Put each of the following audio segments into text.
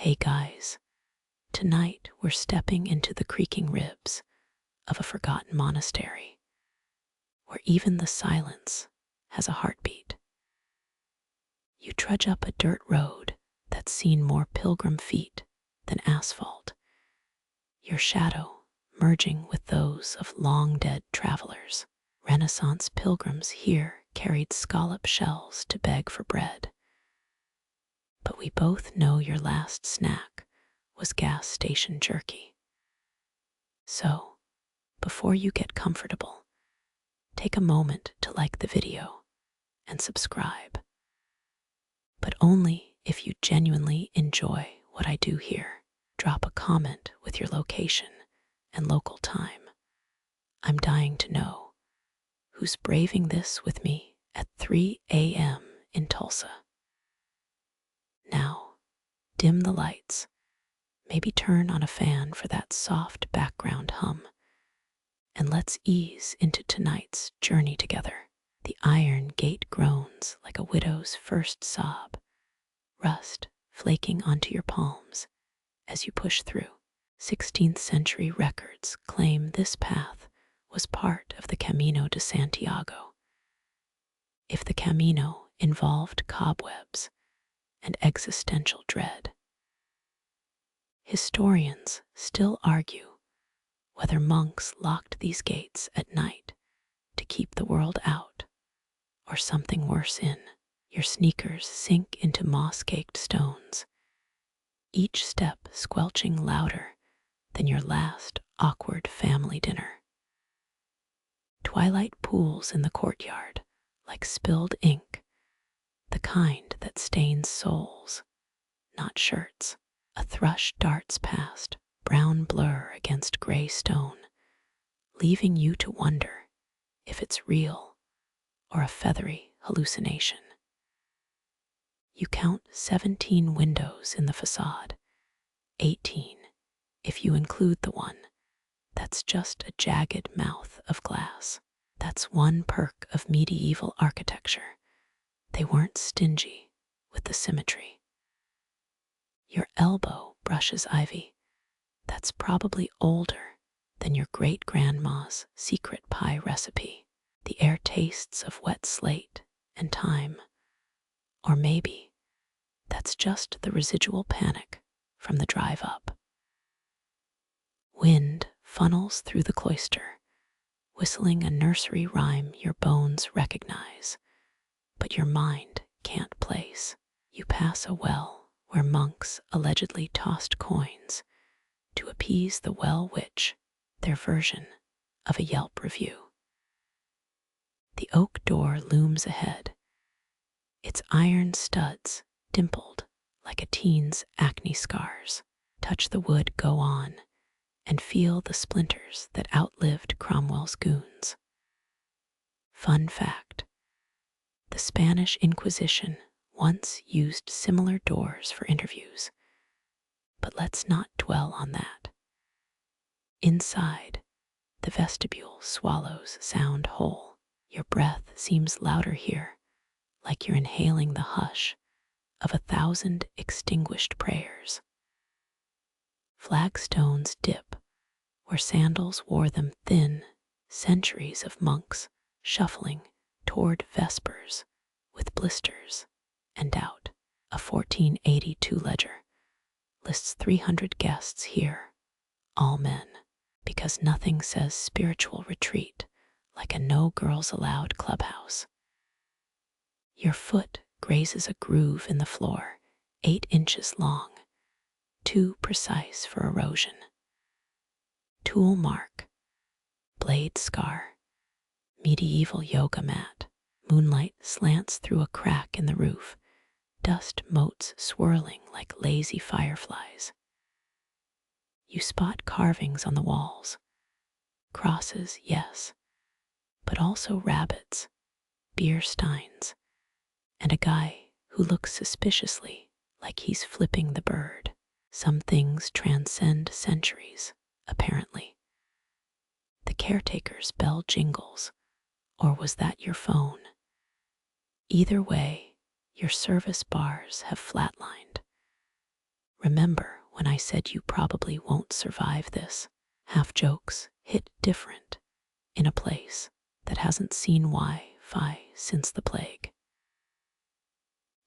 Hey guys, tonight we're stepping into the creaking ribs of a forgotten monastery, where even the silence has a heartbeat. You trudge up a dirt road that's seen more pilgrim feet than asphalt, your shadow merging with those of long-dead travelers. Renaissance pilgrims here carried scallop shells to beg for bread. But we both know your last snack was gas station jerky. So, before you get comfortable, take a moment to like the video and subscribe. But only if you genuinely enjoy what I do here. Drop a comment with your location and local time. I'm dying to know who's braving this with me at 3 a.m. in Tulsa. Now, dim the lights. Maybe turn on a fan for that soft background hum. And let's ease into tonight's journey together. The iron gate groans like a widow's first sob, rust flaking onto your palms as you push through. 16th century records claim this path was part of the Camino de Santiago. If the Camino involved cobwebs and existential dread, historians still argue whether monks locked these gates at night to keep the world out, or something worse in. Your sneakers sink into moss-caked stones, each step squelching louder than your last awkward family dinner. Twilight pools in the courtyard like spilled ink, the kind that stains souls, not shirts. A thrush darts past, brown blur against gray stone, leaving you to wonder if it's real or a feathery hallucination. You count 17 windows in the facade, 18 if you include the one that's just a jagged mouth of glass. That's one perk of medieval architecture. They weren't stingy with the symmetry. Your elbow brushes ivy that's probably older than your great-grandma's secret pie recipe. The air tastes of wet slate and time. Or maybe that's just the residual panic from the drive up. Wind funnels through the cloister, whistling a nursery rhyme your bones recognize, but your mind can't place. You pass a well where monks allegedly tossed coins to appease the well witch, their version of a Yelp review. The oak door looms ahead, its iron studs dimpled like a teen's acne scars. Touch the wood, go on, and feel the splinters that outlived Cromwell's goons. Fun fact: the Spanish Inquisition once used similar doors for interviews, but let's not dwell on that. Inside, the vestibule swallows sound whole. Your breath seems louder here, like you're inhaling the hush of 1,000 extinguished prayers. Flagstones dip where sandals wore them thin, centuries of monks shuffling toward vespers with blisters and doubt. A 1482 ledger lists 300 guests here, all men, because nothing says spiritual retreat like a no girls allowed clubhouse. Your foot grazes a groove in the floor, 8 inches long, too precise for erosion. Tool mark, blade scar, medieval yoga mat. Moonlight slants through a crack in the roof, dust motes swirling like lazy fireflies. You spot carvings on the walls. Crosses, yes, but also rabbits, beer steins, and a guy who looks suspiciously like he's flipping the bird. Some things transcend centuries, apparently. The caretaker's bell jingles, or was that your phone? Either way, your service bars have flatlined. Remember when I said you probably won't survive this? Half jokes hit different in a place that hasn't seen Wi-Fi since the plague.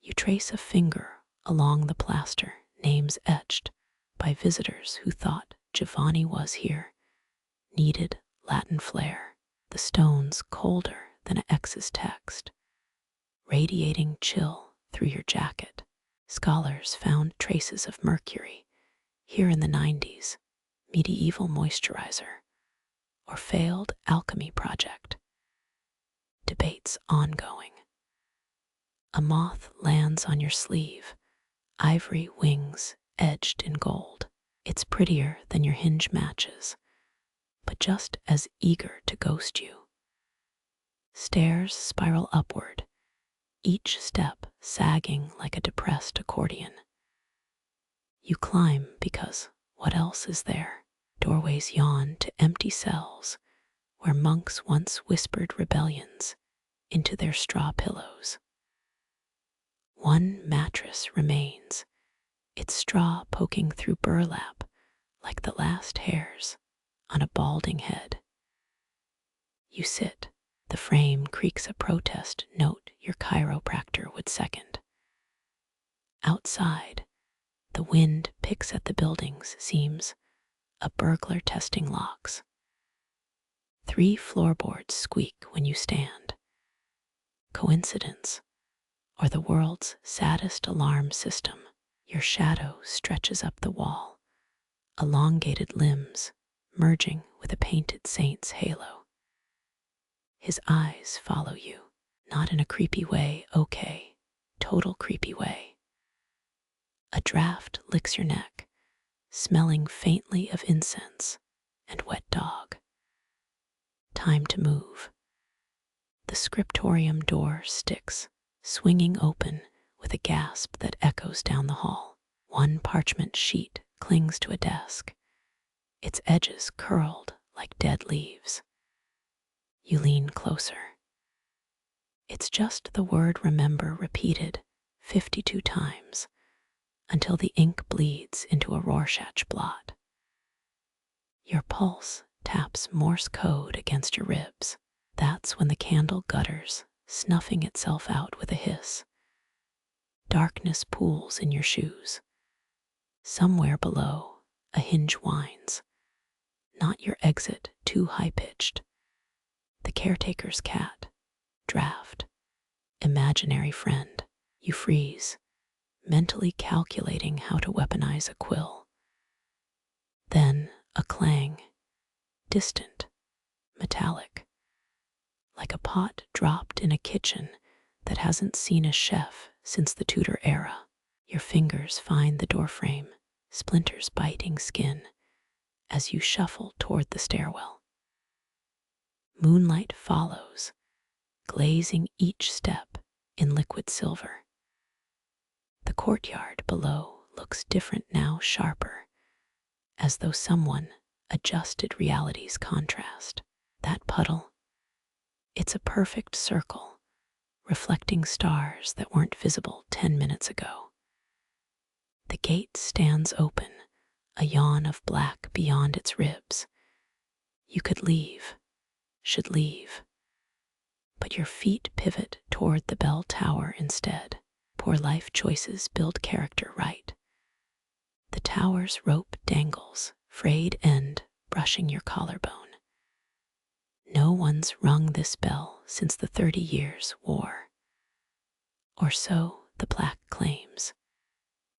You trace a finger along the plaster, names etched by visitors who thought Giovanni was here, needed Latin flair, the stones colder than an ex's text, radiating chill through your jacket. Scholars found traces of mercury here in the 90s, medieval moisturizer, or failed alchemy project. Debates ongoing. A moth lands on your sleeve, ivory wings edged in gold. It's prettier than your hinge matches, but just as eager to ghost you. Stairs spiral upward, each step sagging like a depressed accordion. You climb because what else is there? Doorways yawn to empty cells where monks once whispered rebellions into their straw pillows. One mattress remains, its straw poking through burlap like the last hairs on a balding head. You sit, the frame creaks a protest note your chiropractor would second. Outside, the wind picks at the building's seams, a burglar testing locks. 3 floorboards squeak when you stand. Coincidence, or the world's saddest alarm system? Your shadow stretches up the wall, elongated limbs merging with a painted saint's halo. His eyes follow you, not in a creepy way, okay, total creepy way. A draft licks your neck, smelling faintly of incense and wet dog. Time to move. The scriptorium door sticks, swinging open with a gasp that echoes down the hall. One parchment sheet clings to a desk, its edges curled like dead leaves. You lean closer. It's just the word remember repeated 52 times until the ink bleeds into a Rorschach blot. Your pulse taps Morse code against your ribs. That's when the candle gutters, snuffing itself out with a hiss. Darkness pools in your shoes. Somewhere below, a hinge whines. Not your exit, too high-pitched. The caretaker's cat. Draft. Imaginary friend. You freeze, mentally calculating how to weaponize a quill. Then a clang. Distant. Metallic. Like a pot dropped in a kitchen that hasn't seen a chef since the Tudor era. Your fingers find the doorframe, splinters biting skin, as you shuffle toward the stairwell. Moonlight follows, glazing each step in liquid silver. The courtyard below looks different now, sharper, as though someone adjusted reality's contrast. That puddle, it's a perfect circle, reflecting stars that weren't visible 10 minutes ago. The gate stands open, a yawn of black beyond its ribs. You could leave, should leave, but your feet pivot toward the bell tower instead. Poor life choices build character right. The tower's rope dangles, frayed end brushing your collarbone. No one's rung this bell since the 30 Years' War. Or so the plaque claims.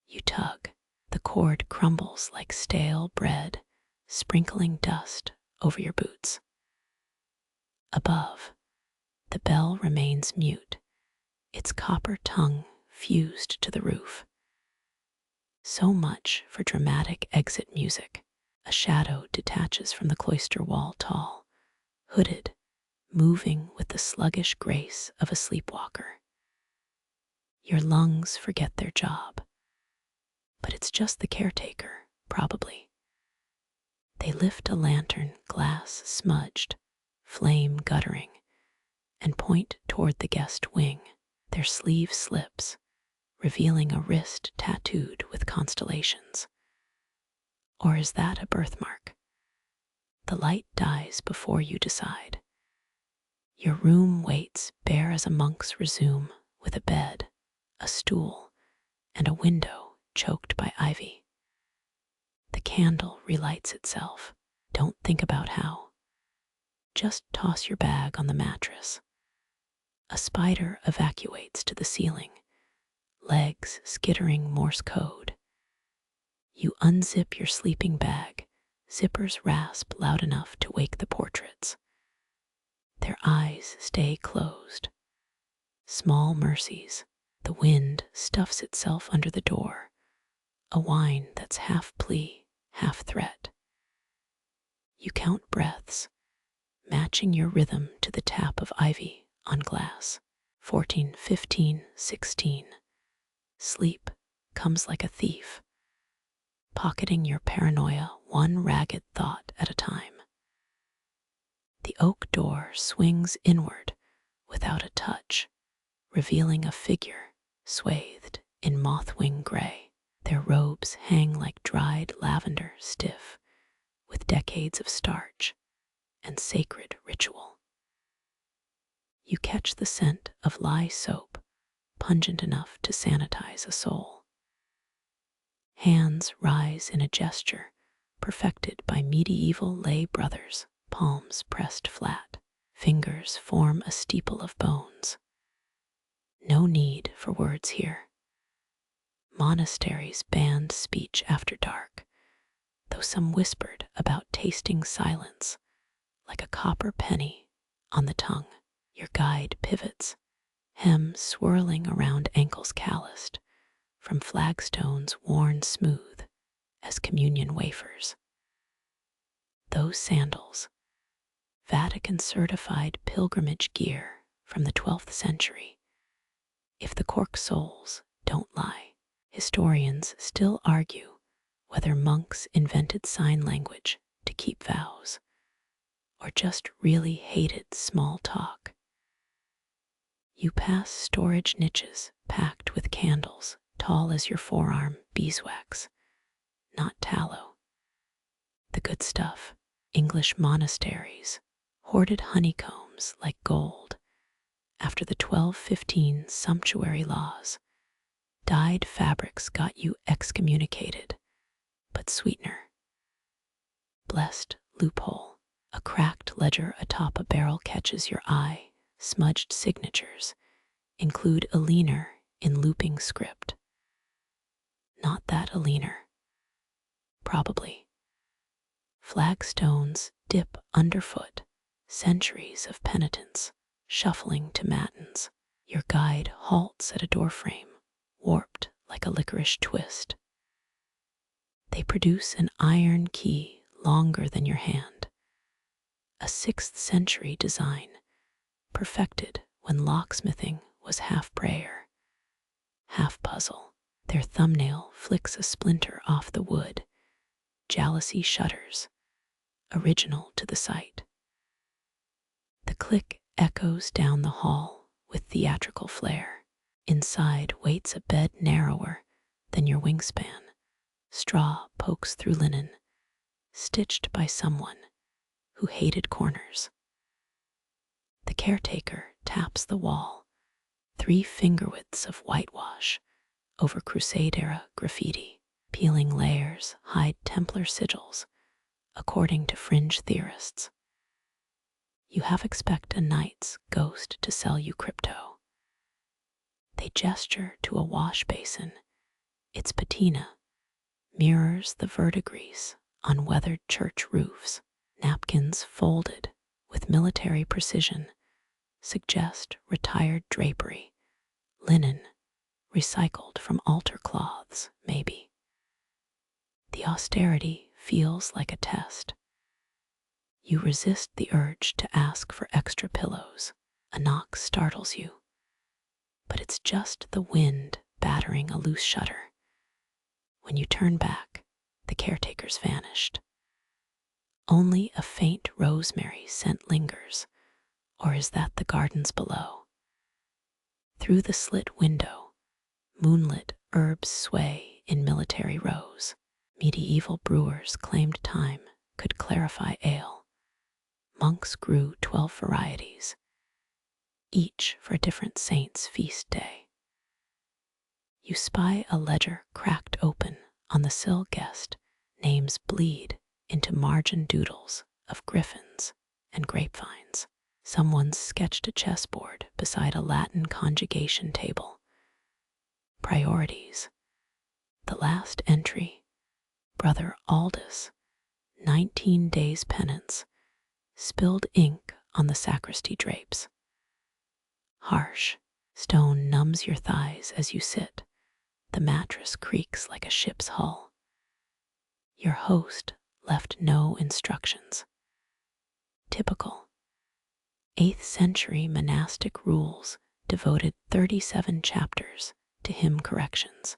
You tug. The cord crumbles like stale bread, sprinkling dust over your boots. Above, the bell remains mute, its copper tongue fused to the roof. So much for dramatic exit music. A shadow detaches from the cloister wall, tall, hooded, moving with the sluggish grace of a sleepwalker. Your lungs forget their job. But it's just the caretaker, probably. They lift a lantern, glass smudged, flame guttering, and point toward the guest wing. Their sleeve slips, revealing a wrist tattooed with constellations. Or is that a birthmark? The light dies before you decide. Your room waits bare as a monk's resume, with a bed, a stool, and a window choked by ivy. The candle relights itself. Don't think about how. Just toss your bag on the mattress. A spider evacuates to the ceiling, legs skittering Morse code. You unzip your sleeping bag, zippers rasp loud enough to wake the portraits. Their eyes stay closed. Small mercies. The wind stuffs itself under the door, a whine that's half plea, half threat. You count breaths, matching your rhythm to the tap of ivy on glass. 14, 15, 16. Sleep comes like a thief, pocketing your paranoia one ragged thought at a time. The oak door swings inward without a touch, revealing a figure swathed in mothwing gray. Their robes hang like dried lavender, stiff, with decades of starch and sacred ritual. You catch the scent of lye soap, pungent enough to sanitize a soul. Hands rise in a gesture perfected by medieval lay brothers, palms pressed flat. Fingers form a steeple of bones. No need for words here. Monasteries banned speech after dark, though some whispered about tasting silence, like a copper penny on the tongue. Your guide pivots, hem swirling around ankles calloused, from flagstones worn smooth as communion wafers. Those sandals, Vatican-certified pilgrimage gear from the 12th century. If the cork soles don't lie, historians still argue whether monks invented sign language to keep vows, or just really hated small talk. You pass storage niches packed with candles tall as your forearm, beeswax, not tallow. The good stuff, English monasteries, hoarded honeycombs like gold. After the 1215 sumptuary laws, dyed fabrics got you excommunicated, but sweetener. Blessed loophole, a cracked ledger atop a barrel catches your eye, smudged signatures include a leaner in looping script. Not that a leaner. Probably. Flagstones dip underfoot, centuries of penitence, shuffling to matins. Your guide halts at a doorframe, warped like a licorice twist. They produce an iron key longer than your hand, a 6th century design, perfected when locksmithing was half prayer, half puzzle. Their thumbnail flicks a splinter off the wood, jealousy shudders, original to the sight. The click echoes down the hall with theatrical flair. Inside waits a bed narrower than your wingspan. Straw pokes through linen, stitched by someone who hated corners. The caretaker taps the wall, 3 finger-widths of whitewash over Crusade-era graffiti. Peeling layers hide Templar sigils, according to fringe theorists. You half expect a knight's ghost to sell you crypto. They gesture to a wash basin. Its patina mirrors the verdigris on weathered church roofs. Napkins folded with military precision suggest retired drapery, linen recycled from altar cloths, maybe. The austerity feels like a test. You resist the urge to ask for extra pillows. A knock startles you, but it's just the wind battering a loose shutter. When you turn back, the caretaker's vanished. Only a faint rosemary scent lingers, or is that the gardens below? Through the slit window, Moonlit herbs sway in military rows. Medieval brewers claimed time could clarify ale. Monks grew 12 varieties, each for a different saint's feast day. You spy a ledger cracked open on the sill guest. Names bleed into margin doodles of griffins and grapevines. Someone's sketched a chessboard beside a Latin conjugation table. Priorities. The last entry, Brother Aldous, 19 days penance, spilled ink on the sacristy drapes. Harsh, stone numbs your thighs as you sit. The mattress creaks like a ship's hull. Your host left no instructions. Typical. 8th century monastic rules devoted 37 chapters to hymn corrections,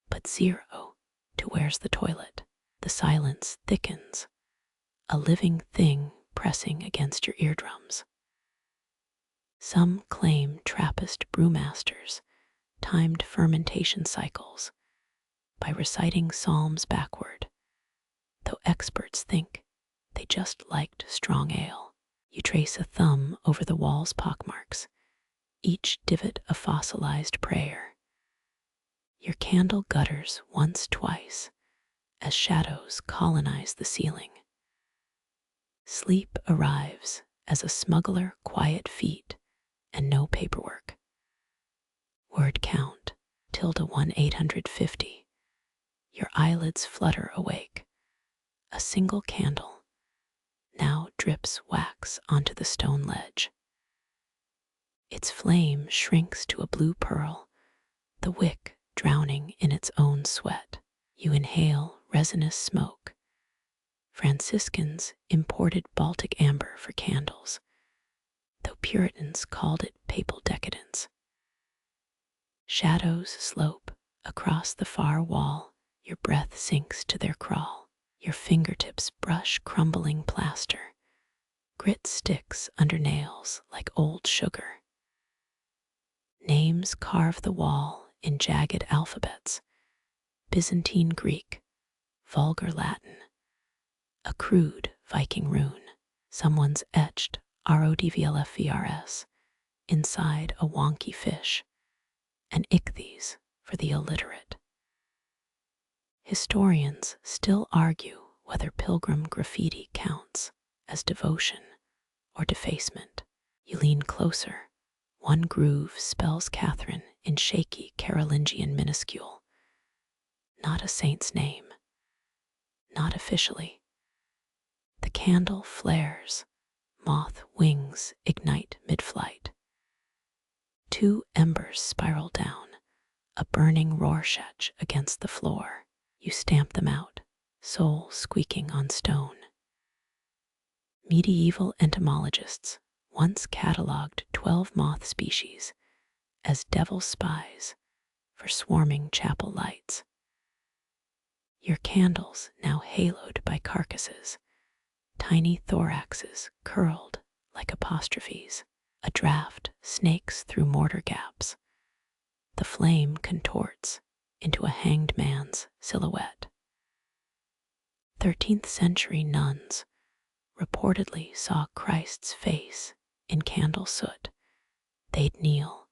but 0 to where's the toilet. The silence thickens, a living thing pressing against your eardrums. Some claim Trappist brewmasters timed fermentation cycles by reciting psalms backward, though experts think they just liked strong ale. You trace a thumb over the wall's pockmarks, each divot a fossilized prayer. Your candle gutters once, twice, as shadows colonize the ceiling. Sleep arrives as a smuggler, quiet feet, and no paperwork. Word count, ~1-850. Your eyelids flutter awake. A single candle now drips wax onto the stone ledge. Its flame shrinks to a blue pearl, the wick drowning in its own sweat. You inhale resinous smoke. Franciscans imported Baltic amber for candles, though Puritans called it papal decadence. Shadows slope across the far wall. Your breath sinks to their crawl. Your fingertips brush crumbling plaster. Grit sticks under nails like old sugar. Names carve the wall in jagged alphabets. Byzantine Greek, vulgar Latin, a crude Viking rune. Someone's etched RODVLFVRS inside a wonky fish, and ichthyes for the illiterate. Historians still argue whether pilgrim graffiti counts as devotion or defacement. You lean closer. One groove spells Catherine in shaky Carolingian minuscule. Not a saint's name. Not officially. The candle flares. Moth wings ignite mid-flight. 2 embers spiral down, a burning Rorschach against the floor. You stamp them out, soul squeaking on stone. Medieval entomologists once catalogued 12 moth species as devil spies for swarming chapel lights. Your candles now haloed by carcasses, tiny thoraxes curled like apostrophes. A draft snakes through mortar gaps. The flame contorts into a hanged man's silhouette. 13th century nuns reportedly saw Christ's face in candle soot. They'd kneel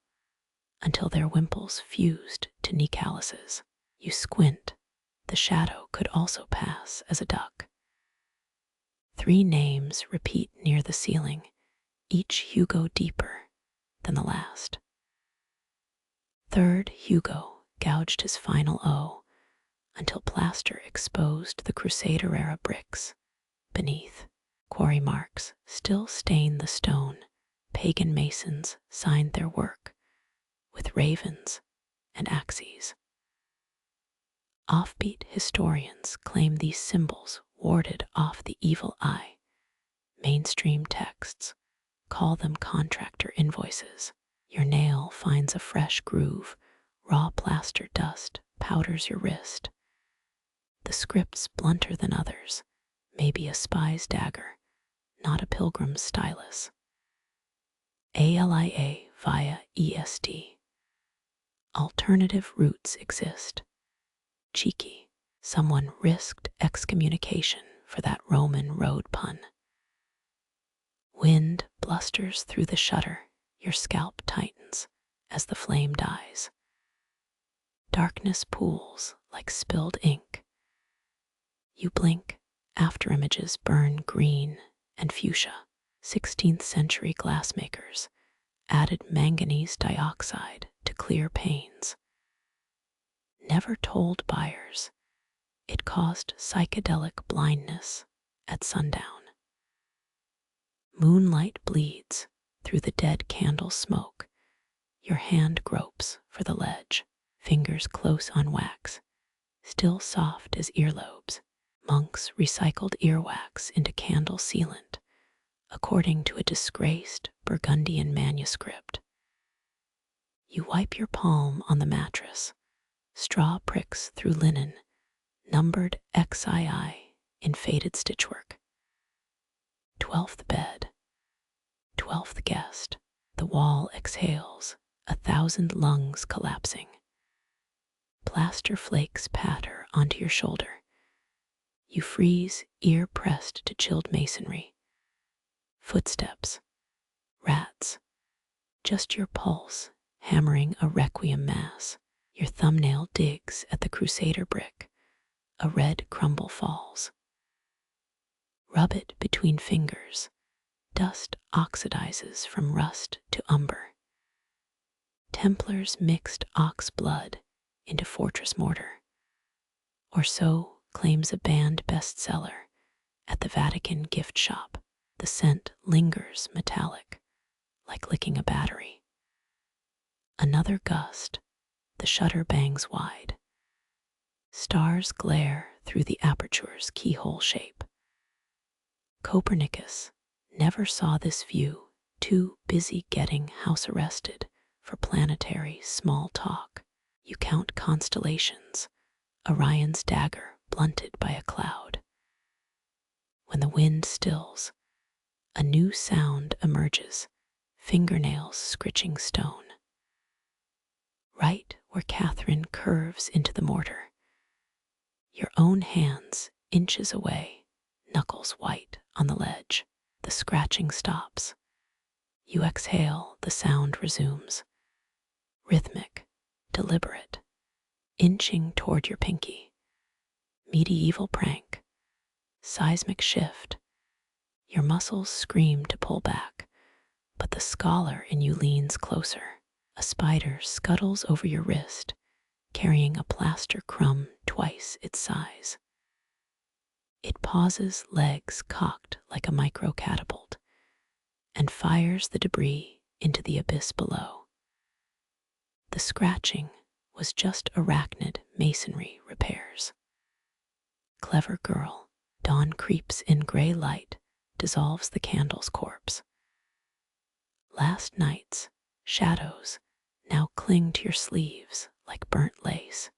until their wimples fused to knee calluses. You squint. The shadow could also pass as a duck. 3 names repeat near the ceiling, each Hugo deeper than the last. 3rd Hugo gouged his final O until plaster exposed the Crusader-era bricks. Beneath, quarry marks still stain the stone. Pagan masons signed their work with ravens and axes. Offbeat historians claim these symbols warded off the evil eye. Mainstream texts call them contractor invoices. Your nail finds a fresh groove. Raw plaster dust powders your wrist. The script's blunter than others, maybe a spy's dagger, not a pilgrim's stylus. ALIA via ESD. Alternative routes exist. Cheeky. Someone risked excommunication for that Roman road pun. Wind blusters through the shutter, your scalp tightens as the flame dies. Darkness pools like spilled ink. You blink, after images burn green and fuchsia. 16th century glassmakers added manganese dioxide to clear panes. Never told buyers, it caused psychedelic blindness at sundown. Moonlight bleeds through the dead candle smoke. Your hand gropes for the ledge, fingers close on wax, still soft as earlobes. Monks recycled earwax into candle sealant, according to a disgraced Burgundian manuscript. You wipe your palm on the mattress, straw pricks through linen, numbered XII in faded stitchwork. 12th bed, 12th guest, the wall exhales, 1,000 lungs collapsing. Plaster flakes patter onto your shoulder. You freeze, ear pressed to chilled masonry. Footsteps, rats, just your pulse hammering a requiem mass. Your thumbnail digs at the crusader brick. A red crumble falls. Rub it between fingers. Dust oxidizes from rust to umber. Templars mixed ox blood into fortress mortar. Or so claims a banned bestseller at the Vatican gift shop. The scent lingers metallic, like licking a battery. Another gust, the shutter bangs wide. Stars glare through the aperture's keyhole shape. Copernicus never saw this view, too busy getting house arrested for planetary small talk. You count constellations, Orion's dagger blunted by a cloud. When the wind stills, a new sound emerges, fingernails scritching stone. Right where Catherine curves into the mortar, your own hands inches away, knuckles white on the ledge. The scratching stops. You exhale, the sound resumes. Rhythmic, deliberate, inching toward your pinky. Medieval prank, seismic shift. Your muscles scream to pull back, but the scholar in you leans closer. A spider scuttles over your wrist, carrying a plaster crumb twice its size. It pauses, legs cocked like a micro catapult, and fires the debris into the abyss below. The scratching was just arachnid masonry repairs. Clever girl, dawn creeps in gray light, dissolves the candle's corpse. Last night's shadows now cling to your sleeves like burnt lace.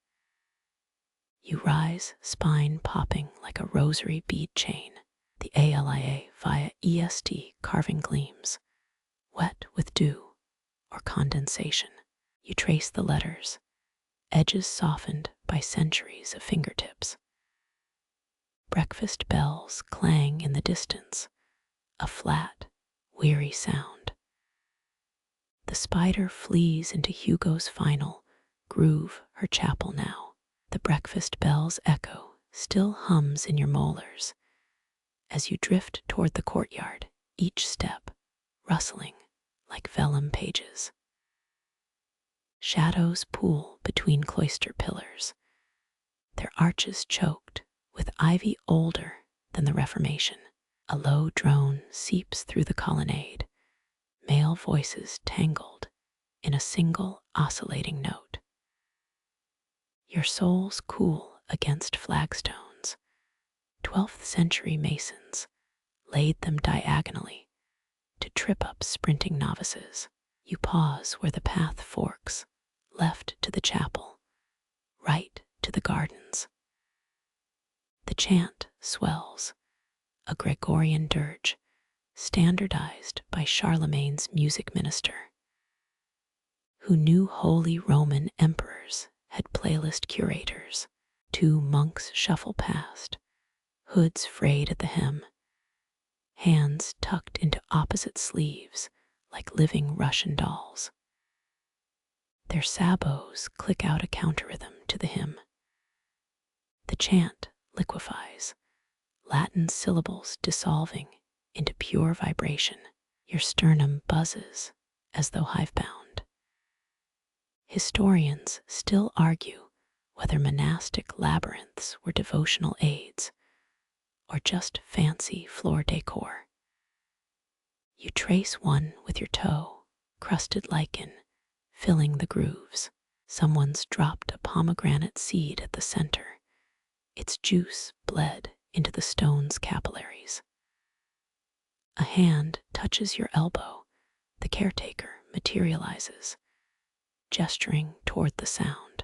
You rise, spine popping like a rosary bead chain. The ALIA via EST carving gleams, wet with dew or condensation. You trace the letters, edges softened by centuries of fingertips. Breakfast bells clang in the distance, a flat, weary sound. The spider flees into Hugo's final, groove her chapel now. The breakfast bell's echo still hums in your molars as you drift toward the courtyard, each step rustling like vellum pages. Shadows pool between cloister pillars, their arches choked with ivy older than the Reformation. A low drone seeps through the colonnade, male voices tangled in a single oscillating note. Your soles cool against flagstones. 12th century masons laid them diagonally to trip up sprinting novices. You pause where the path forks, left to the chapel, right to the gardens. The chant swells, a Gregorian dirge, standardized by Charlemagne's music minister. who knew holy Roman emperors had playlist curators. Two monks shuffle past, hoods frayed at the hem, hands tucked into opposite sleeves like living Russian dolls. Their sabots click out a counter-rhythm to the hymn. The chant liquefies, Latin syllables dissolving into pure vibration. Your sternum buzzes as though hive-bound. Historians still argue whether monastic labyrinths were devotional aids or just fancy floor decor. You trace one with your toe, crusted lichen filling the grooves. Someone's dropped a pomegranate seed at the center. Its juice bled into the stone's capillaries. A hand touches your elbow. The caretaker materializes, gesturing toward the sound.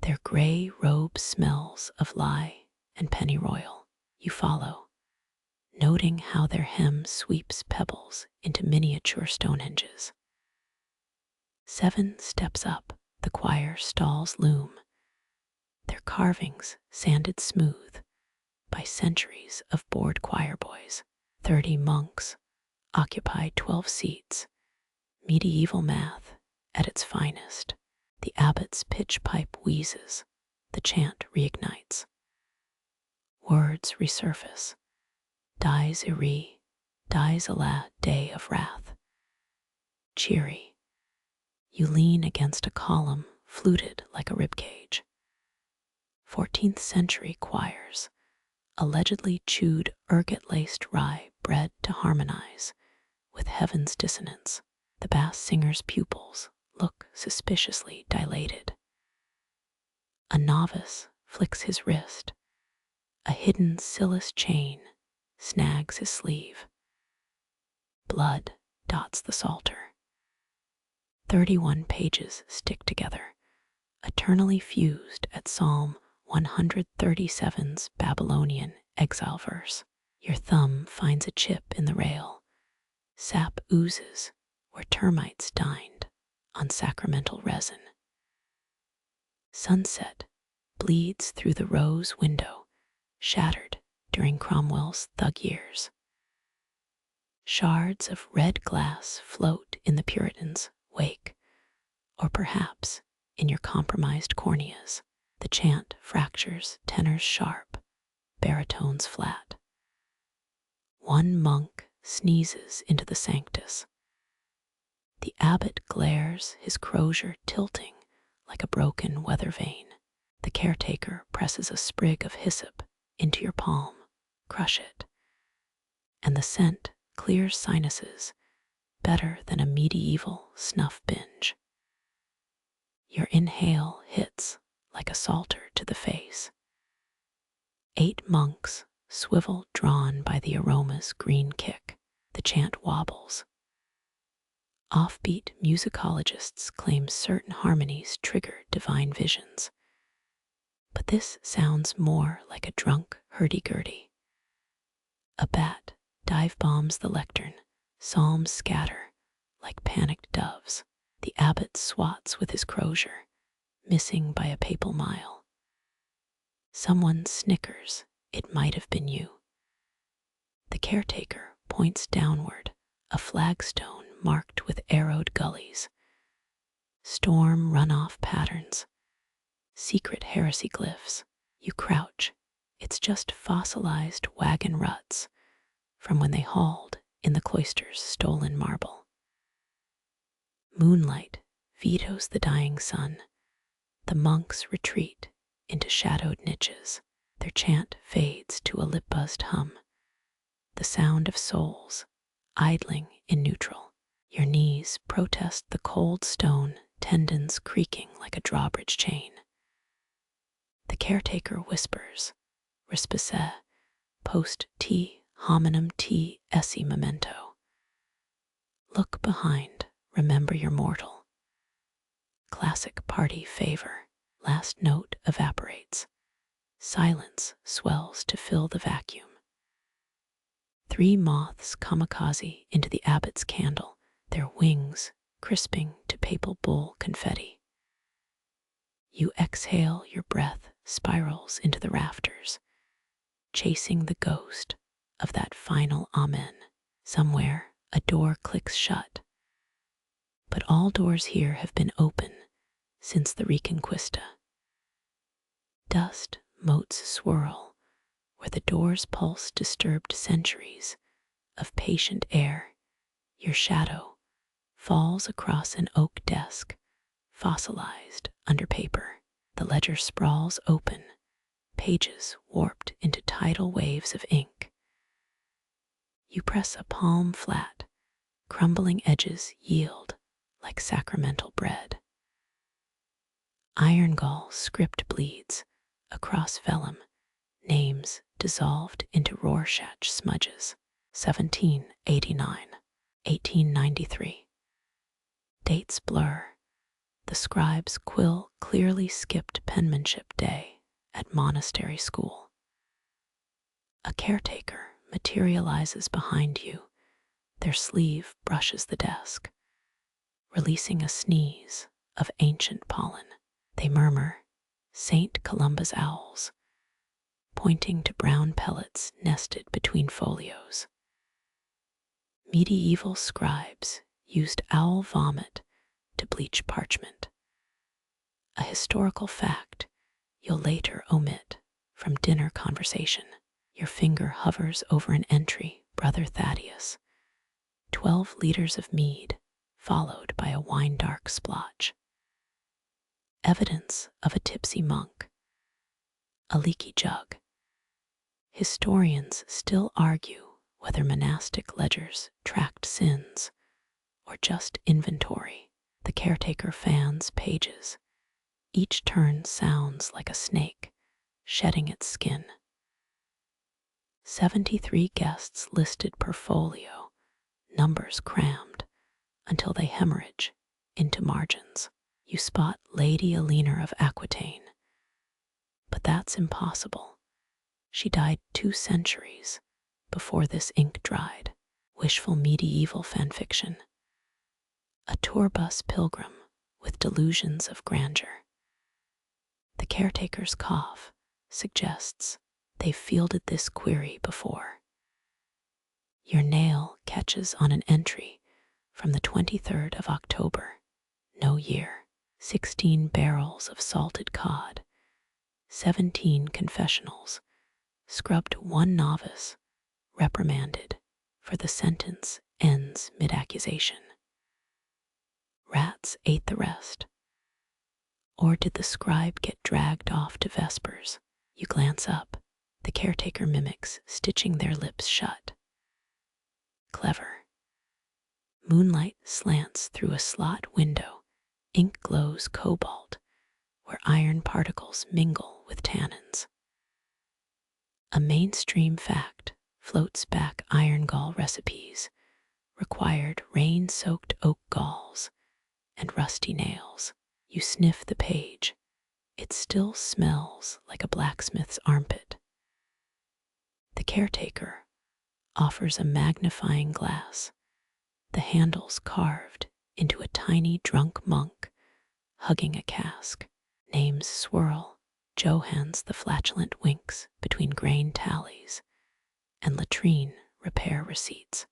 Their gray robe smells of lye and pennyroyal. You follow, noting how their hem sweeps pebbles into miniature Stonehenges. 7 steps up, the choir stalls loom, their carvings sanded smooth by centuries of bored choir boys. 30 monks occupy 12 seats, medieval math at its finest. The abbot's pitch pipe wheezes, the chant reignites. Words resurface. Dies Iri, dies Allah, day of wrath. Cheery. You lean against a column, fluted like a ribcage. 14th century choirs, allegedly chewed ergot-laced rye bred to harmonize with heaven's dissonance. The bass singer's pupils look suspiciously dilated. A novice flicks his wrist. A hidden Silas chain snags his sleeve. Blood dots the psalter. 31 pages stick together, eternally fused at Psalm 137's Babylonian exile verse. Your thumb finds a chip in the rail. Sap oozes where termites dined on sacramental resin. Sunset bleeds through the rose window, shattered during Cromwell's thug years. Shards of red glass float in the Puritan's wake, or perhaps in your compromised corneas. The chant fractures tenors sharp, baritones flat. One monk sneezes into the sanctus. The abbot glares, his crozier tilting like a broken weather vane. The caretaker presses a sprig of hyssop into your palm. Crush it. And the scent clears sinuses better than a medieval snuff binge. Your inhale hits like a salter to the face. 8 monks swivel drawn by the aroma's green kick. The chant wobbles. Offbeat musicologists claim certain harmonies trigger divine visions. But this sounds more like a drunk hurdy-gurdy. A bat dive bombs the lectern, psalms scatter like panicked doves. The abbot swats with his crozier, missing by a papal mile. Someone snickers, it might have been you. The caretaker points downward, a flagstone marked with arrowed gullies. Storm runoff patterns, secret heresy glyphs. You crouch, it's just fossilized wagon ruts from when they hauled in the cloister's stolen marble. Moonlight vetoes the dying sun. The monks retreat into shadowed niches. Their chant fades to a lip-buzzed hum, the sound of souls idling in neutral. Your knees protest the cold stone, tendons creaking like a drawbridge chain. The caretaker whispers, Respice, post te hominum te esse memento. Look behind, remember you're mortal. Classic party favor. Last note evaporates. Silence swells to fill the vacuum. 3 moths kamikaze into the abbot's candle, their wings crisping to papal bull confetti. You exhale, your breath spirals into the rafters, chasing the ghost of that final amen. Somewhere, a door clicks shut, but all doors here have been open since the Reconquista. Dust motes swirl where the door's pulse disturbed centuries of patient air. Your shadow falls across an oak desk, fossilized under paper. The ledger sprawls open, pages warped into tidal waves of ink. You press a palm flat, crumbling edges yield like sacramental bread. Iron gall script bleeds across vellum, names dissolved into Rorschach smudges. 1789, 1893. Dates blur. The scribe's quill clearly skipped penmanship day at Monastery school. A caretaker materializes behind you. Their sleeve brushes the desk, releasing a sneeze of ancient pollen. They murmur, St. Columba's owls, pointing to brown pellets nested between folios. Medieval scribes used owl vomit to bleach parchment, a historical fact you'll later omit from dinner conversation. Your finger hovers over an entry, Brother Thaddeus, 12 liters of mead, followed by a wine-dark splotch. Evidence of a tipsy monk, a leaky jug. Historians still argue whether monastic ledgers tracked sins or just inventory. The caretaker fans pages. Each turn sounds like a snake shedding its skin. 73 guests listed per folio, numbers crammed until they hemorrhage into margins. You spot Lady Alina of Aquitaine, but that's impossible. She died 2 centuries before this ink dried. Wishful medieval fanfiction. A tour bus pilgrim with delusions of grandeur. The caretaker's cough suggests they've fielded this query before. Your nail catches on an entry from the 23rd of October, no year. 16 barrels of salted cod, 17 confessionals, scrubbed 1 novice, reprimanded, for the sentence ends mid-accusation. Rats ate the rest. Or did the scribe get dragged off to vespers? You glance up. The caretaker mimics stitching their lips shut. Clever. Moonlight slants through a slot window. Ink glows cobalt, where iron particles mingle with tannins. A mainstream fact floats back iron gall recipes, required rain-soaked oak galls and rusty nails. You sniff the page. It still smells like a blacksmith's armpit. The caretaker offers a magnifying glass, the handles carved into a tiny drunk monk hugging a cask. Names swirl. Johans the flatulent winks between grain tallies and latrine repair receipts.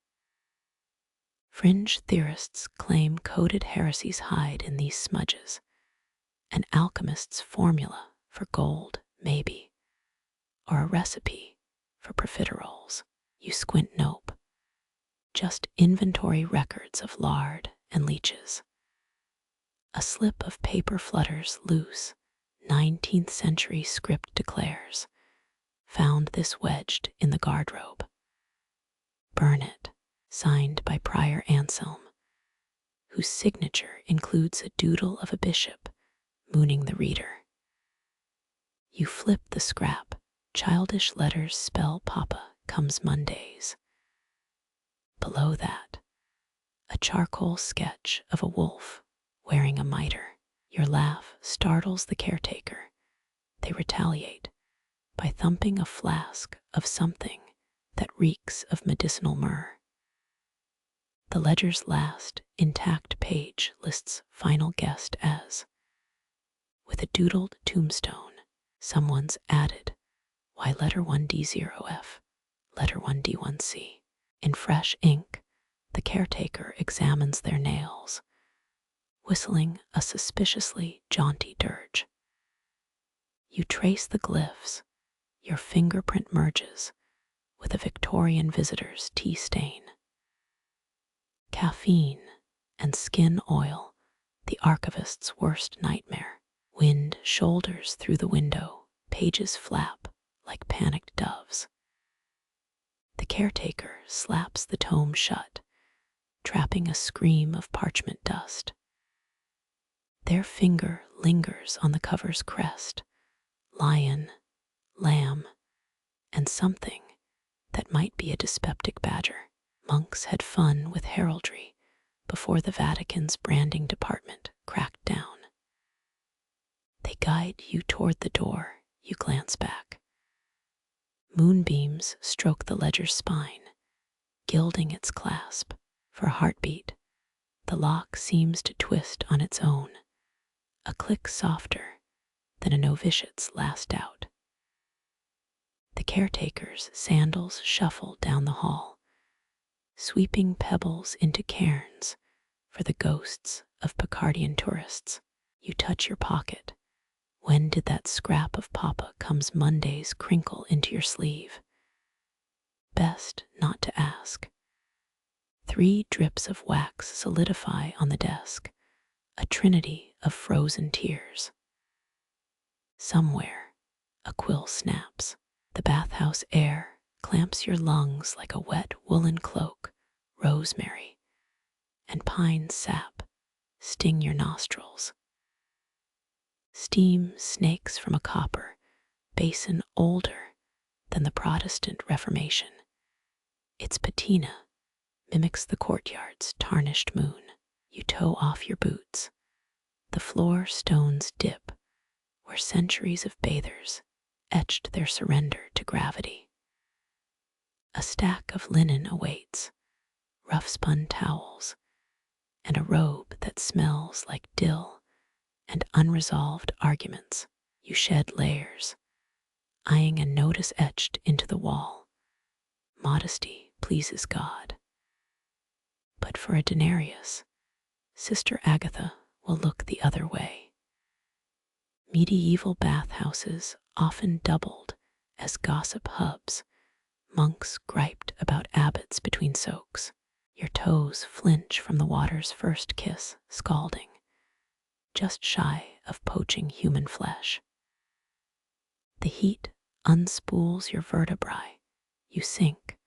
Fringe theorists claim coded heresies hide in these smudges. An alchemist's formula for gold, maybe, or a recipe for profiteroles. You squint, nope. Just inventory records of lard and leeches. A slip of paper flutters loose. 19th century script declares, found this wedged in the guardrobe. Burn it, signed by Prior Anselm, whose signature includes a doodle of a bishop mooning the reader. You flip the scrap. Childish letters spell Papa comes Mondays. Below that, a charcoal sketch of a wolf wearing a mitre. Your laugh startles the caretaker. They retaliate by thumping a flask of something that reeks of medicinal myrrh. The ledger's last, intact page lists final guest as, with a doodled tombstone, someone's added, Y letter 1D0F, letter 1D1C. In fresh ink, the caretaker examines their nails, whistling a suspiciously jaunty dirge. You trace the glyphs, your fingerprint merges with a Victorian visitor's tea stain. Caffeine and skin oil, the archivist's worst nightmare. Wind shoulders through the window, pages flap like panicked doves. The caretaker slaps the tome shut, trapping a scream of parchment dust. Their finger lingers on the cover's crest, lion, lamb, and something that might be a dyspeptic badger. Monks had fun with heraldry before the Vatican's branding department cracked down. They guide you toward the door, you glance back. Moonbeams stroke the ledger's spine, gilding its clasp. For a heartbeat, the lock seems to twist on its own, a click softer than a novitiate's last out. The caretaker's sandals shuffle down the hall, sweeping pebbles into cairns for the ghosts of Picardian tourists. You touch your pocket. When did that scrap of Papa Comes Monday's crinkle into your sleeve? Best not to ask. 3 drips of wax solidify on the desk, a trinity of frozen tears. Somewhere, a quill snaps. The bathhouse air clamps your lungs like a wet woolen cloak. Rosemary and pine sap sting your nostrils. Steam snakes from a copper basin older than the Protestant Reformation. Its patina mimics the courtyard's tarnished moon. You toe off your boots. The floor stones dip where centuries of bathers etched their surrender to gravity. A stack of linen awaits, rough-spun towels, and a robe that smells like dill and unresolved arguments. You shed layers, eyeing a notice etched into the wall. Modesty pleases God. But for a denarius, Sister Agatha will look the other way. Medieval bathhouses often doubled as gossip hubs. Monks griped about abbots between soaks. Your toes flinch from the water's first kiss, scalding, just shy of poaching human flesh. The heat unspools your vertebrae. You sink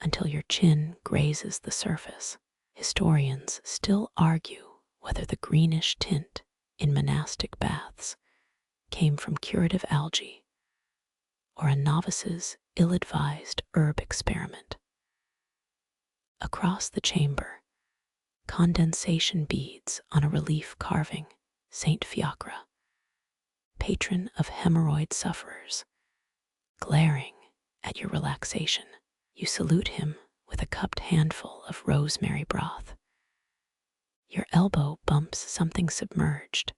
until your chin grazes the surface. Historians still argue whether the greenish tint in monastic baths came from curative algae or a novice's ill-advised herb experiment. Across the chamber, condensation beads on a relief carving, Saint Fiacre, patron of hemorrhoid sufferers, glaring at your relaxation. You salute him with a cupped handful of rosemary broth. Your elbow bumps something submerged,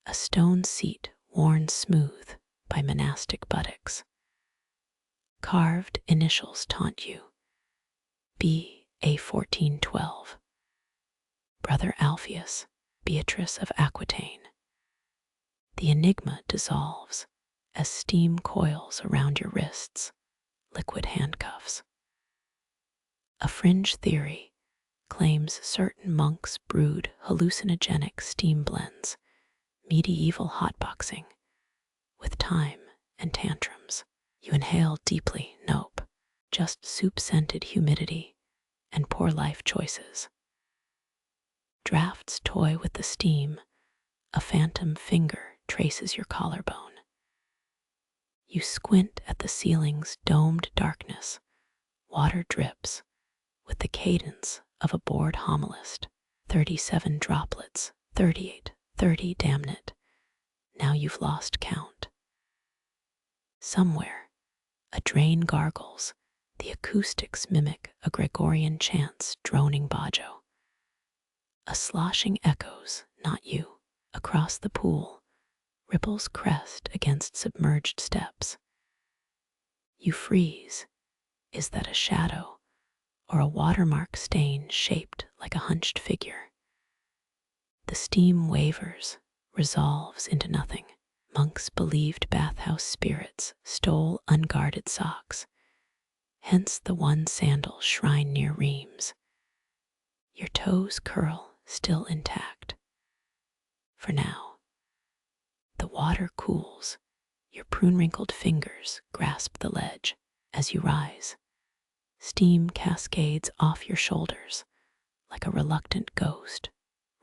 a stone seat worn smooth by monastic buttocks. Carved initials taunt you. B.A. 1412. Brother Alpheus, Beatrice of Aquitaine. The enigma dissolves as steam coils around your wrists, liquid handcuffs. A fringe theory claims certain monks brewed hallucinogenic steam blends, medieval hotboxing, with time and tantrums. You inhale deeply, nope, just soup-scented humidity and poor life choices. Drafts toy with the steam, a phantom finger traces your collarbone. You squint at the ceiling's domed darkness, water drips with the cadence of a bored homilist. 37 droplets, 38, 30, damn it. Now you've lost count. Somewhere, a drain gargles The acoustics mimic a Gregorian chant's droning banjo. A sloshing echoes, not you, across the pool, ripples crest against submerged steps. You freeze. Is that a shadow or a watermark stain shaped like a hunched figure? The steam wavers, resolves into nothing. Monks believed bathhouse spirits stole unguarded socks, hence the one sandal shrine near Rheims. Your toes curl, still intact. For now, the water cools. Your prune-wrinkled fingers grasp the ledge as you rise. Steam cascades off your shoulders like a reluctant ghost,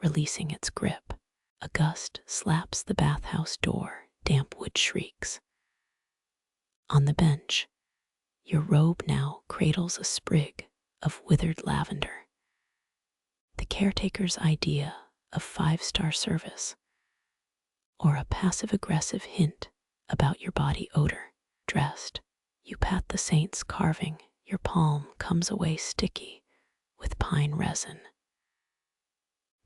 releasing its grip. A gust slaps the bathhouse door, damp wood shrieks. On the bench, your robe now cradles a sprig of withered lavender. The caretaker's idea of five-star service, or a passive-aggressive hint about your body odor. Dressed, you pat the saint's carving, your palm comes away sticky with pine resin.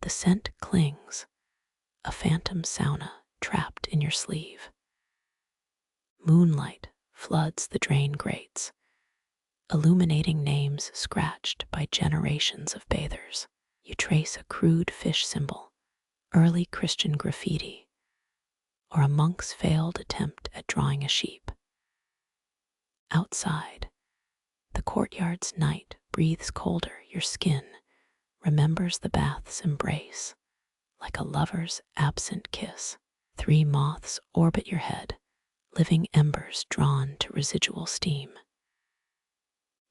The scent clings, a phantom sauna trapped in your sleeve. Moonlight floods the drain grates, illuminating names scratched by generations of bathers. You trace a crude fish symbol, early Christian graffiti, or a monk's failed attempt at drawing a sheep. Outside, the courtyard's night breathes colder. Your skin remembers the bath's embrace, like a lover's absent kiss. 3 moths orbit your head, living embers drawn to residual steam.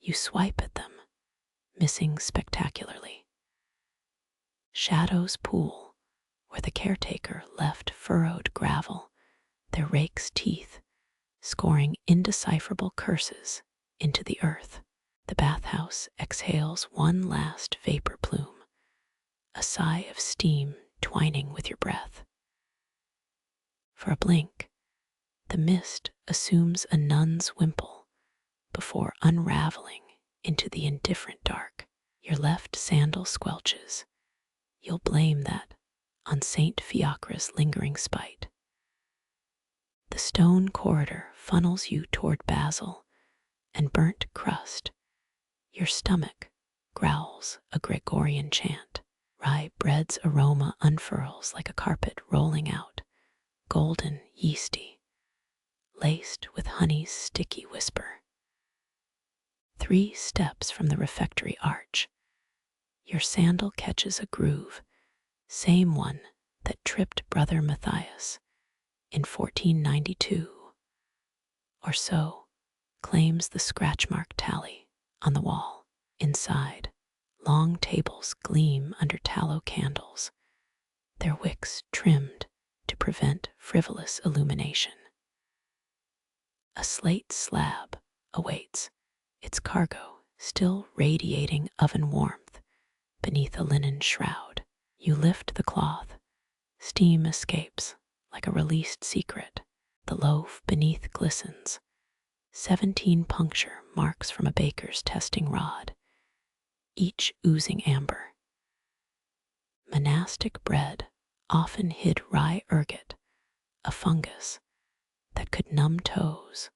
You swipe at them, missing spectacularly. Shadows pool where the caretaker left furrowed gravel, their rake's teeth scoring indecipherable curses into the earth. The bathhouse exhales one last vapor plume, a sigh of steam twining with your breath. For a blink, the mist assumes a nun's wimple before unraveling into the indifferent dark. Your left sandal squelches. You'll blame that on Saint Fiacre's lingering spite. The stone corridor funnels you toward basil and burnt crust. Your stomach growls a Gregorian chant. Rye bread's aroma unfurls like a carpet rolling out, golden, yeasty, laced with honey's sticky whisper. 3 steps from the refectory arch, your sandal catches a groove, same one that tripped Brother Matthias in 1492, or so claims the scratch mark tally on the wall. Inside, long tables gleam under tallow candles, their wicks trimmed to prevent frivolous illumination. A slate slab awaits, its cargo still radiating oven warmth beneath a linen shroud. You lift the cloth, steam escapes like a released secret. The loaf beneath glistens, 17 puncture marks from a baker's testing rod, each oozing amber. Monastic bread often hid rye ergot, a fungus that could numb toes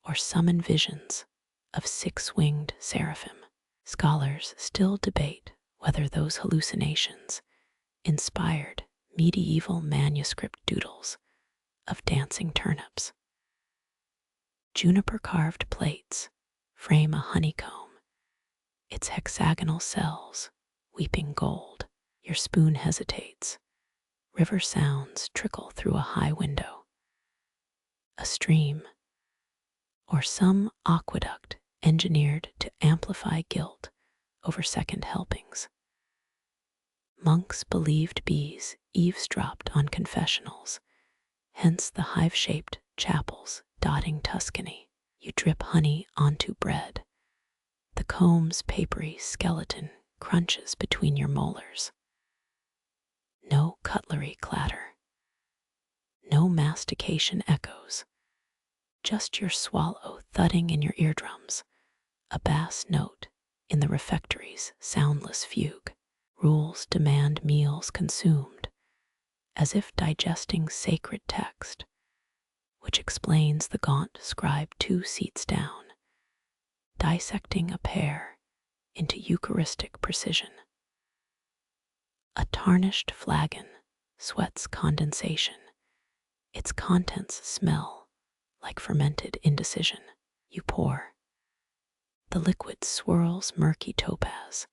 or summon visions of 6-winged seraphim. Scholars still debate whether those hallucinations inspired medieval manuscript doodles of dancing turnips. Juniper-carved plates frame a honeycomb, its hexagonal cells weeping gold. Your spoon hesitates. River sounds trickle through a high window. A stream, or some aqueduct engineered to amplify guilt over second helpings. Monks believed bees eavesdropped on confessionals, hence the hive-shaped chapels dotting Tuscany. You drip honey onto bread. The comb's papery skeleton crunches between your molars. No cutlery clatter. No mastication echoes. Just your swallow thudding in your eardrums a bass note in the refectory's soundless fugue. Rules demand meals consumed, as if digesting sacred text, which explains the gaunt scribe 2 seats down, dissecting a pear into Eucharistic precision. A tarnished flagon sweats condensation. Its contents smell like fermented indecision. You pour. The liquid swirls murky topaz,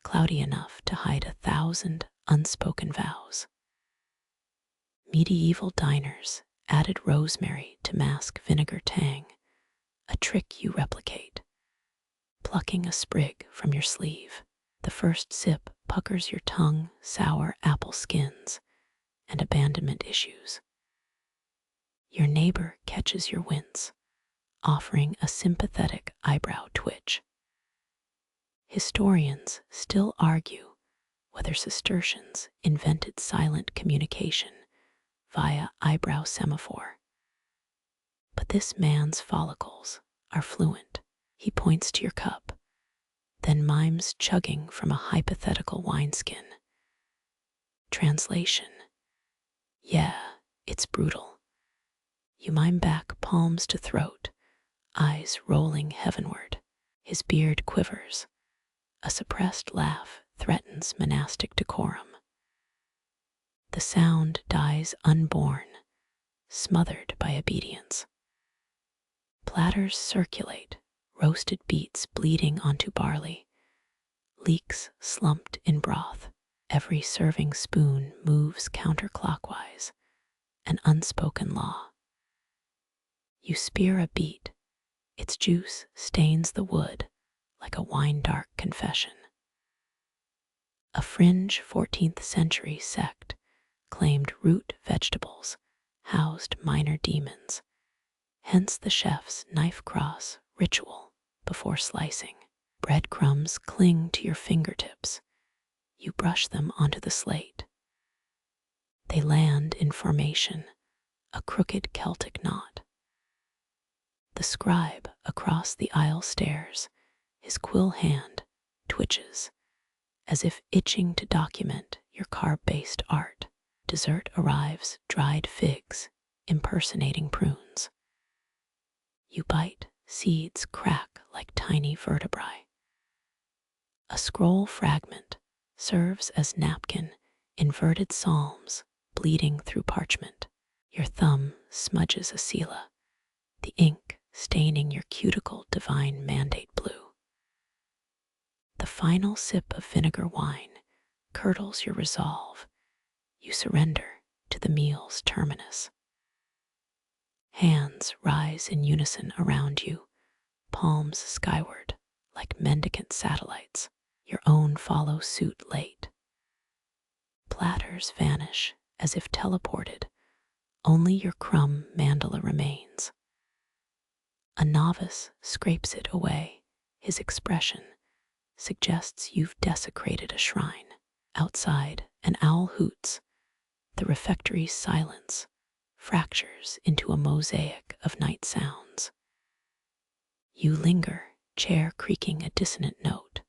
cloudy enough to hide 1,000 unspoken vows. Medieval diners added rosemary to mask vinegar tang, a trick you replicate, plucking a sprig from your sleeve. The first sip puckers your tongue, sour apple skins, and abandonment issues. Your neighbor catches your wince, offering a sympathetic eyebrow twitch. Historians still argue whether Cistercians invented silent communication via eyebrow semaphore. But this man's follicles are fluent. He points to your cup, then mimes chugging from a hypothetical wineskin. Translation: yeah, it's brutal. You mime back, palms to throat, eyes rolling heavenward. His beard quivers. A suppressed laugh threatens monastic decorum. The sound dies unborn, smothered by obedience. Platters circulate, roasted beets bleeding onto barley, leeks slumped in broth. Every serving spoon moves counterclockwise, an unspoken law. You spear a beet, its juice stains the wood like a wine-dark confession. A fringe 14th century sect claimed root vegetables housed minor demons, hence the chef's knife cross ritual before slicing. Breadcrumbs cling to your fingertips. You brush them onto the slate. They land in formation, a crooked Celtic knot. The scribe across the aisle stares, his quill hand twitches, as if itching to document your carb-based art. Dessert arrives, dried figs, impersonating prunes. You bite, seeds crack like tiny vertebrae. A scroll fragment serves as napkin, inverted psalms bleeding through parchment. Your thumb smudges a sela, the ink staining your cuticle divine mandate blue. The final sip of vinegar wine curdles your resolve. You surrender to the meal's terminus. Hands rise in unison around you, palms skyward like mendicant satellites. Your own follow suit late. Platters vanish as if teleported. Only your crumb mandala remains. A novice scrapes it away. His expression suggests you've desecrated a shrine. Outside, an owl hoots. The refectory's silence fractures into a mosaic of night sounds. You linger, chair creaking a dissonant note.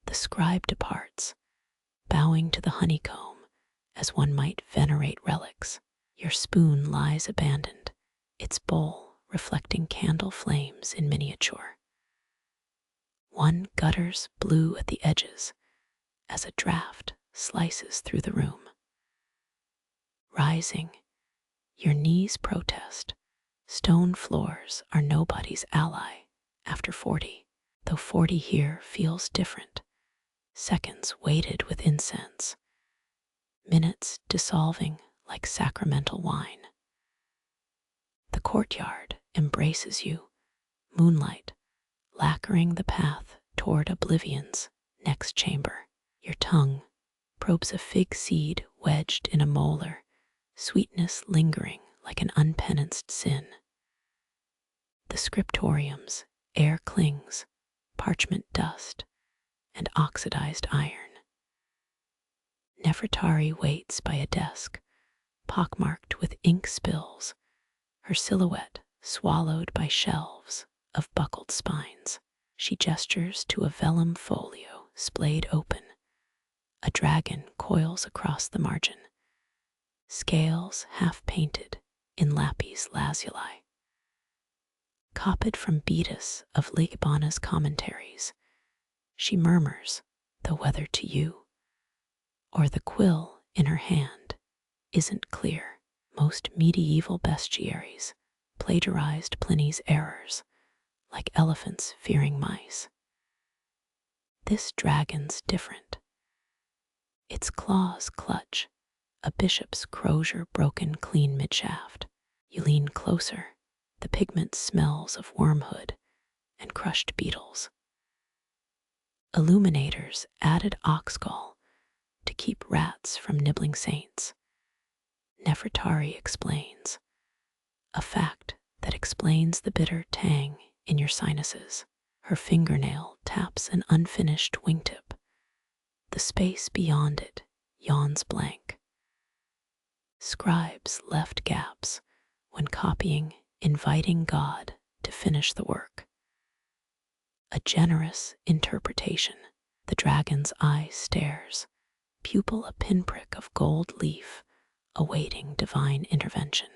The scribe departs, bowing to the honeycomb as one might venerate relics. Your spoon lies abandoned, its bowl reflecting candle flames in miniature. One gutters blue at the edges as a draft slices through the room. Rising, your knees protest. Stone floors are nobody's ally after 40, though 40 here feels different. Seconds weighted with incense, minutes dissolving like sacramental wine. The courtyard embraces you, moonlight lacquering the path toward oblivion's next chamber. Your tongue probes a fig seed wedged in a molar, sweetness lingering like an unpenanced sin. The scriptorium's air clings, parchment dust, and oxidized iron. Nefertari waits by a desk, pockmarked with ink spills, her silhouette swallowed by shelves of buckled spines. She gestures to a vellum folio splayed open. A dragon coils across the margin, scales half-painted in lapis lazuli. Copied from Beatus of Ligbana's commentaries, she murmurs, though whether to you or the quill in her hand isn't clear. Most medieval bestiaries plagiarized Pliny's errors, like elephants fearing mice. This dragon's different. Its claws clutch a bishop's crozier broken clean midshaft. You lean closer, the pigment smells of wormhood and crushed beetles. Illuminators added oxgall to keep rats from nibbling saints. Nefertari explains, a fact that explains the bitter tang in your sinuses. Her fingernail taps an unfinished wingtip. The space beyond it yawns blank. Scribes left gaps when copying, inviting God to finish the work. A generous interpretation. The dragon's eye stares, pupil a pinprick of gold leaf, awaiting divine intervention.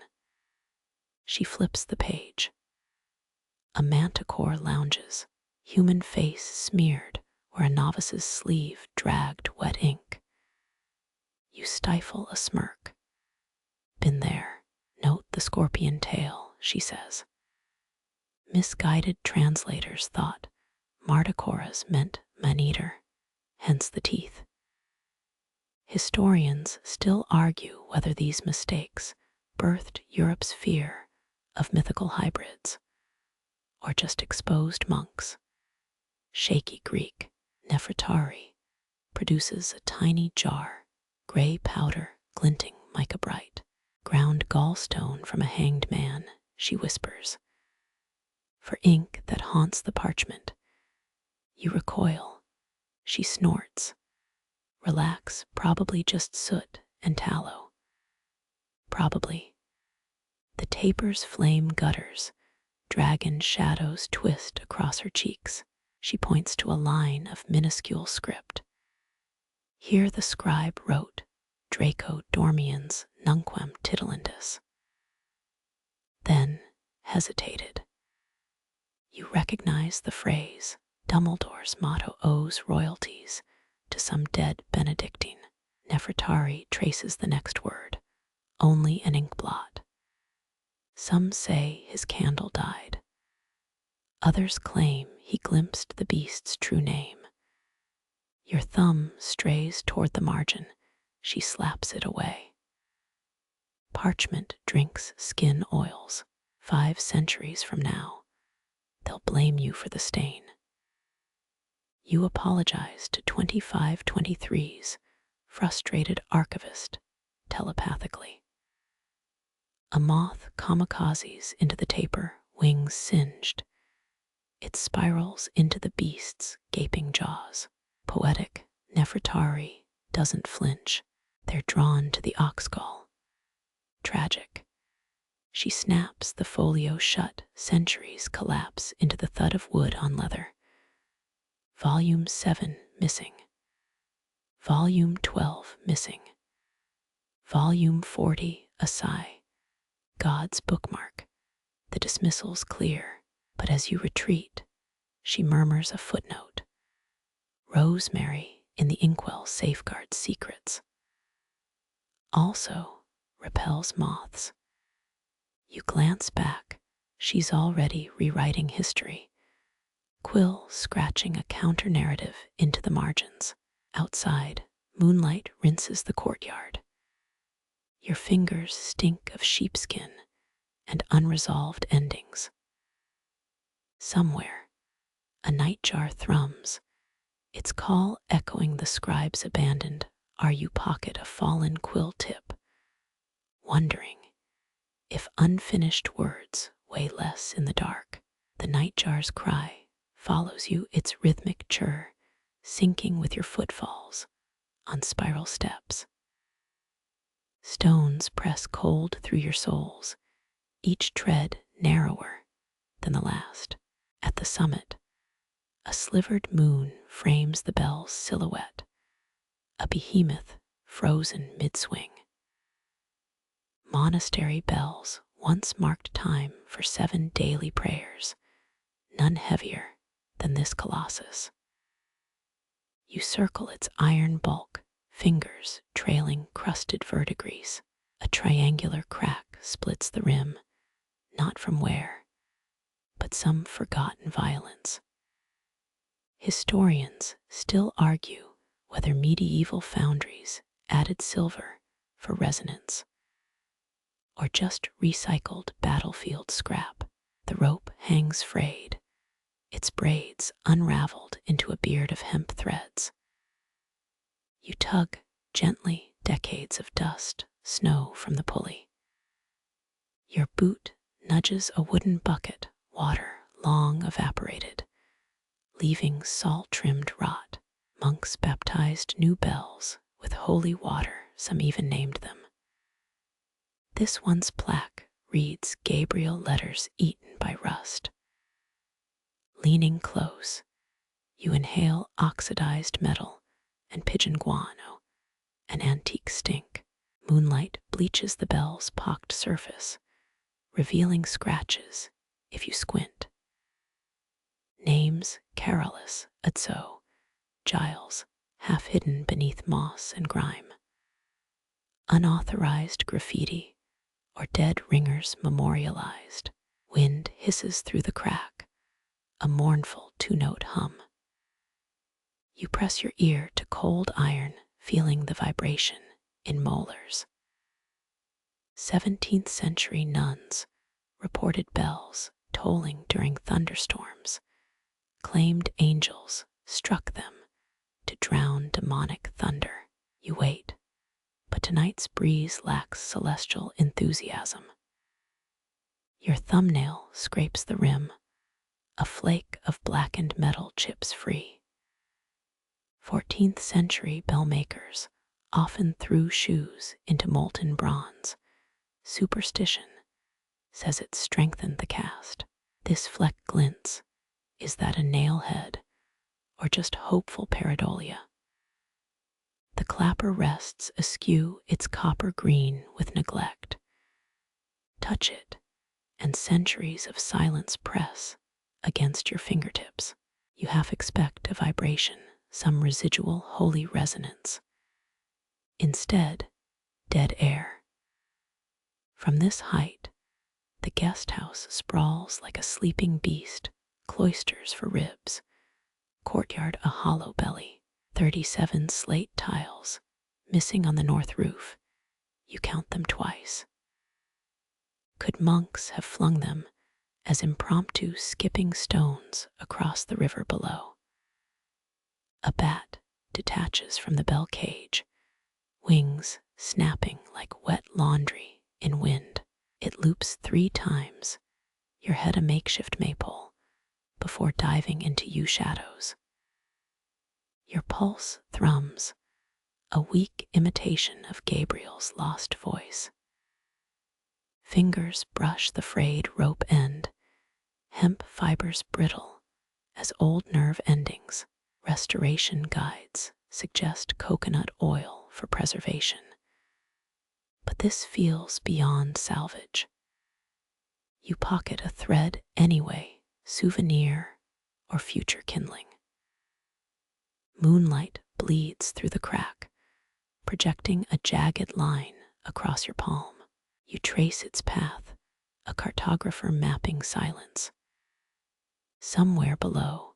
She flips the page. A manticore lounges, human face smeared where a novice's sleeve dragged wet ink. You stifle a smirk. Been there. Note the scorpion tail, she says. Misguided translators thought Marticoras meant man-eater, hence the teeth. Historians still argue whether these mistakes birthed Europe's fear of mythical hybrids or just exposed monks. Shaky Greek, Nefertari, produces a tiny jar, gray powder glinting mica bright. Ground gallstone from a hanged man, she whispers. For ink that haunts the parchment, you recoil. She snorts. Relax, probably just soot and tallow. Probably. The taper's flame gutters, dragon shadows twist across her cheeks. She points to a line of minuscule script. Here the scribe wrote, Draco dormiens nunquam titulendus. Then hesitated. You recognize the phrase. Dumbledore's motto owes royalties to some dead Benedictine. Nefertari traces the next word, only an ink blot. Some say his candle died. Others claim he glimpsed the beast's true name. Your thumb strays toward the margin. She slaps it away. Parchment drinks skin oils. 5 centuries from now, they'll blame you for the stain. You apologize to 2523's frustrated archivist telepathically. A moth kamikazes into the taper, wings singed. It spirals into the beast's gaping jaws. Poetic, Nefertari doesn't flinch. They're drawn to the oxgall. Tragic. She snaps the folio shut. Centuries collapse into the thud of wood on leather. Volume 7 missing. Volume 12 missing. Volume 40 a sigh. God's bookmark. The dismissal's clear, but as you retreat, she murmurs a footnote. Rosemary in the inkwell safeguards secrets. Also repels moths. You glance back. She's already rewriting history. Quill scratching a counter-narrative into the margins. Outside, moonlight rinses the courtyard. Your fingers stink of sheepskin and unresolved endings. Somewhere, a nightjar thrums, its call echoing the scribe's abandoned "Are you" pocket, a fallen quill tip, wondering if unfinished words weigh less in the dark. The nightjar's cry follows you, its rhythmic chirr syncing with your footfalls on spiral steps. Stones press cold through your soles, each tread narrower than the last. the summit, a slivered moon frames the bell's silhouette, a behemoth frozen mid-swing. Monastery bells once marked time for 7 daily prayers, none heavier than this colossus. You circle its iron bulk, fingers trailing crusted verdigris. A triangular crack splits the rim, not from wear, but some forgotten violence. Historians still argue whether medieval foundries added silver for resonance or just recycled battlefield scrap. The rope hangs frayed, its braids unraveled into a beard of hemp threads. You tug gently, decades of dust, snow from the pulley. Your boot nudges a wooden bucket, water long evaporated, leaving salt-trimmed rot. Monks baptized new bells with holy water, some even named them. This one's plaque reads Gabriel letters eaten by rust. Leaning close, you inhale oxidized metal and pigeon guano, an antique stink. Moonlight bleaches the bell's pocked surface, revealing scratches if you squint. Names Carolus, Atso, Giles, half hidden beneath moss and grime. Unauthorized graffiti or dead ringers memorialized. Wind hisses through the crack, a mournful 2-note hum. You press your ear to cold iron, feeling the vibration in molars. 17th century nuns reported bells tolling during thunderstorms, claimed angels struck them to drown demonic thunder. You wait, but tonight's breeze lacks celestial enthusiasm. Your thumbnail scrapes the rim, a flake of blackened metal chips free. 14th century bell makers often threw shoes into molten bronze. Superstition says it strengthened the cast. This fleck glints. Is that a nail head or just hopeful pareidolia? The clapper rests askew, its copper green with neglect. Touch it, and centuries of silence press against your fingertips. You half expect a vibration, some residual holy resonance. Instead, dead air. From this height, the Guesthouse sprawls like a sleeping beast, cloisters for ribs, courtyard a hollow belly, 37 slate tiles, missing on the north roof. You count them twice. Could monks have flung them as impromptu skipping stones across the river below? A bat detaches from the bell cage, wings snapping like wet laundry in wind. It loops 3 times, your head a makeshift maypole, before diving into yew shadows. Your pulse thrums, a weak imitation of Gabriel's lost voice. Fingers brush the frayed rope end, hemp fibers brittle as old nerve endings. Restoration guides suggest coconut oil for preservation. But this feels beyond salvage. You pocket a thread anyway, souvenir or future kindling. Moonlight bleeds through the crack, projecting a jagged line across your palm. You trace its path, a cartographer mapping silence. Somewhere below,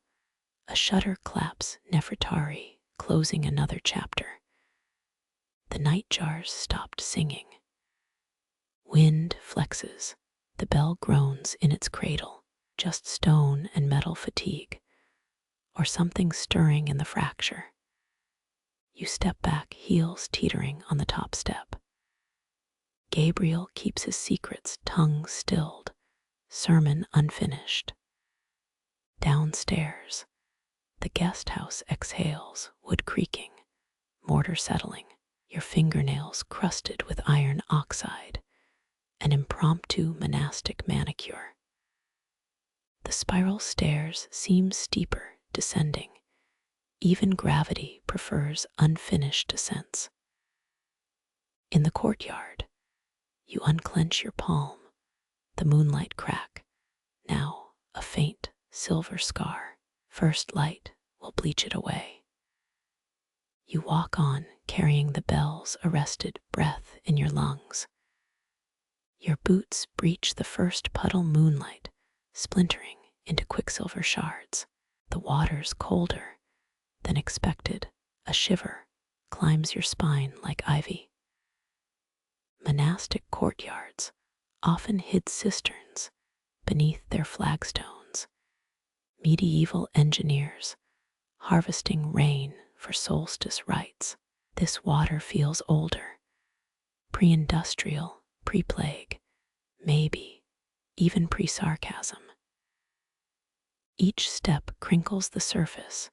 a shutter claps Nefertari, closing another chapter. The night jars stopped singing. Wind flexes, the bell groans in its cradle, just stone and metal fatigue, or something stirring in the fracture. You step back, heels teetering on the top step. Gabriel keeps his secrets, tongue stilled, sermon unfinished. Downstairs, the Guesthouse exhales, wood creaking, mortar settling, your fingernails crusted with iron oxide, an impromptu monastic manicure. The spiral stairs seem steeper descending. Even gravity prefers unfinished descents. In the courtyard, you unclench your palm, the moonlight crack, now a faint silver scar. First light will bleach it away. You walk on, carrying the bell's arrested breath in your lungs. Your boots breach the first puddle moonlight, splintering into quicksilver shards. The water's colder than expected. A shiver climbs your spine like ivy. Monastic courtyards often hid cisterns beneath their flagstones. Medieval engineers harvesting rain for solstice rites. This water feels older, pre-industrial, pre-plague, maybe even pre-sarcasm. Each step crinkles the surface,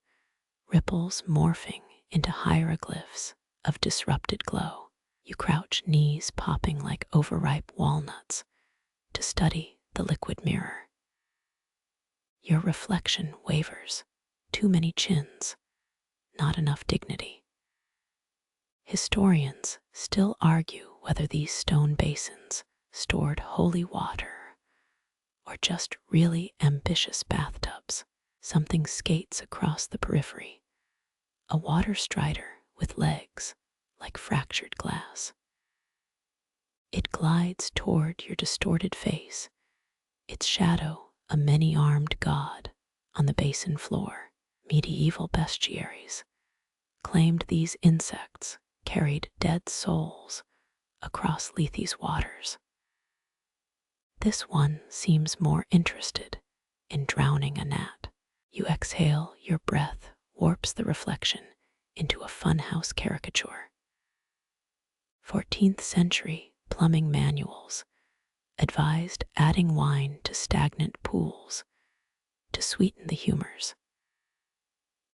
ripples morphing into hieroglyphs of disrupted glow. You crouch, knees popping like overripe walnuts, to study the liquid mirror. Your reflection wavers. Too many chins, not enough dignity. Historians still argue whether these stone basins stored holy water or just really ambitious bathtubs. Something skates across the periphery, a water strider with legs like fractured glass. It glides toward your distorted face, its shadow a many-armed god on the basin floor. Medieval bestiaries claimed these insects carried dead souls across Lethe's waters. This one seems more interested in drowning a gnat. You exhale, your breath warps the reflection into a funhouse caricature. 14th century plumbing manuals advised adding wine to stagnant pools to sweeten the humors.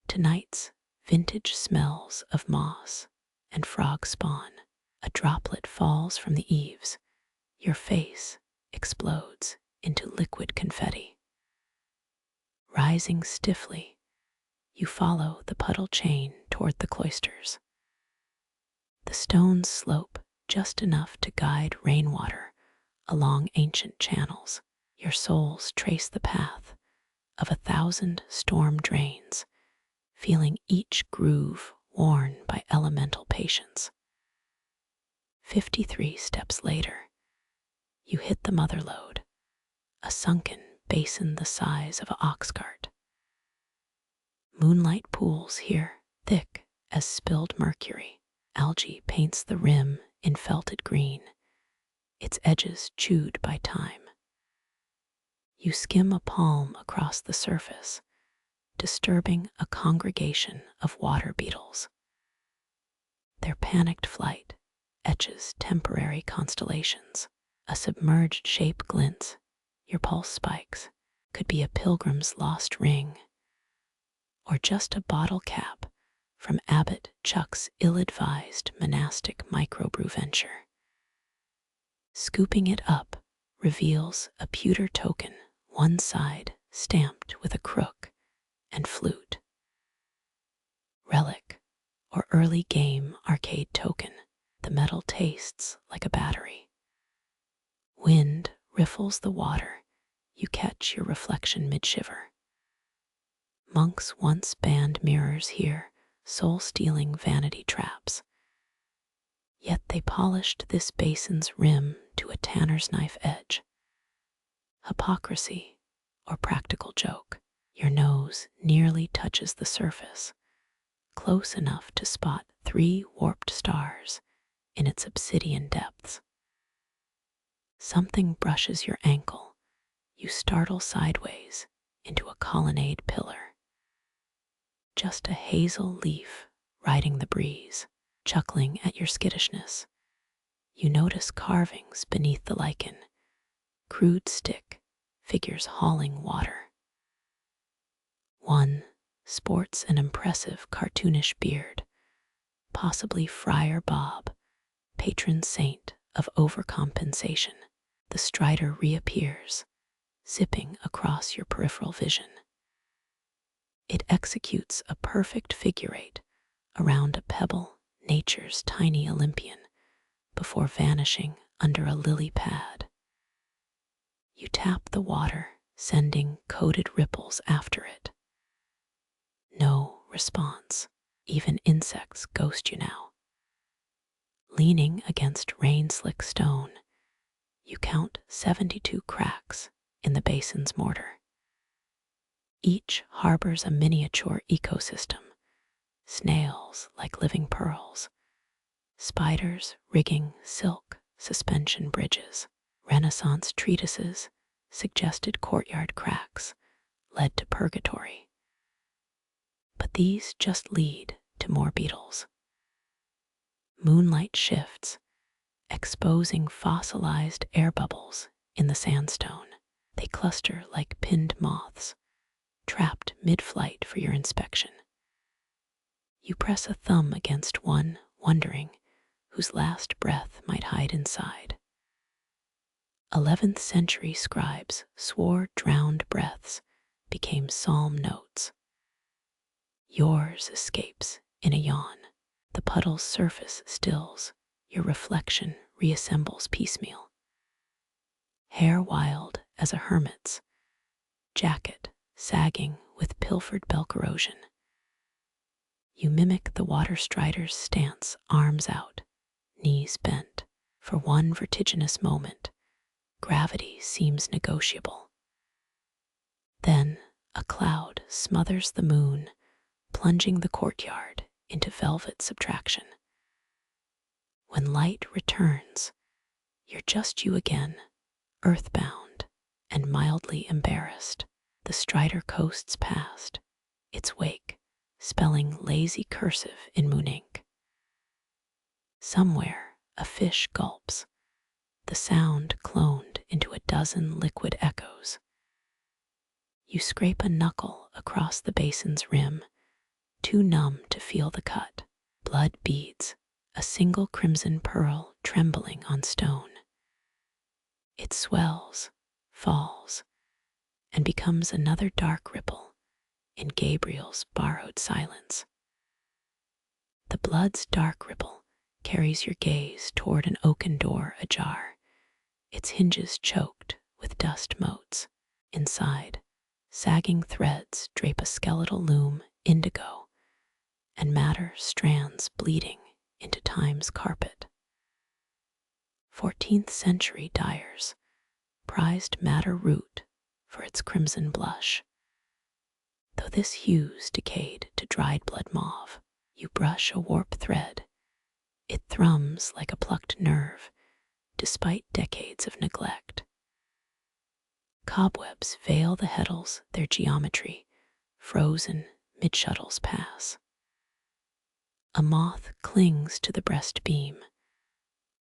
Tonight's vintage smells of moss and frog spawn. A droplet falls from the eaves. Your face explodes into liquid confetti. Rising stiffly, you follow the puddle chain toward the cloisters. The stones slope just enough to guide rainwater along ancient channels. Your soles trace the path of 1,000 storm drains, feeling each groove worn by elemental patience. 53 steps later, you hit the mother lode, a sunken basin the size of an ox cart. Moonlight pools here, thick as spilled mercury. Algae paints the rim in felted green, its edges chewed by time. You skim a palm across the surface, disturbing a congregation of water beetles. Their panicked flight etches temporary constellations. A submerged shape glints, your pulse spikes. Could be a pilgrim's lost ring, or just a bottle cap from Abbot Chuck's ill-advised monastic microbrew venture. Scooping it up reveals a pewter token, one side stamped with a crook and flute. Relic or early game arcade token, the metal tastes like a battery. Wind riffles the water, you catch your reflection mid-shiver. Monks once banned mirrors here, soul-stealing vanity traps. Yet they polished this basin's rim to a tanner's knife edge. Hypocrisy or practical joke. Your nose nearly touches the surface, close enough to spot 3 warped stars in its obsidian depths. Something brushes your ankle. You startle sideways into a colonnade pillar. Just a hazel leaf riding the breeze, chuckling at your skittishness. You notice carvings beneath the lichen, crude stick figures hauling water. One sports an impressive cartoonish beard, possibly Friar Bob, patron saint of overcompensation. The strider reappears, zipping across your peripheral vision. It executes a perfect figure eight around a pebble, nature's tiny Olympian, before vanishing under a lily pad. You tap the water, sending coated ripples after it. No response. Even insects ghost you now. Leaning against rain-slick stone, you count 72 cracks in the basin's mortar. Each harbors a miniature ecosystem, snails like living pearls, spiders rigging silk suspension bridges, Renaissance treatises suggested courtyard cracks led to purgatory. But these just lead to more beetles. Moonlight shifts, exposing fossilized air bubbles in the sandstone. They cluster like pinned moths, trapped mid-flight for your inspection. You press a thumb against one, wondering whose last breath might hide inside. 11th century scribes swore drowned breaths became psalm notes. Yours escapes in a yawn. The puddle's surface stills, your reflection reassembles piecemeal. Hair wild as a hermit's, jacket sagging with pilfered bell corrosion. You mimic the water strider's stance, arms out, knees bent. For one vertiginous moment, gravity seems negotiable. Then a cloud smothers the moon, plunging the courtyard into velvet subtraction. When light returns, you're just you again, earthbound and mildly embarrassed. The strider coasts past, its wake spelling lazy cursive in moon ink. Somewhere a fish gulps, the sound cloned into a dozen liquid echoes. You scrape a knuckle across the basin's rim, too numb to feel the cut. Blood beads, a single crimson pearl trembling on stone. It swells, falls, and becomes another dark ripple in Gabriel's borrowed silence. The blood's dark ripple carries your gaze toward an oaken door ajar, its hinges choked with dust motes. Inside, sagging threads drape a skeletal loom, indigo, and madder strands bleeding into time's carpet. 14th century dyers prized madder root for its crimson blush. Though this hue's decayed to dried blood mauve, you brush a warp thread. It thrums like a plucked nerve, despite decades of neglect. Cobwebs veil the heddles, their geometry, frozen mid-shuttles pass. A moth clings to the breast beam,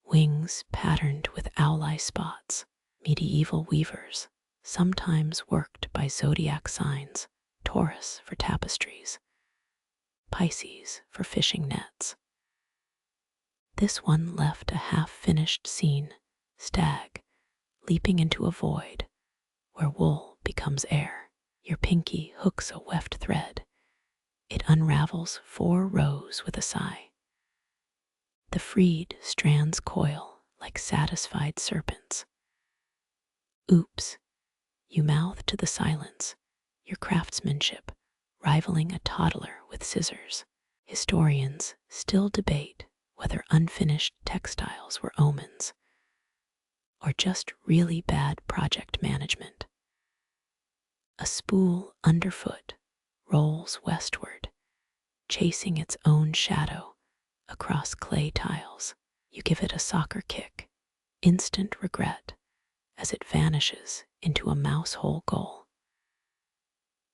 wings patterned with owl-eye spots. Medieval weavers, sometimes worked by zodiac signs, Taurus for tapestries, Pisces for fishing nets. This one left a half-finished scene, stag, leaping into a void where wool becomes air. Your pinky hooks a weft thread. It unravels 4 rows with a sigh. The freed strands coil like satisfied serpents. Oops, you mouth to the silence, your craftsmanship rivaling a toddler with scissors. Historians still debate whether unfinished textiles were omens or just really bad project management. A spool underfoot rolls westward, chasing its own shadow across clay tiles. You give it a soccer kick, instant regret as it vanishes into a mouse-hole goal.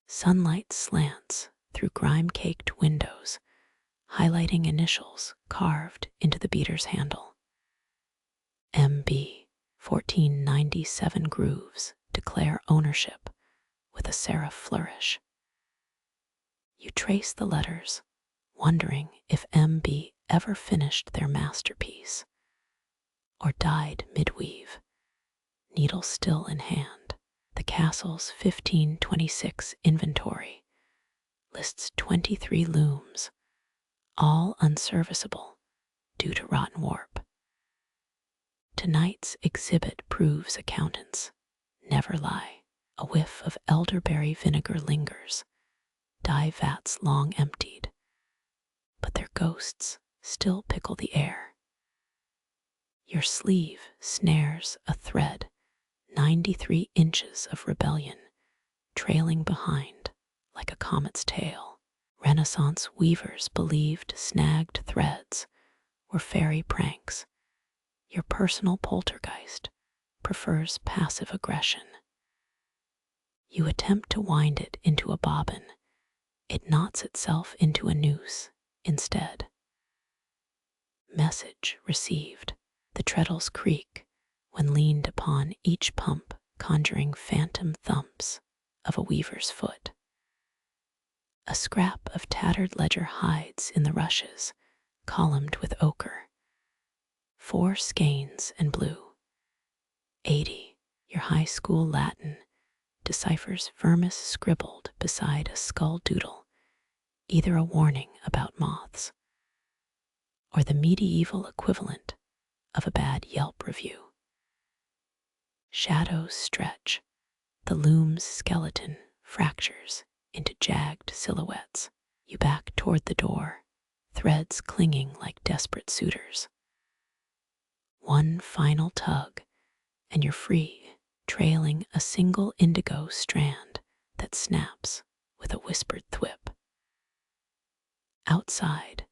Sunlight slants through grime-caked windows, highlighting initials carved into the beater's handle. MB 1497 grooves declare ownership with a serif flourish. You trace the letters, wondering if MB ever finished their masterpiece or died mid-weave, needle still in hand. The castle's 1526 inventory lists 23 looms, all unserviceable due to rotten warp. Tonight's exhibit proves accountants never lie. A whiff of elderberry vinegar lingers, dye vats long emptied, but their ghosts still pickle the air. Your sleeve snares a thread, 93 inches of rebellion, trailing behind like a comet's tail. Renaissance weavers believed snagged threads were fairy pranks. Your personal poltergeist prefers passive aggression. You attempt to wind it into a bobbin. It knots itself into a noose instead. Message received. The treadles creak when leaned upon, each pump conjuring phantom thumps of a weaver's foot. A scrap of tattered ledger hides in the rushes, columned with ochre. 4 skeins and blue. 80, your high school Latin, deciphers vermis scribbled beside a skull doodle, either a warning about moths or the medieval equivalent of a bad Yelp review. Shadows stretch. The loom's skeleton fractures into jagged silhouettes. You back toward the door, threads clinging like desperate suitors. One final tug, and you're free, trailing a single indigo strand that snaps with a whispered thwip. Outside,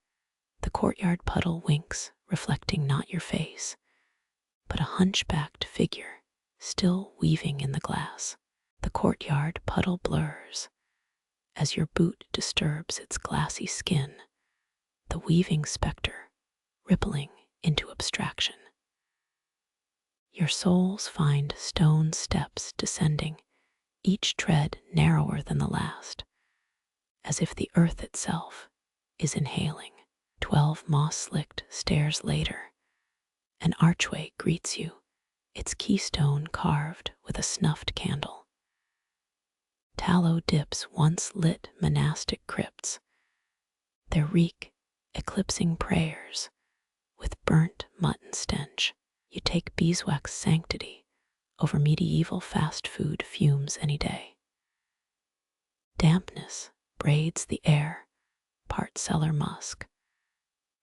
the courtyard puddle winks, reflecting not your face, but a hunchbacked figure still weaving in the glass. The courtyard puddle blurs as your boot disturbs its glassy skin, the weaving specter rippling into abstraction. Your soles find stone steps descending, each tread narrower than the last, as if the earth itself is inhaling. 12 moss-slicked stairs later, an archway greets you, its keystone carved with a snuffed candle. Tallow dips once lit monastic crypts, their reek eclipsing prayers with burnt mutton stench. You take beeswax sanctity over medieval fast food fumes any day. Dampness braids the air, part cellar musk,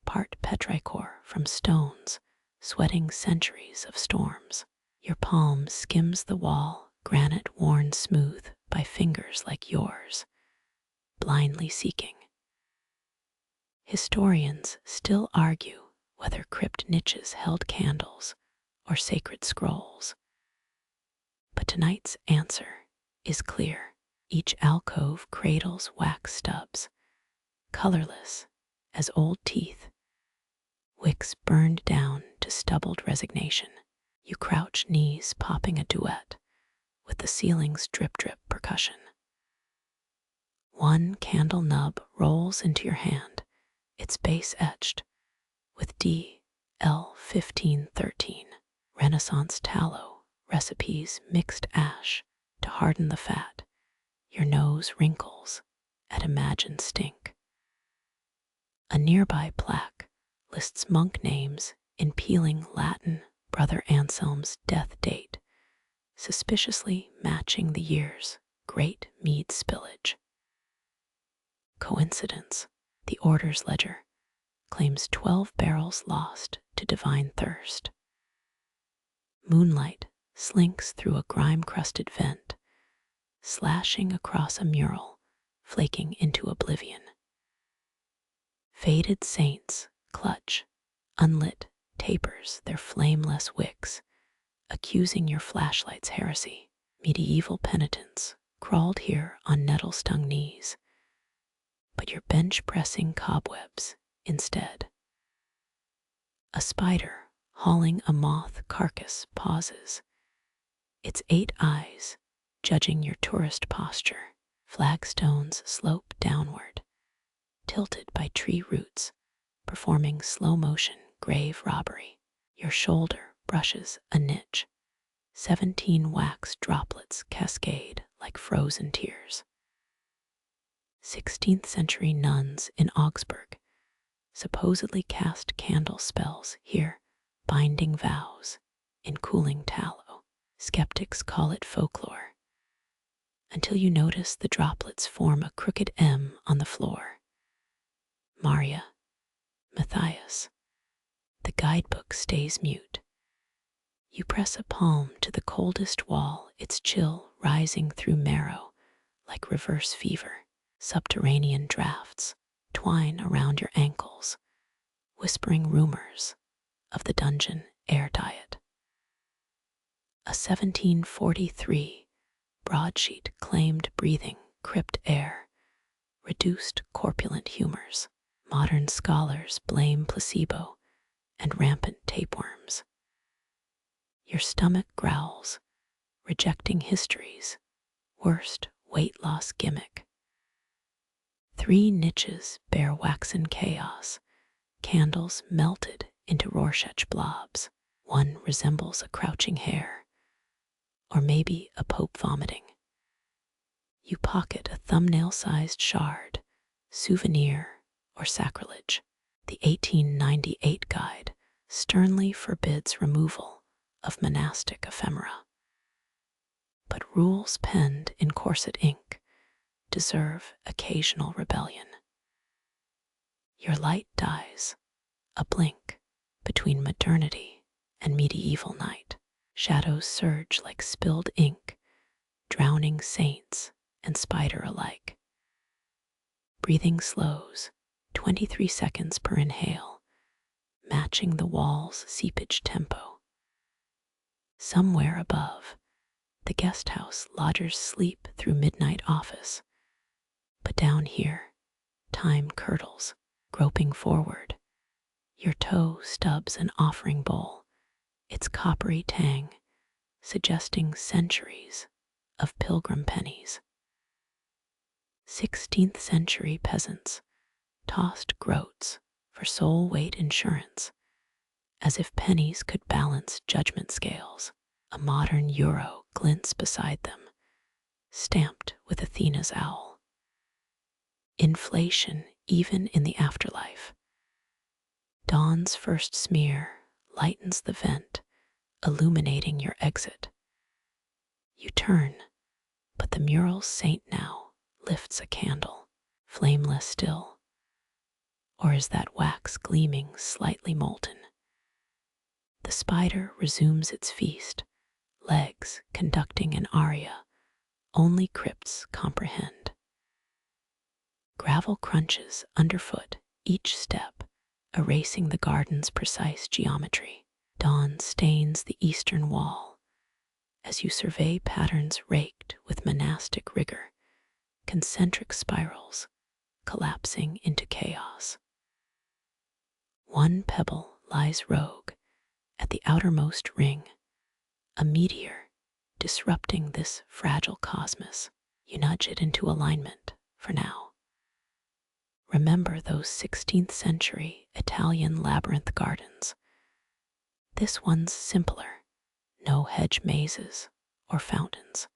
part petrichor from stones sweating centuries of storms. Your palm skims the wall, granite worn smooth by fingers like yours, blindly seeking. Historians still argue whether crypt niches held candles or sacred scrolls. But tonight's answer is clear. Each alcove cradles wax stubs, colorless as old teeth, wicks burned down to stubbled resignation. You crouch, knees popping a duet with the ceiling's drip-drip percussion. One candle nub rolls into your hand, its base etched with D.L. 1513, Renaissance tallow recipes mixed ash to harden the fat. Your nose wrinkles at imagined stink. A nearby plaque lists monk names in peeling Latin, Brother Anselm's death date, suspiciously matching the year's great mead spillage. Coincidence? The order's ledger claims 12 barrels lost to divine thirst. Moonlight slinks through a grime-crusted vent, slashing across a mural, flaking into oblivion. Faded saints clutch unlit tapers their flameless wicks, accusing your flashlight's heresy. Medieval penitents crawled here on nettle-stung knees, but you're bench-pressing cobwebs instead. A spider hauling a moth carcass pauses, its 8 eyes judging your tourist posture. Flagstones slope downward, tilted by tree roots, performing slow-motion grave robbery. Your shoulder brushes a niche, 17 wax droplets cascade like frozen tears. 16th century nuns in Augsburg supposedly cast candle spells here, binding vows in cooling tallow. Skeptics call it folklore, until you notice the droplets form a crooked M on the floor. Maria, Matthias. The guidebook stays mute. You press a palm to the coldest wall, its chill rising through marrow like reverse fever. Subterranean drafts twine around your ankles, whispering rumors of the dungeon air diet. A 1743 broadsheet claimed breathing crypt air, reduced corpulent humors. Modern scholars blame placebo and rampant tapeworms. Your stomach growls, rejecting history's worst weight loss gimmick. 3 niches bear waxen chaos, candles melted into Rorschach blobs. One resembles a crouching hare, or maybe a pope vomiting. You pocket a thumbnail-sized shard, souvenir or sacrilege. The 1898 guide sternly forbids removal of monastic ephemera. But rules penned in corset ink deserve occasional rebellion. Your light dies, a blink between modernity and medieval night. Shadows surge like spilled ink, drowning saints and spider alike. Breathing slows, 23 seconds per inhale, matching the wall's seepage tempo. Somewhere above, the Guesthouse lodgers sleep through midnight office. But down here, time curdles, groping forward. Your toe stubs an offering bowl, its coppery tang suggesting centuries of pilgrim pennies. 16th century peasants tossed groats for soul weight insurance, as if pennies could balance judgment scales. A modern euro glints beside them, stamped with Athena's owl. Inflation even in the afterlife. Dawn's first smear lightens the vent, illuminating your exit. You turn, but the mural's saint now lifts a candle, flameless still. Or is that wax gleaming slightly molten? The spider resumes its feast, legs conducting an aria only crypts comprehend. Gravel crunches underfoot each step, erasing the garden's precise geometry. Dawn stains the eastern wall as you survey patterns raked with monastic rigor, concentric spirals collapsing into chaos. One pebble lies rogue at the outermost ring, a meteor disrupting this fragile cosmos. You nudge it into alignment for now. Remember those 16th century Italian labyrinth gardens. This one's simpler, no hedge mazes or fountains,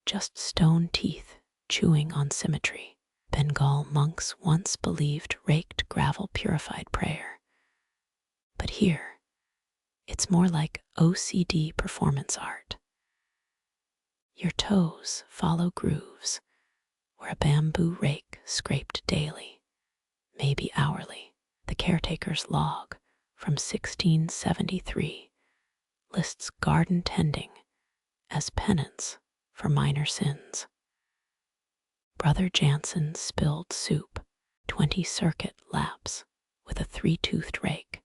just stone teeth chewing on symmetry. Bengal monks once believed raked gravel purified prayer. But here, it's more like OCD performance art. Your toes follow grooves where a bamboo rake scraped daily, maybe hourly. The caretaker's log from 1673 lists garden tending as penance for minor sins. Brother Jansen spilled soup, 20-circuit laps with a 3-toothed rake.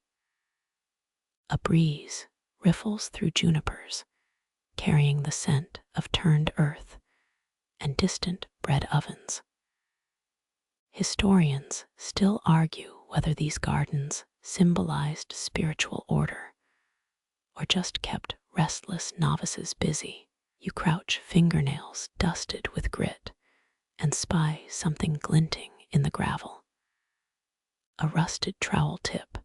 A breeze riffles through junipers, carrying the scent of turned earth and distant bread ovens. Historians still argue whether these gardens symbolized spiritual order or just kept restless novices busy. You crouch, fingernails dusted with grit, and spy something glinting in the gravel. A rusted trowel tip.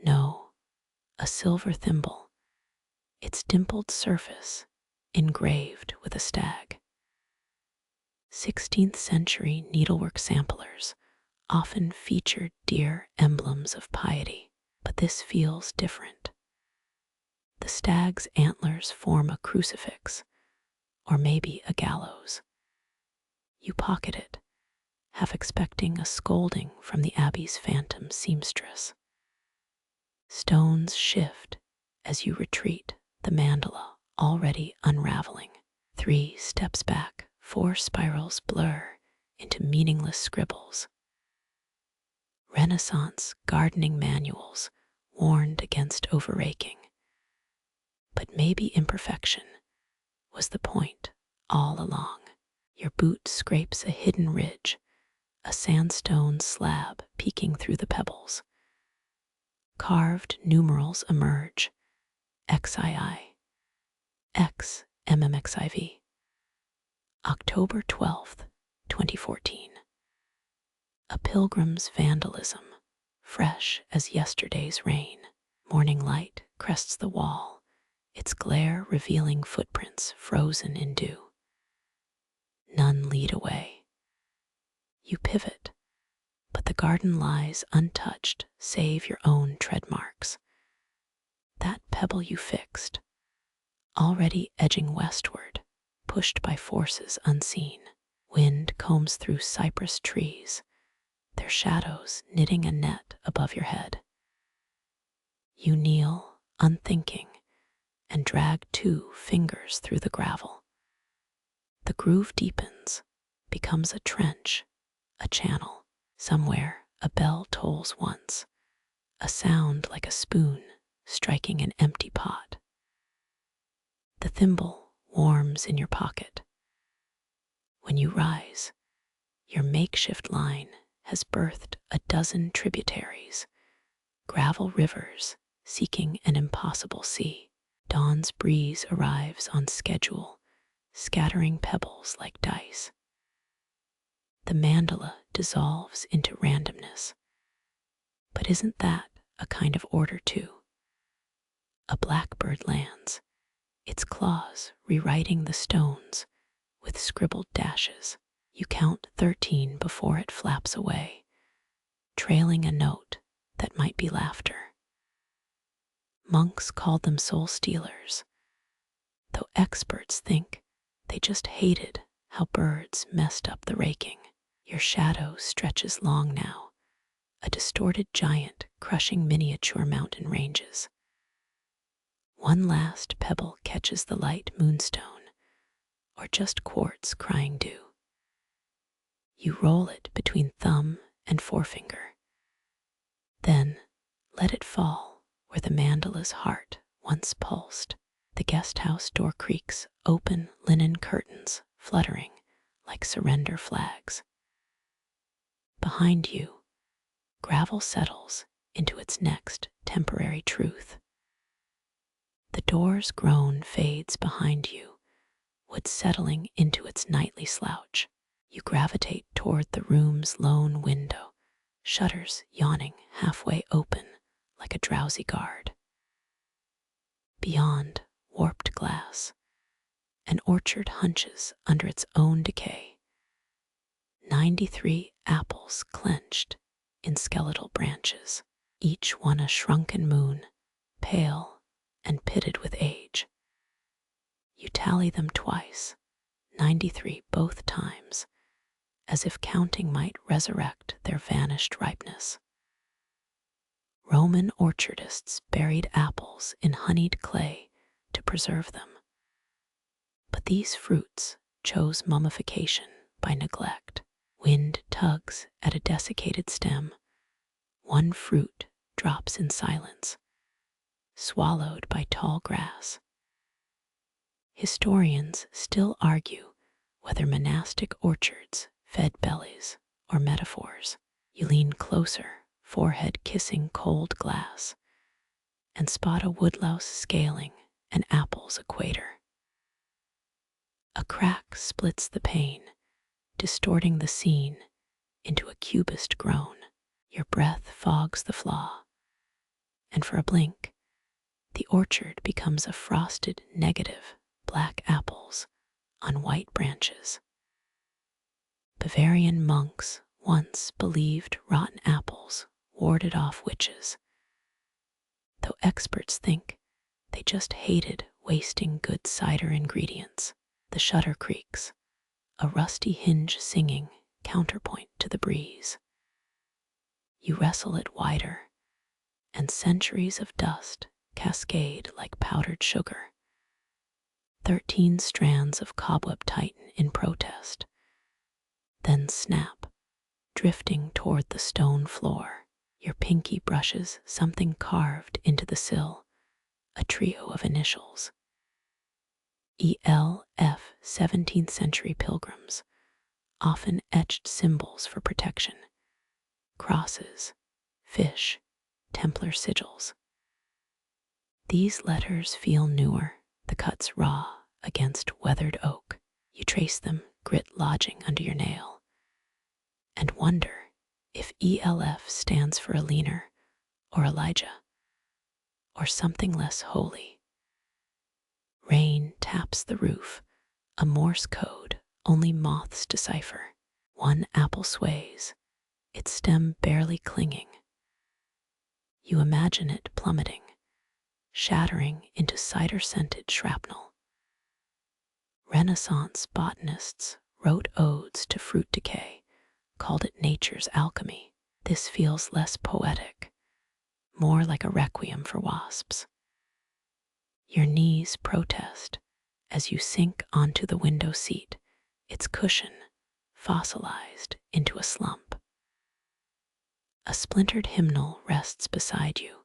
No, a silver thimble. its dimpled surface engraved with a stag. 16th century needlework samplers often featured deer emblems of piety, but this feels different. The stag's antlers form a crucifix, or maybe a gallows. You pocket it, half expecting a scolding from the abbey's phantom seamstress. Stones shift as you retreat, the mandala already unraveling. 3 steps back, 4 spirals blur into meaningless scribbles. Renaissance gardening manuals warned against overraking. But maybe imperfection was the point all along. Your boot scrapes a hidden ridge, a sandstone slab peeking through the pebbles. Carved numerals emerge, XII, X MMXIV. October 12th, 2014. A pilgrim's vandalism, fresh as yesterday's rain. Morning light crests the wall, its glare revealing footprints frozen in dew. None lead away. You pivot, but the garden lies untouched save your own tread marks. That pebble you fixed, already edging westward, pushed by forces unseen. Wind combs through cypress trees, their shadows knitting a net above your head. You kneel, unthinking, and drag 2 fingers through the gravel. The groove deepens, becomes a trench, a channel. Somewhere a bell tolls once, a sound like a spoon striking an empty pot. The thimble warms in your pocket. When you rise, your makeshift line has birthed a dozen tributaries, gravel rivers seeking an impossible sea. Dawn's breeze arrives on schedule, scattering pebbles like dice. The mandala dissolves into randomness. But isn't that a kind of order too? A blackbird lands, its claws rewriting the stones with scribbled dashes. You count 13 before it flaps away, trailing a note that might be laughter. Monks called them soul stealers, though experts think they just hated how birds messed up the raking. Your shadow stretches long now, a distorted giant crushing miniature mountain ranges. One last pebble catches the light moonstone, or just quartz crying dew. You roll it between thumb and forefinger. Then let it fall where the mandala's heart once pulsed. The guesthouse door creaks open, linen curtains fluttering like surrender flags. Behind you, gravel settles into its next temporary truth. The door's groan fades behind you, wood settling into its nightly slouch. You gravitate toward the room's lone window, shutters yawning halfway open like a drowsy guard. Beyond warped glass, an orchard hunches under its own decay. 93 apples clenched in skeletal branches, each one a shrunken moon, pale and pitted with age. You tally them twice, 93 both times, as if counting might resurrect their vanished ripeness. Roman orchardists buried apples in honeyed clay to preserve them. But these fruits chose mummification by neglect. Wind tugs at a desiccated stem. One fruit drops in silence, swallowed by tall grass. Historians still argue whether monastic orchards fed bellies or metaphors. You lean closer, forehead kissing cold glass, and spot a woodlouse scaling an apple's equator. A crack splits the pane, distorting the scene into a cubist groan. Your breath fogs the flaw, and for a blink, The orchard becomes a frosted negative, black apples on white branches. Bavarian monks once believed rotten apples warded off witches, though experts think they just hated wasting good cider ingredients. The shutter creaks, a rusty hinge singing counterpoint to the breeze. You wrestle it wider, and centuries of dust cascade like powdered sugar. 13 strands of cobweb tighten in protest, then snap, drifting toward the stone floor. Your pinky brushes something carved into the sill, a trio of initials. ELF, 17th century pilgrims, often etched symbols for protection. Crosses, fish, Templar sigils. These letters feel newer, the cuts raw against weathered oak. You trace them, grit lodging under your nail, and wonder if ELF stands for Eleanor or Elijah, or something less holy. Rain taps the roof, a Morse code only moths decipher. One apple sways, its stem barely clinging. You imagine it plummeting, shattering into cider-scented shrapnel. Renaissance botanists wrote odes to fruit decay, called it nature's alchemy. This feels less poetic, more like a requiem for wasps. Your knees protest as you sink onto the window seat, its cushion fossilized into a slump. A splintered hymnal rests beside you,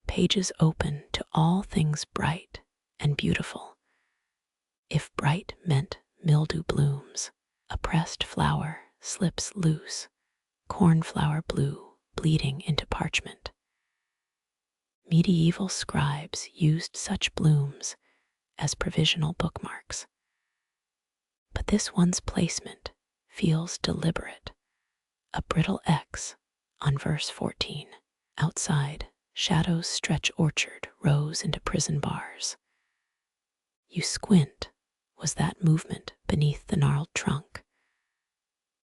pages open to all things bright and beautiful. If bright meant mildew blooms, a pressed flower slips loose, cornflower blue bleeding into parchment. Medieval scribes used such blooms as provisional bookmarks. But this one's placement feels deliberate, a brittle X on verse 14. Outside, shadows stretch orchard rows into prison bars. You squint. Was that movement beneath the gnarled trunk?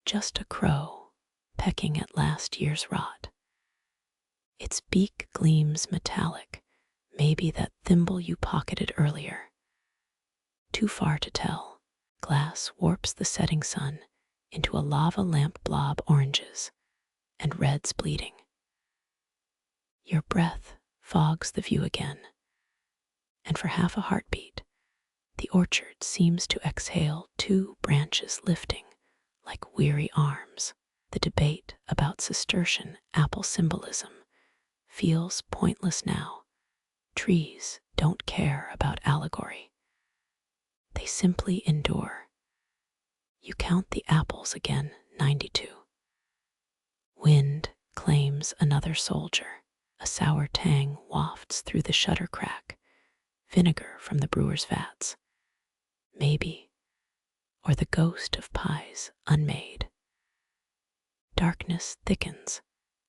Just a crow pecking at last year's rot. Its beak gleams metallic, maybe that thimble you pocketed earlier. Too far to tell. Glass warps the setting sun into a lava lamp blob oranges and reds bleeding. Your breath fogs the view again, and for half a heartbeat, the orchard seems to exhale, two branches lifting like weary arms. The debate about Cistercian apple symbolism feels pointless now. Trees don't care about allegory. They simply endure. You count the apples again, 92. Wind claims another soldier. A sour tang wafts through the shutter crack, vinegar from the brewer's vats. Maybe, or the ghost of pies unmade. Darkness thickens,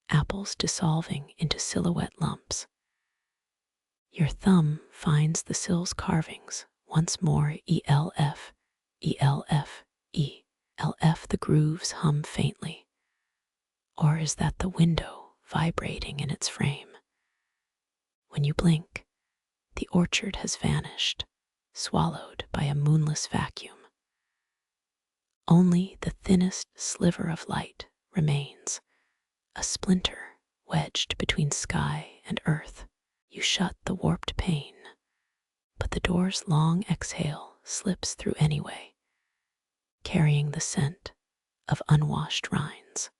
apples dissolving into silhouette lumps. Your thumb finds the sill's carvings, once more ELF, ELF, ELF. The grooves hum faintly. Or is that the window vibrating in its frame? When you blink, the orchard has vanished, swallowed by a moonless vacuum. Only the thinnest sliver of light remains, a splinter wedged between sky and earth. You shut the warped pane, but the door's long exhale slips through anyway, carrying the scent of unwashed rinds.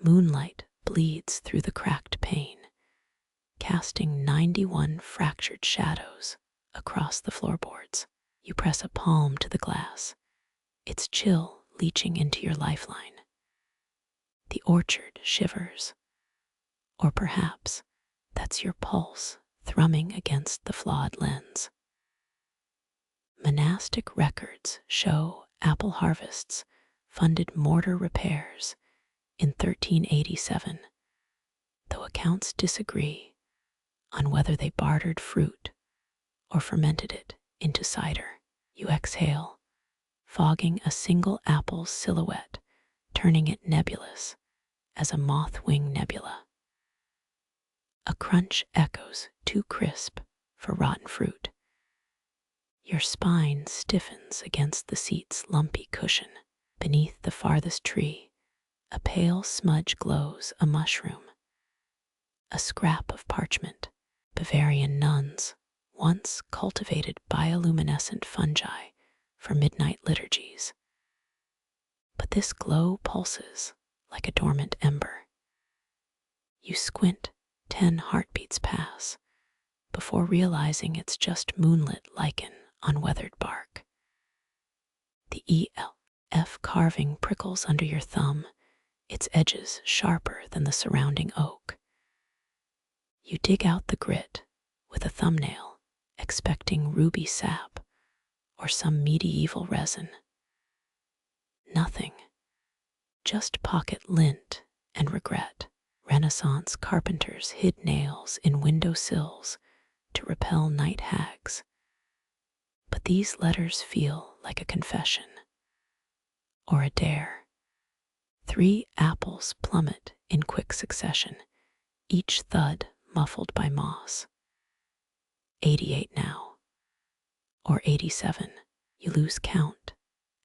Moonlight bleeds through the cracked pane, casting 91 fractured shadows across the floorboards. You press a palm to the glass, its chill leaching into your lifeline. The orchard shivers, or perhaps that's your pulse thrumming against the flawed lens. Monastic records show apple harvests funded mortar repairs in 1387, though accounts disagree on whether they bartered fruit or fermented it into cider. You exhale, fogging a single apple's silhouette, turning it nebulous as a moth-wing nebula. A crunch echoes too crisp for rotten fruit. Your spine stiffens against the seat's lumpy cushion. Beneath the farthest tree, a pale smudge glows, a mushroom, a scrap of parchment. Bavarian nuns once cultivated bioluminescent fungi for midnight liturgies. But this glow pulses like a dormant ember. You squint, 10 heartbeats pass, before realizing it's just moonlit lichen on weathered bark. The ELF carving prickles under your thumb, its edges sharper than the surrounding oak. You dig out the grit with a thumbnail, expecting ruby sap or some medieval resin. Nothing, just pocket lint and regret. Renaissance carpenters hid nails in window sills to repel night hags. But these letters feel like a confession or a dare. 3 apples plummet in quick succession, each thud muffled by moss. 88 now, or 87, you lose count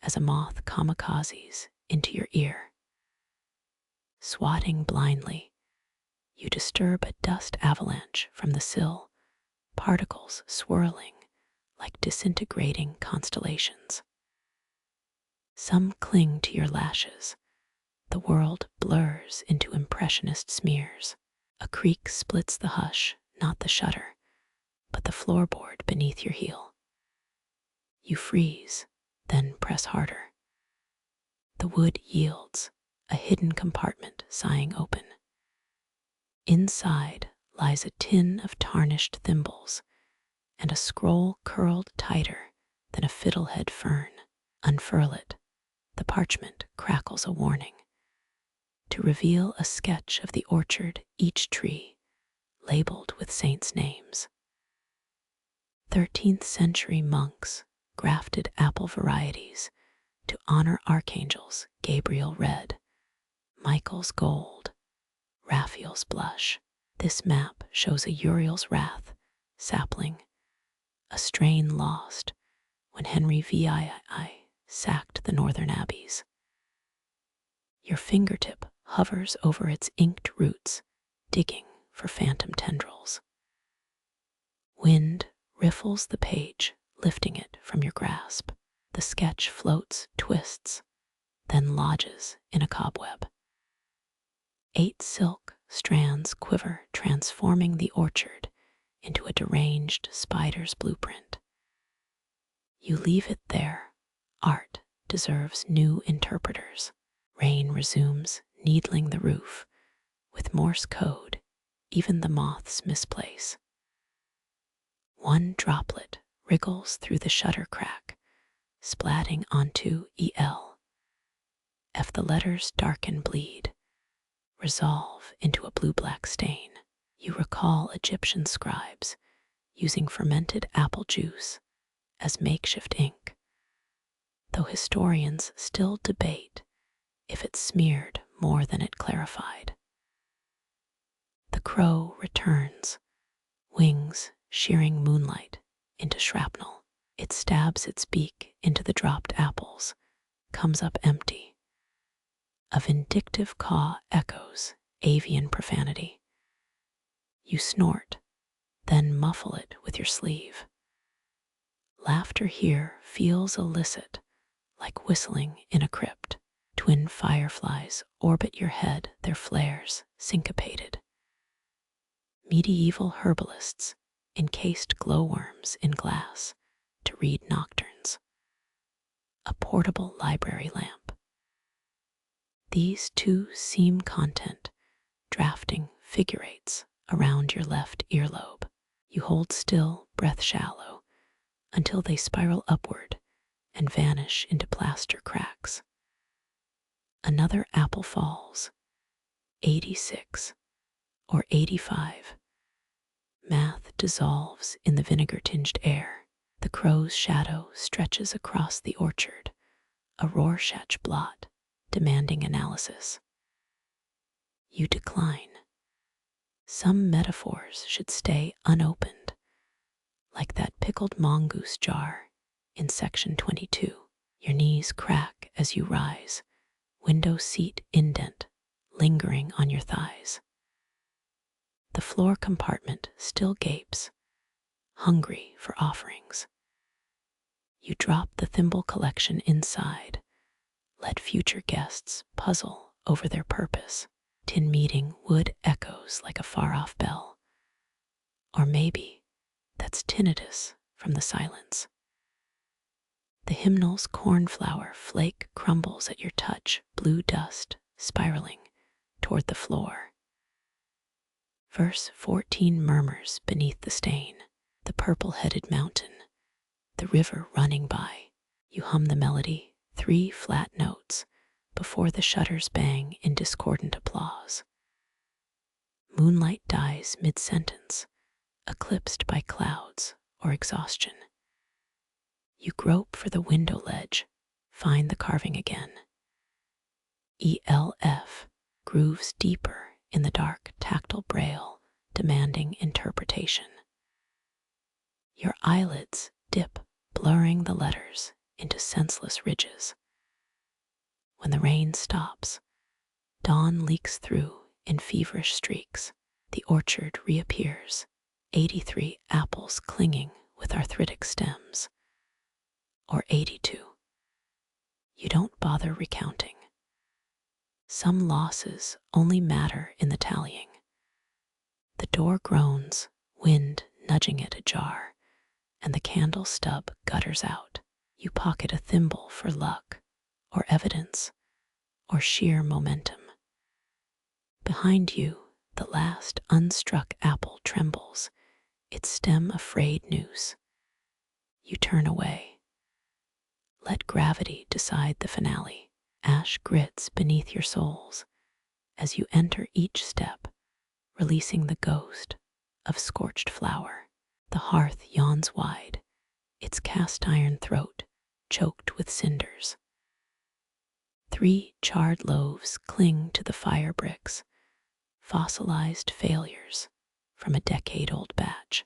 as a moth kamikazes into your ear. Swatting blindly, you disturb a dust avalanche from the sill, particles swirling like disintegrating constellations. Some cling to your lashes. The world blurs into impressionist smears. A creak splits the hush, not the shutter, but the floorboard beneath your heel. You freeze, then press harder. The wood yields, a hidden compartment sighing open. Inside lies a tin of tarnished thimbles and a scroll curled tighter than a fiddlehead fern. Unfurl it. The parchment crackles a warning to reveal a sketch of the orchard, each tree labeled with saints' names. 13th century monks grafted apple varieties to honor archangels. Gabriel red, Michael's gold, Raphael's blush. This map shows a Uriel's wrath sapling, a strain lost when Henry VII sacked the northern abbeys. Your fingertip hovers over its inked roots, digging for phantom tendrils. Wind riffles the page, lifting it from your grasp. The sketch floats, twists, then lodges in a cobweb. 8 silk strands quiver, transforming the orchard into a deranged spider's blueprint. You leave it there. Art deserves new interpreters. Rain resumes, needling the roof. With Morse code, even the moths misplace. 1 droplet wriggles through the shutter crack, splatting onto EL. If the letters darken, bleed, resolve into a blue-black stain. You recall Egyptian scribes using fermented apple juice as makeshift ink, though historians still debate if it smeared more than it clarified. The crow returns, wings shearing moonlight into shrapnel. It stabs its beak into the dropped apples, comes up empty. A vindictive caw echoes avian profanity. You snort, then muffle it with your sleeve. Laughter here feels illicit, like whistling in a crypt. Twin fireflies orbit your head, their flares syncopated. Medieval herbalists encased glowworms in glass to read nocturnes. A portable library lamp. These 2 seam content, drafting figure eights around your left earlobe. You hold still, breath shallow, until they spiral upward and vanish into plaster cracks. Another apple falls, 86 or 85. Math dissolves in the vinegar-tinged air. The crow's shadow stretches across the orchard, a Rorschach blot demanding analysis. You decline. Some metaphors should stay unopened, like that pickled mongoose jar in section 22. Your knees crack as you rise, window seat indent lingering on your thighs. The floor compartment still gapes, hungry for offerings. You drop the thimble collection inside, let future guests puzzle over their purpose. Tin meeting wood echoes like a far-off bell. Or maybe that's tinnitus from the silence. The hymnal's cornflower flake crumbles at your touch, blue dust spiraling toward the floor. Verse 14 murmurs beneath the stain, the purple-headed mountain, the river running by. You hum the melody, 3 flat notes, before the shutters bang in discordant applause. Moonlight dies mid-sentence, eclipsed by clouds or exhaustion. You grope for the window ledge, find the carving again. ELF grooves deeper in the dark tactile braille, demanding interpretation. Your eyelids dip, blurring the letters into senseless ridges. When the rain stops, dawn leaks through in feverish streaks. The orchard reappears, 83 apples clinging with arthritic stems. Or 82. You don't bother recounting. Some losses only matter in the tallying. The door groans, wind nudging it ajar, and the candle stub gutters out. You pocket a thimble for luck, or evidence, or sheer momentum. Behind you, the last unstruck apple trembles, its stem a frayed noose. You turn away. Let gravity decide the finale. Ash grits beneath your soles as you enter each step, releasing the ghost of scorched flour. The hearth yawns wide, its cast-iron throat choked with cinders. 3 charred loaves cling to the fire bricks, fossilized failures from a decade-old batch.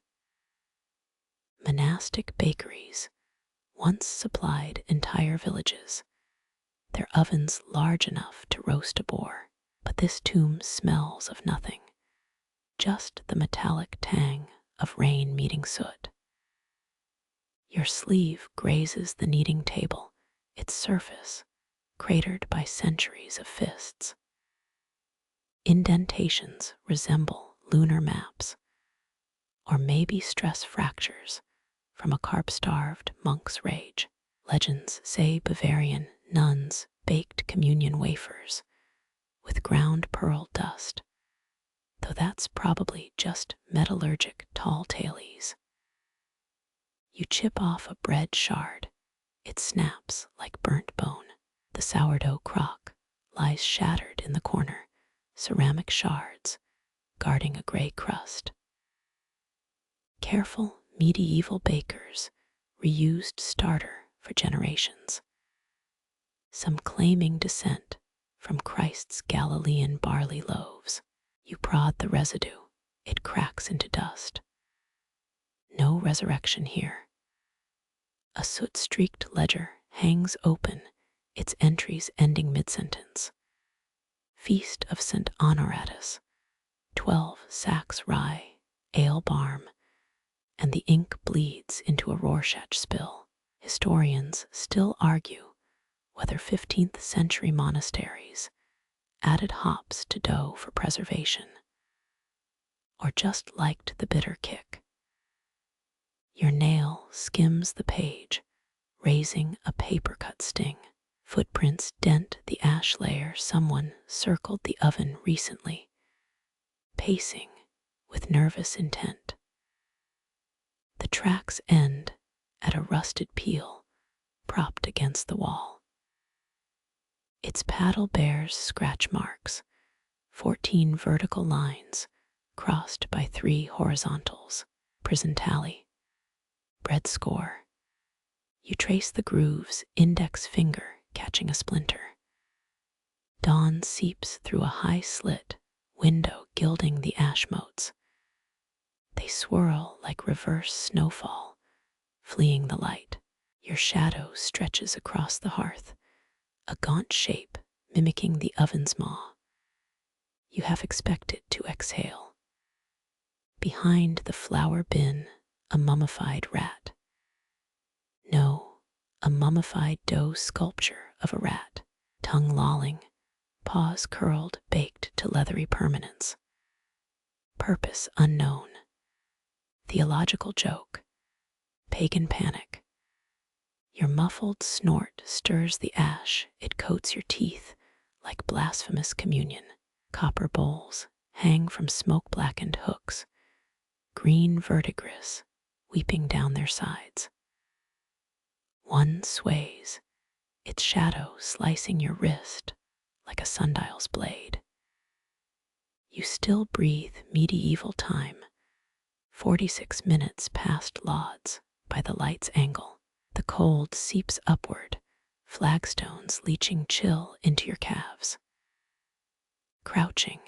Monastic bakeries once supplied entire villages, their ovens large enough to roast a boar, but this tomb smells of nothing, just the metallic tang of rain meeting soot. Your sleeve grazes the kneading table, its surface cratered by centuries of fists. Indentations resemble lunar maps, or maybe stress fractures from a carb-starved monk's rage. Legends say Bavarian nuns baked communion wafers with ground pearl dust, though that's probably just metallurgic tall tales. You chip off a bread shard, it snaps like burnt bone. The sourdough crock lies shattered in the corner, ceramic shards guarding a gray crust. Careful medieval bakers reused starter for generations, some claiming descent from Christ's Galilean barley loaves. You prod the residue, it cracks into dust. No resurrection here. A soot-streaked ledger hangs open, its entries ending mid-sentence. Feast of St. Honoratus, 12 sacks rye, ale barm, and the ink bleeds into a Rorschach spill. Historians still argue whether 15th century monasteries added hops to dough for preservation, or just liked the bitter kick. Your nail skims the page, raising a paper-cut sting. Footprints dent the ash layer. Someone circled the oven recently, pacing with nervous intent. The tracks end at a rusted peel propped against the wall. Its paddle bears scratch marks, 14 vertical lines crossed by 3 horizontals. Prison tally. Bread score. You trace the grooves, index finger catching a splinter. Dawn seeps through a high slit, window gilding the ash motes. They swirl like reverse snowfall, fleeing the light. Your shadow stretches across the hearth, a gaunt shape mimicking the oven's maw. You have expected to exhale. Behind the flour bin, a mummified rat. No, a mummified dough sculpture of a rat, tongue lolling, paws curled, baked to leathery permanence. Purpose unknown. Theological joke. Pagan panic. Your muffled snort stirs the ash, it coats your teeth like blasphemous communion. Copper bowls hang from smoke-blackened hooks, green verdigris weeping down their sides. One sways, its shadow slicing your wrist like a sundial's blade. You still breathe medieval time, 46 minutes past lauds by the light's angle. The cold seeps upward, flagstones leaching chill into your calves. Crouching,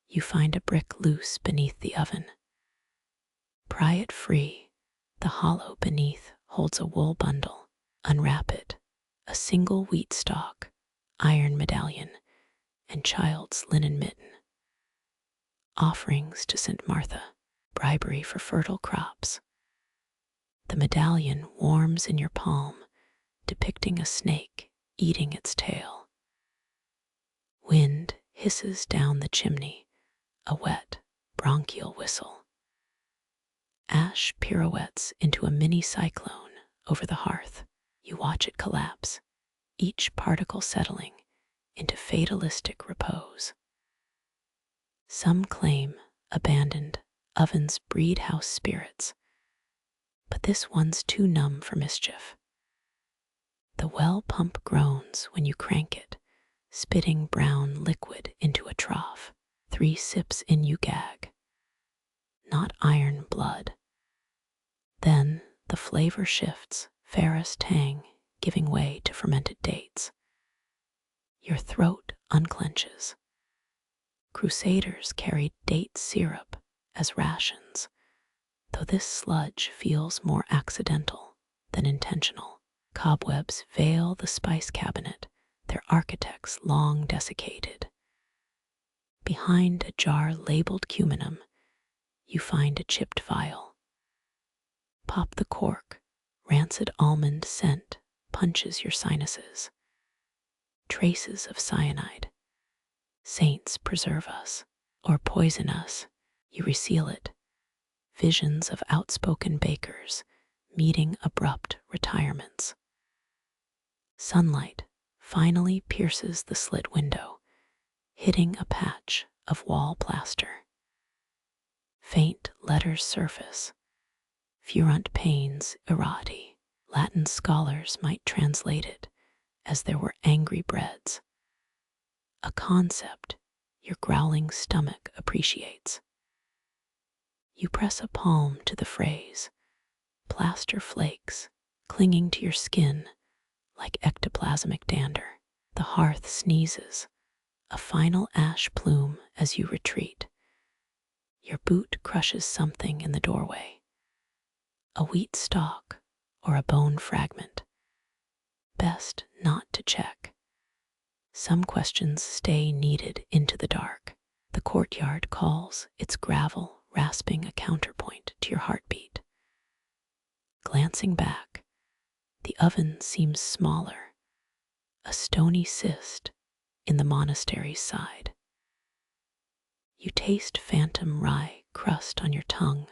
you find a brick loose beneath the oven. Pry it free, the hollow beneath holds a wool bundle. Unwrap it, a single wheat stalk, iron medallion, and child's linen mitten. Offerings to St. Martha, bribery for fertile crops. The medallion warms in your palm, depicting a snake eating its tail. Wind hisses down the chimney, a wet, bronchial whistle. Ash pirouettes into a mini cyclone over the hearth. You watch it collapse, each particle settling into fatalistic repose. Some claim abandoned ovens breed house spirits, but this one's too numb for mischief. The well pump groans when you crank it, spitting brown liquid into a trough. 3 sips in you gag. Not iron blood. Then the flavor shifts, ferrous tang giving way to fermented dates. Your throat unclenches. Crusaders carried date syrup as rations, though this sludge feels more accidental than intentional. Cobwebs veil the spice cabinet, their architects long desiccated. Behind a jar labeled cuminum, you find a chipped vial. Pop the cork, rancid almond scent punches your sinuses. Traces of cyanide. Saints preserve us, or poison us. You reseal it. Visions of outspoken bakers meeting abrupt retirements. Sunlight finally pierces the slit window, hitting a patch of wall plaster. Faint letters surface. Furent pains errati. Latin scholars might translate it as there were angry breads. A concept your growling stomach appreciates. You press a palm to the phrase, plaster flakes clinging to your skin like ectoplasmic dander. The hearth sneezes, a final ash plume as you retreat. Your boot crushes something in the doorway. A wheat stalk or a bone fragment. Best not to check. Some questions stay kneaded into the dark. The courtyard calls, its gravel rasping a counterpoint to your heartbeat. Glancing back, the oven seems smaller, a stony cyst in the monastery's side. You taste phantom rye crust on your tongue,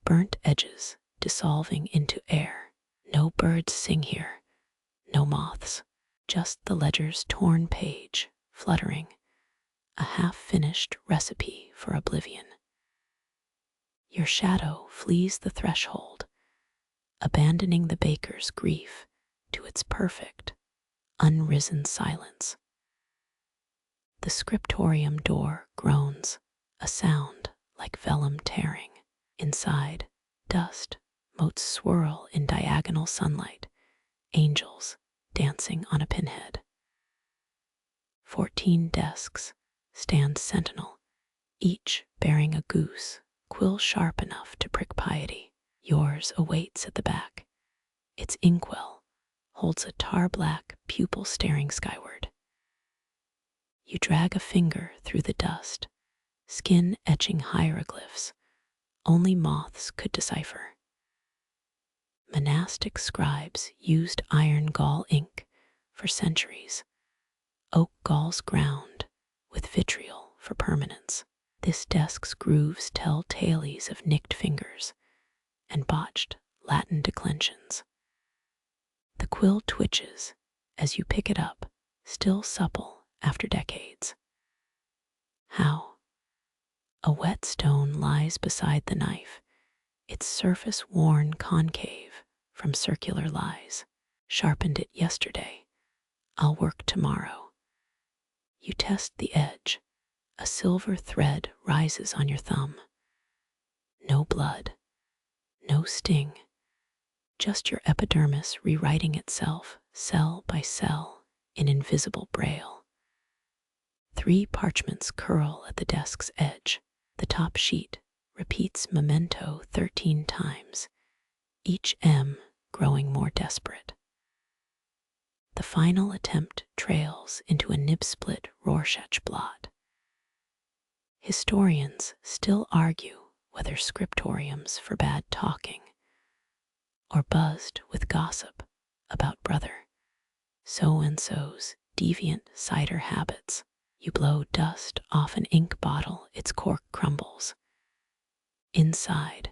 burnt edges dissolving into air. No birds sing here, no moths, just the ledger's torn page fluttering, a half-finished recipe for oblivion. Your shadow flees the threshold, abandoning the baker's grief to its perfect, unrisen silence. The scriptorium door groans, a sound like vellum tearing. Inside, dust motes swirl in diagonal sunlight, angels dancing on a pinhead. 14 desks stand sentinel, each bearing a goose, quill sharp enough to prick piety. Yours awaits at the back. Its inkwell holds a tar-black pupil staring skyward. You drag a finger through the dust, skin etching hieroglyphs only moths could decipher. Monastic scribes used iron gall ink for centuries, oak galls ground with vitriol for permanence. This desk's grooves tell tales of nicked fingers and botched Latin declensions. The quill twitches as you pick it up, still supple after decades. How? A whetstone lies beside the knife, its surface worn concave from circular lies. Sharpened it yesterday, I'll work tomorrow. You test the edge. A silver thread rises on your thumb. No blood, no sting, just your epidermis rewriting itself cell by cell in invisible braille. 3 parchments curl at the desk's edge. The top sheet repeats memento 13 times, each M growing more desperate. The final attempt trails into a nib-split Rorschach blot. Historians still argue whether scriptoriums forbade talking or buzzed with gossip about brother so-and-so's deviant cider habits. You blow dust off an ink bottle, its cork crumbles. Inside,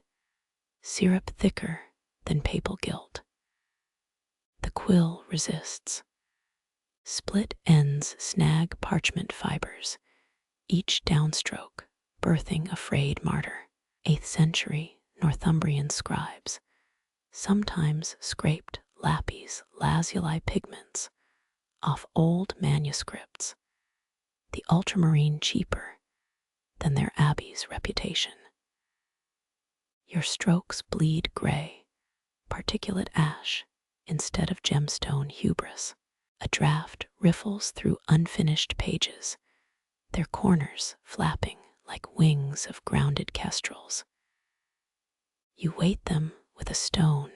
syrup thicker than papal guilt. The quill resists. Split ends snag parchment fibers, each downstroke birthing a frayed martyr. 8th century Northumbrian scribes sometimes scraped lapis lazuli pigments off old manuscripts, the ultramarine cheaper than their abbey's reputation. Your strokes bleed gray, particulate ash instead of gemstone hubris. A draft riffles through unfinished pages, their corners flapping like wings of grounded kestrels. You weight them with a stone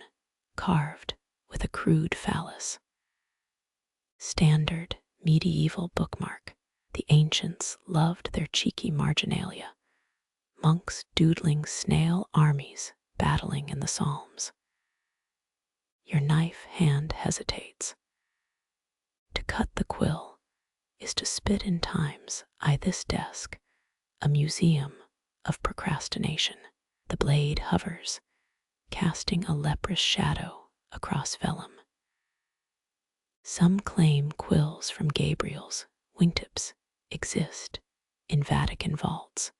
carved with a crude phallus. Standard medieval bookmark. The ancients loved their cheeky marginalia, monks doodling snail armies battling in the Psalms. Your knife hand hesitates. To cut the quill is to spit in times. This desk, a museum of procrastination. The blade hovers, casting a leprous shadow across vellum. Some claim quills from Gabriel's wingtips exist in Vatican vaults.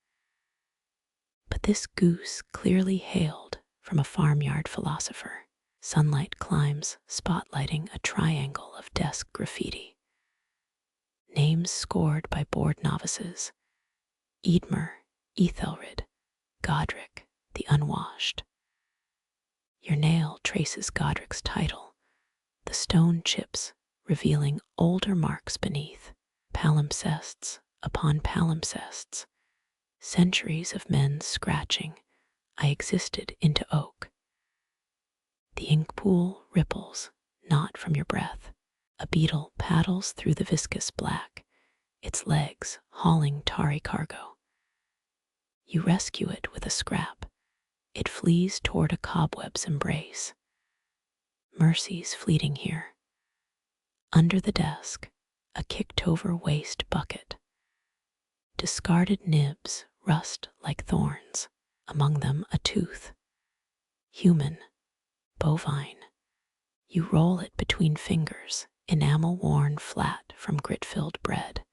But this goose clearly hailed from a farmyard philosopher. Sunlight climbs, spotlighting a triangle of desk graffiti. Names scored by bored novices: Eadmer, Ethelred, Godric, the Unwashed. Your nail traces Godric's title, the stone chips revealing older marks beneath. Palimpsests upon palimpsests, centuries of men scratching. I existed into oak. The ink pool ripples, not from your breath. A beetle paddles through the viscous black, its legs hauling tarry cargo. You rescue it with a scrap. It flees toward a cobweb's embrace. Mercy's fleeting here. Under the desk, a kicked-over waste bucket. Discarded nibs rust like thorns, among them a tooth. Human, bovine. You roll it between fingers, enamel worn flat from grit-filled bread.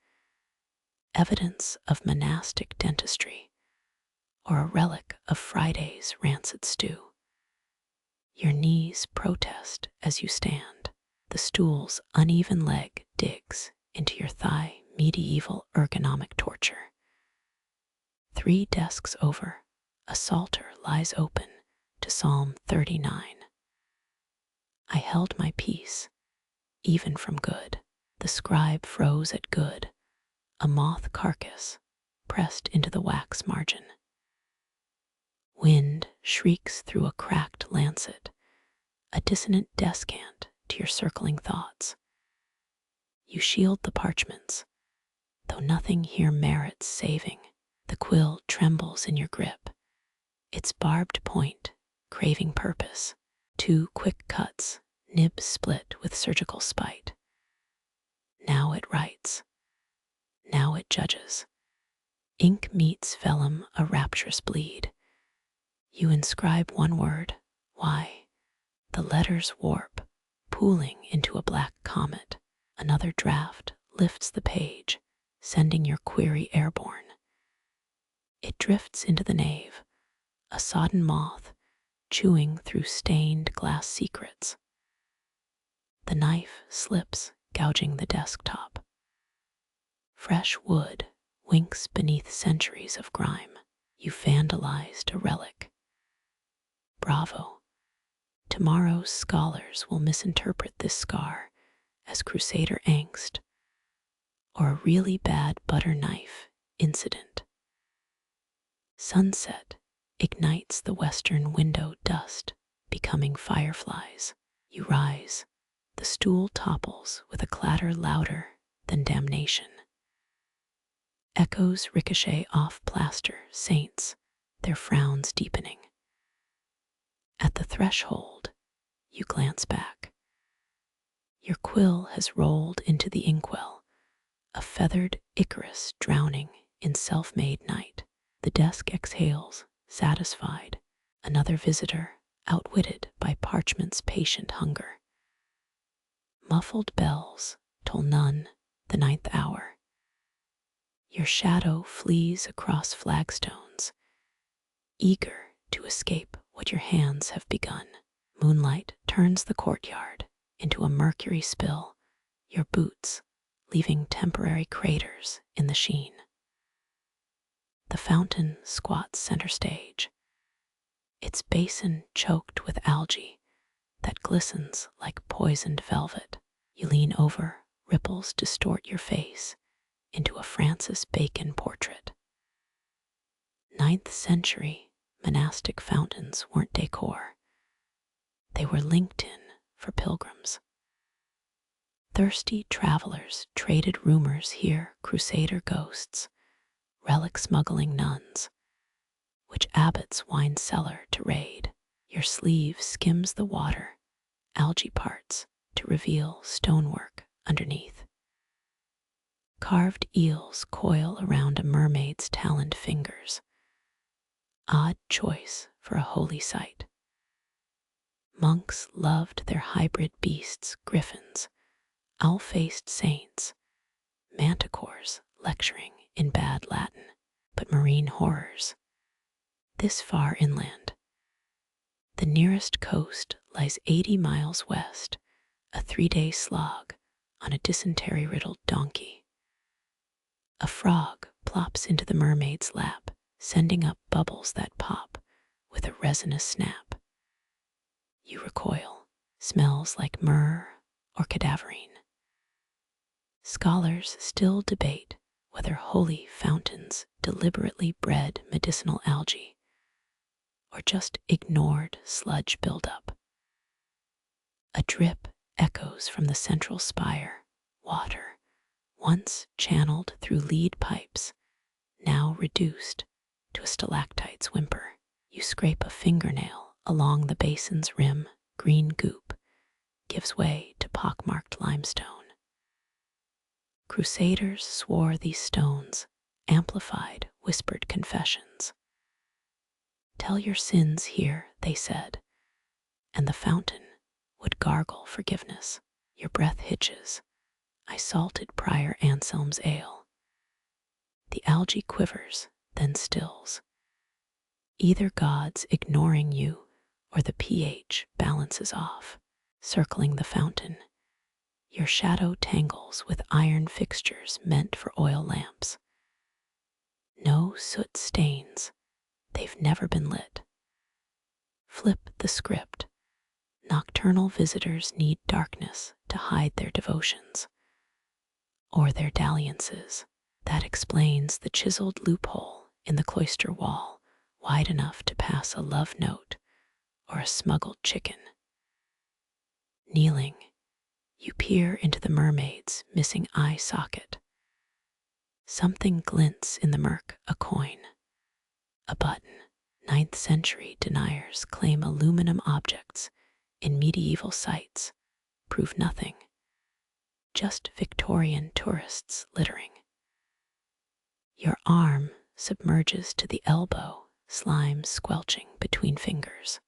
Evidence of monastic dentistry, or a relic of Friday's rancid stew. Your knees protest as you stand. The stool's uneven leg digs into your thigh, medieval ergonomic torture. 3 desks over, a psalter lies open to Psalm 39. I held my peace, even from good. The scribe froze at good, a moth carcass pressed into the wax margin. Wind shrieks through a cracked lancet, a dissonant descant to your circling thoughts. You shield the parchments, though nothing here merits saving. The quill trembles in your grip, its barbed point craving purpose. 2 quick cuts, nibs split with surgical spite. Now it writes, now it judges. Ink meets vellum, a rapturous bleed. You inscribe one word, why? The letters warp, pooling into a black comet. Another draft lifts the page, sending your query airborne. It drifts into the nave, a sodden moth chewing through stained glass secrets. The knife slips, gouging the desktop. Fresh wood winks beneath centuries of grime. You vandalized a relic. Bravo. Tomorrow's scholars will misinterpret this scar as crusader angst or a really bad butter knife incident. Sunset ignites the western window dust, becoming fireflies. You rise. The stool topples with a clatter louder than damnation. Echoes ricochet off plaster, saints, their frowns deepening. At the threshold, you glance back. Your quill has rolled into the inkwell, a feathered Icarus drowning in self-made night. The desk exhales, satisfied, another visitor outwitted by parchment's patient hunger. Muffled bells toll none the 9th hour. Your shadow flees across flagstones, eager to escape what your hands have begun. Moonlight turns the courtyard into a mercury spill, your boots leaving temporary craters in the sheen. The fountain squats center stage, its basin choked with algae that glistens like poisoned velvet. You lean over, ripples distort your face into a Francis Bacon portrait. 9th century monastic fountains weren't decor. They were linked in for pilgrims. Thirsty travelers traded rumors here, crusader ghosts, relic smuggling nuns, which abbots wine cellar to raid. Your sleeve skims the water, algae parts to reveal stonework underneath. Carved eels coil around a mermaid's taloned fingers. Odd choice for a holy site. Monks loved their hybrid beasts, griffins, owl-faced saints, manticores lecturing in bad Latin, but marine horrors. This far inland, the nearest coast lies 80 miles west, a 3-day slog on a dysentery-riddled donkey. A frog plops into the mermaid's lap, sending up bubbles that pop with a resinous snap. You recoil, smells like myrrh or cadaverine. Scholars still debate whether holy fountains deliberately bred medicinal algae or just ignored sludge buildup. A drip echoes from the central spire, water, once channeled through lead pipes, now reduced to a stalactite's whimper. You scrape a fingernail along the basin's rim, green goop gives way to pockmarked limestone. Crusaders swore these stones amplified whispered confessions. Tell your sins here, they said, and the fountain would gargle forgiveness. Your breath hitches. I salted Prior Anselm's ale. The algae quivers, then stills. Either God's ignoring you or the pH balances off. Circling the fountain, your shadow tangles with iron fixtures meant for oil lamps. No soot stains, they've never been lit. Flip the script. Nocturnal visitors need darkness to hide their devotions or their dalliances. That explains the chiseled loophole in the cloister wall, wide enough to pass a love note or a smuggled chicken. Kneeling, you peer into the mermaid's missing eye socket. Something glints in the murk, a coin, a button. 9th century deniers claim aluminum objects in medieval sites prove nothing, just Victorian tourists littering. Your arm submerges to the elbow, slime squelching between fingers.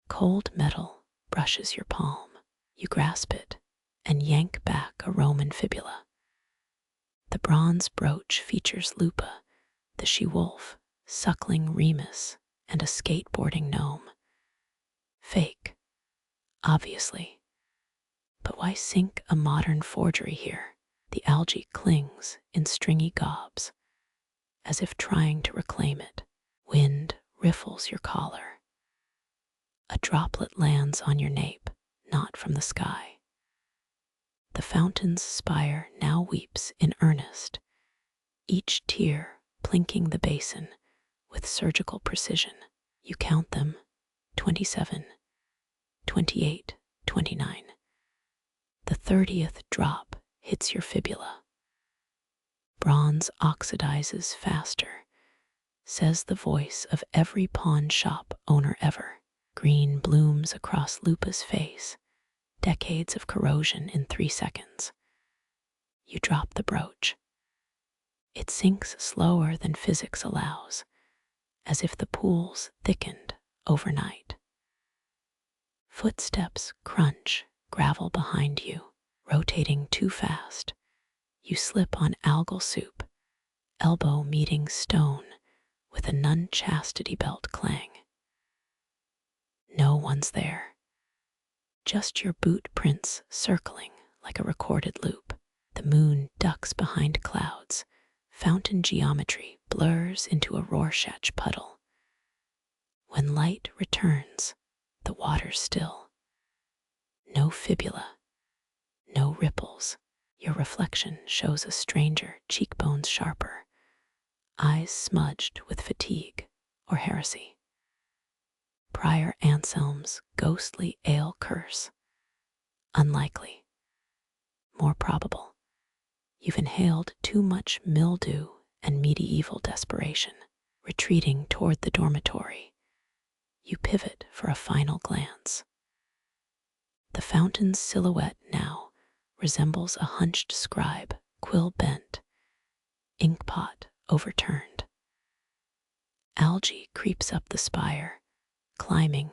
Cold metal brushes your palm. You grasp it and yank back a Roman fibula. The bronze brooch features Lupa, the she-wolf, suckling Remus, and a skateboarding gnome. Fake, obviously. But why sink a modern forgery here? The algae clings in stringy gobs, as if trying to reclaim it. Wind riffles your collar. A droplet lands on your nape, not from the sky. The fountain's spire now weeps in earnest, each tear plinking the basin with surgical precision. You count them, 27, 28, 29. The 30th drop hits your fibula. Bronze oxidizes faster, says the voice of every pawn shop owner ever. Green blooms across Lupa's face, decades of corrosion in 3 seconds. You drop the brooch. It sinks slower than physics allows, as if the pools thickened overnight. Footsteps crunch gravel behind you, rotating too fast. You slip on algal soup, elbow meeting stone with a nun-chastity belt clang. No one's there. Just your boot prints circling like a recorded loop. The moon ducks behind clouds. Fountain geometry blurs into a Rorschach puddle. When light returns, the water's still. No fibula, no ripples. Your reflection shows a stranger, cheekbones sharper, eyes smudged with fatigue or heresy. Prior Anselm's ghostly ale curse. Unlikely. More probable. You've inhaled too much mildew and medieval desperation. Retreating toward the dormitory, you pivot for a final glance. The fountain's silhouette now resembles a hunched scribe, quill bent, inkpot overturned. Algae creeps up the spire, climbing,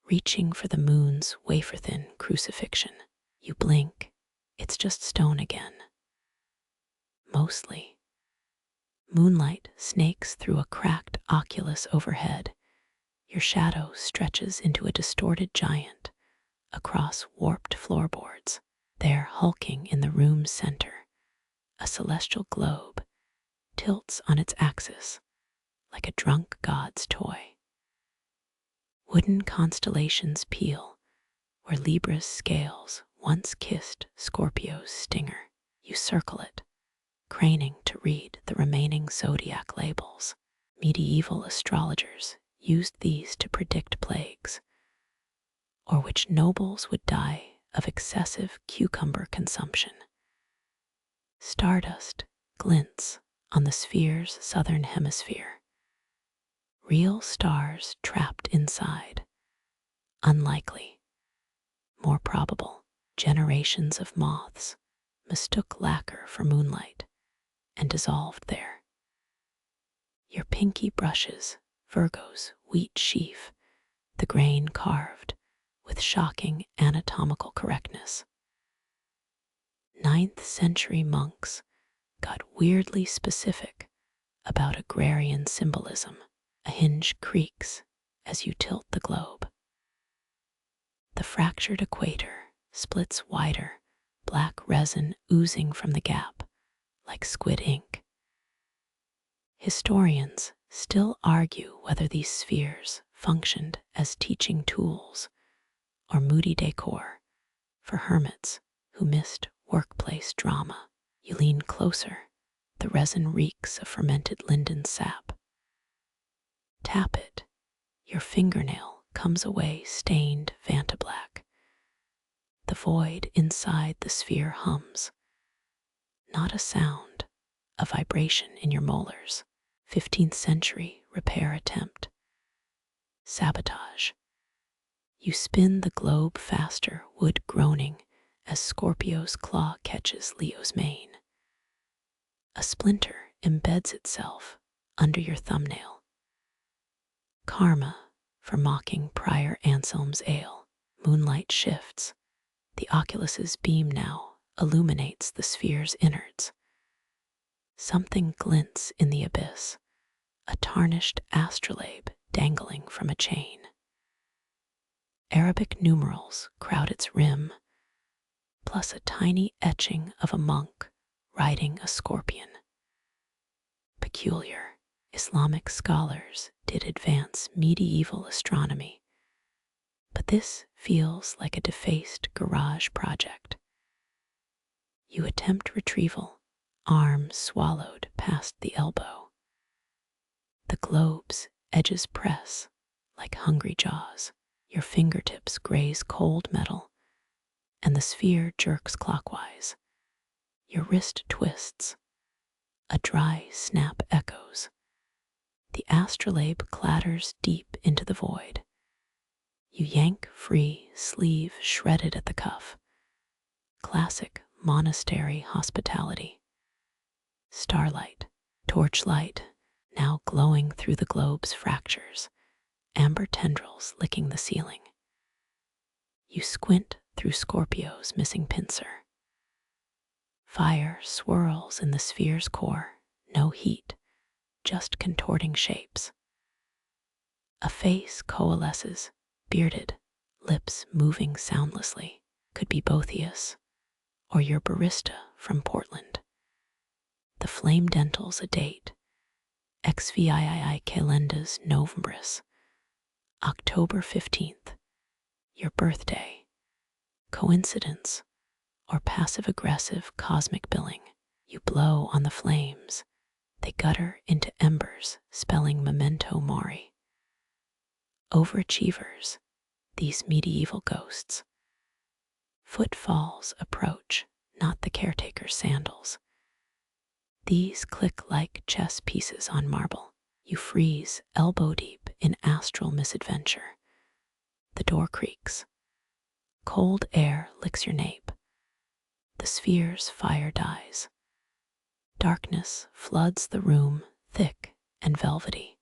reaching for the moon's wafer-thin crucifixion. You blink, it's just stone again. Mostly. Moonlight snakes through a cracked oculus overhead. Your shadow stretches into a distorted giant across warped floorboards. There, hulking in the room's center, a celestial globe tilts on its axis like a drunk god's toy. Wooden constellations peel where Libra's scales once kissed Scorpio's stinger. You circle it, craning to read the remaining zodiac labels. Medieval astrologers used these to predict plagues, or which nobles would die of excessive cucumber consumption. Stardust glints on the sphere's southern hemisphere. Real stars trapped inside. Unlikely. More probable. Generations of moths mistook lacquer for moonlight and dissolved there. Your pinky brushes Virgo's wheat sheaf, the grain carved with shocking anatomical correctness. 9th century monks got weirdly specific about agrarian symbolism. A hinge creaks as you tilt the globe. The fractured equator splits wider, black resin oozing from the gap like squid ink. Historians still argue whether these spheres functioned as teaching tools or moody decor for hermits who missed workplace drama. You lean closer. The resin reeks of fermented linden sap. Tap it. Your fingernail comes away stained vantablack. The void inside the sphere hums. Not a sound, a vibration in your molars. 15th century repair attempt. Sabotage. You spin the globe faster, wood groaning as Scorpio's claw catches Leo's mane. A splinter embeds itself under your thumbnail. Karma for mocking prior Anselm's ale. Moonlight shifts. The oculus's beam now illuminates the sphere's innards. Something glints in the abyss, a tarnished astrolabe dangling from a chain. Arabic numerals crowd its rim, plus a tiny etching of a monk riding a scorpion. Peculiar, Islamic scholars did advance medieval astronomy, but this feels like a defaced garage project. You attempt retrieval, arm swallowed past the elbow. The globe's edges press like hungry jaws. Your fingertips graze cold metal, and the sphere jerks clockwise. Your wrist twists. A dry snap echoes. The astrolabe clatters deep into the void. You yank free, sleeve shredded at the cuff. Classic monastery hospitality. Starlight, torchlight, now glowing through the globe's fractures, amber tendrils licking the ceiling. You squint through Scorpio's missing pincer. Fire swirls in the sphere's core, no heat, just contorting shapes. A face coalesces, bearded, lips moving soundlessly. Could be Boethius, or your barista from Portland. The flame dental's a date. XVII calendas Novembris. October 15th, your birthday. Coincidence or passive-aggressive cosmic billing. You blow on the flames. They gutter into embers, spelling memento mori. Overachievers, these medieval ghosts. Footfalls approach, not the caretaker's sandals. These click like chess pieces on marble. You freeze elbow deep in astral misadventure. The door creaks. Cold air licks your nape. The sphere's fire dies. Darkness floods the room, thick and velvety.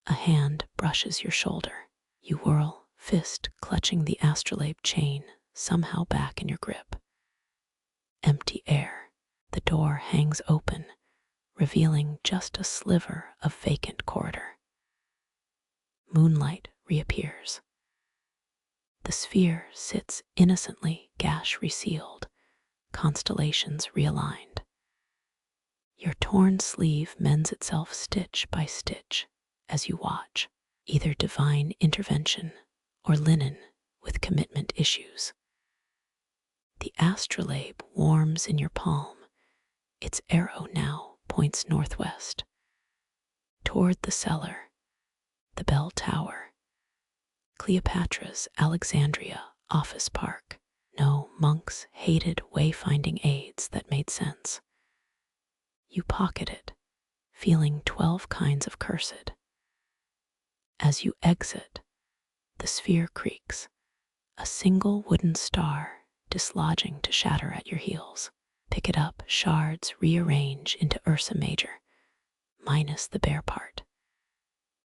A hand brushes your shoulder. You whirl, fist clutching the astrolabe chain, somehow back in your grip. Empty air. The door hangs open, revealing just a sliver of vacant corridor. Moonlight reappears. The sphere sits innocently, gash resealed, constellations realigned. Your torn sleeve mends itself stitch by stitch as you watch, either divine intervention or linen with commitment issues. The astrolabe warms in your palm. Its arrow now points northwest, toward the cellar, the bell tower, Cleopatra's Alexandria office park. No, monks hated wayfinding aids that made sense. You pocket it, feeling 12 kinds of cursed. As you exit, the sphere creaks, a single wooden star dislodging to shatter at your heels. Pick it up, shards rearrange into Ursa Major, minus the bare part.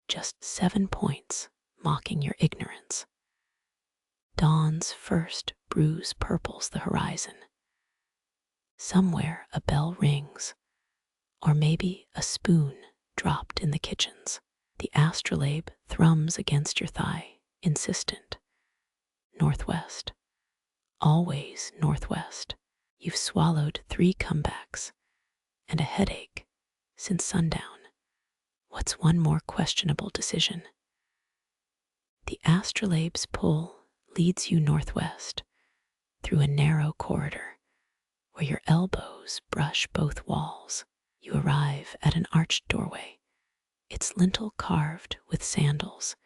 Just 7 points, mocking your ignorance. Dawn's first bruise purples the horizon. Somewhere a bell rings, or maybe a spoon dropped in the kitchens. The astrolabe thrums against your thigh, insistent. Northwest. Always northwest. You've swallowed 3 comebacks, and a headache since sundown. What's one more questionable decision? The astrolabe's pull leads you northwest through a narrow corridor where your elbows brush both walls. You arrive at an arched doorway, its lintel carved with sandals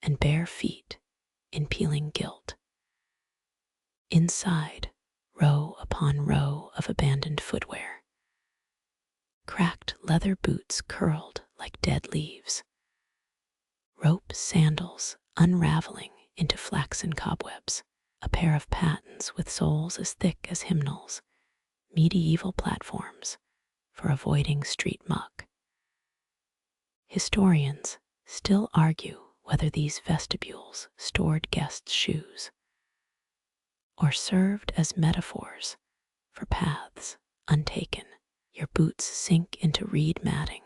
and bare feet in peeling gilt. Inside, row upon row of abandoned footwear. Cracked leather boots curled like dead leaves. Rope sandals unraveling into flaxen cobwebs. A pair of pattens with soles as thick as hymnals. Medieval platforms for avoiding street muck. Historians still argue whether these vestibules stored guests' shoes or served as metaphors for paths untaken. Your boots sink into reed matting,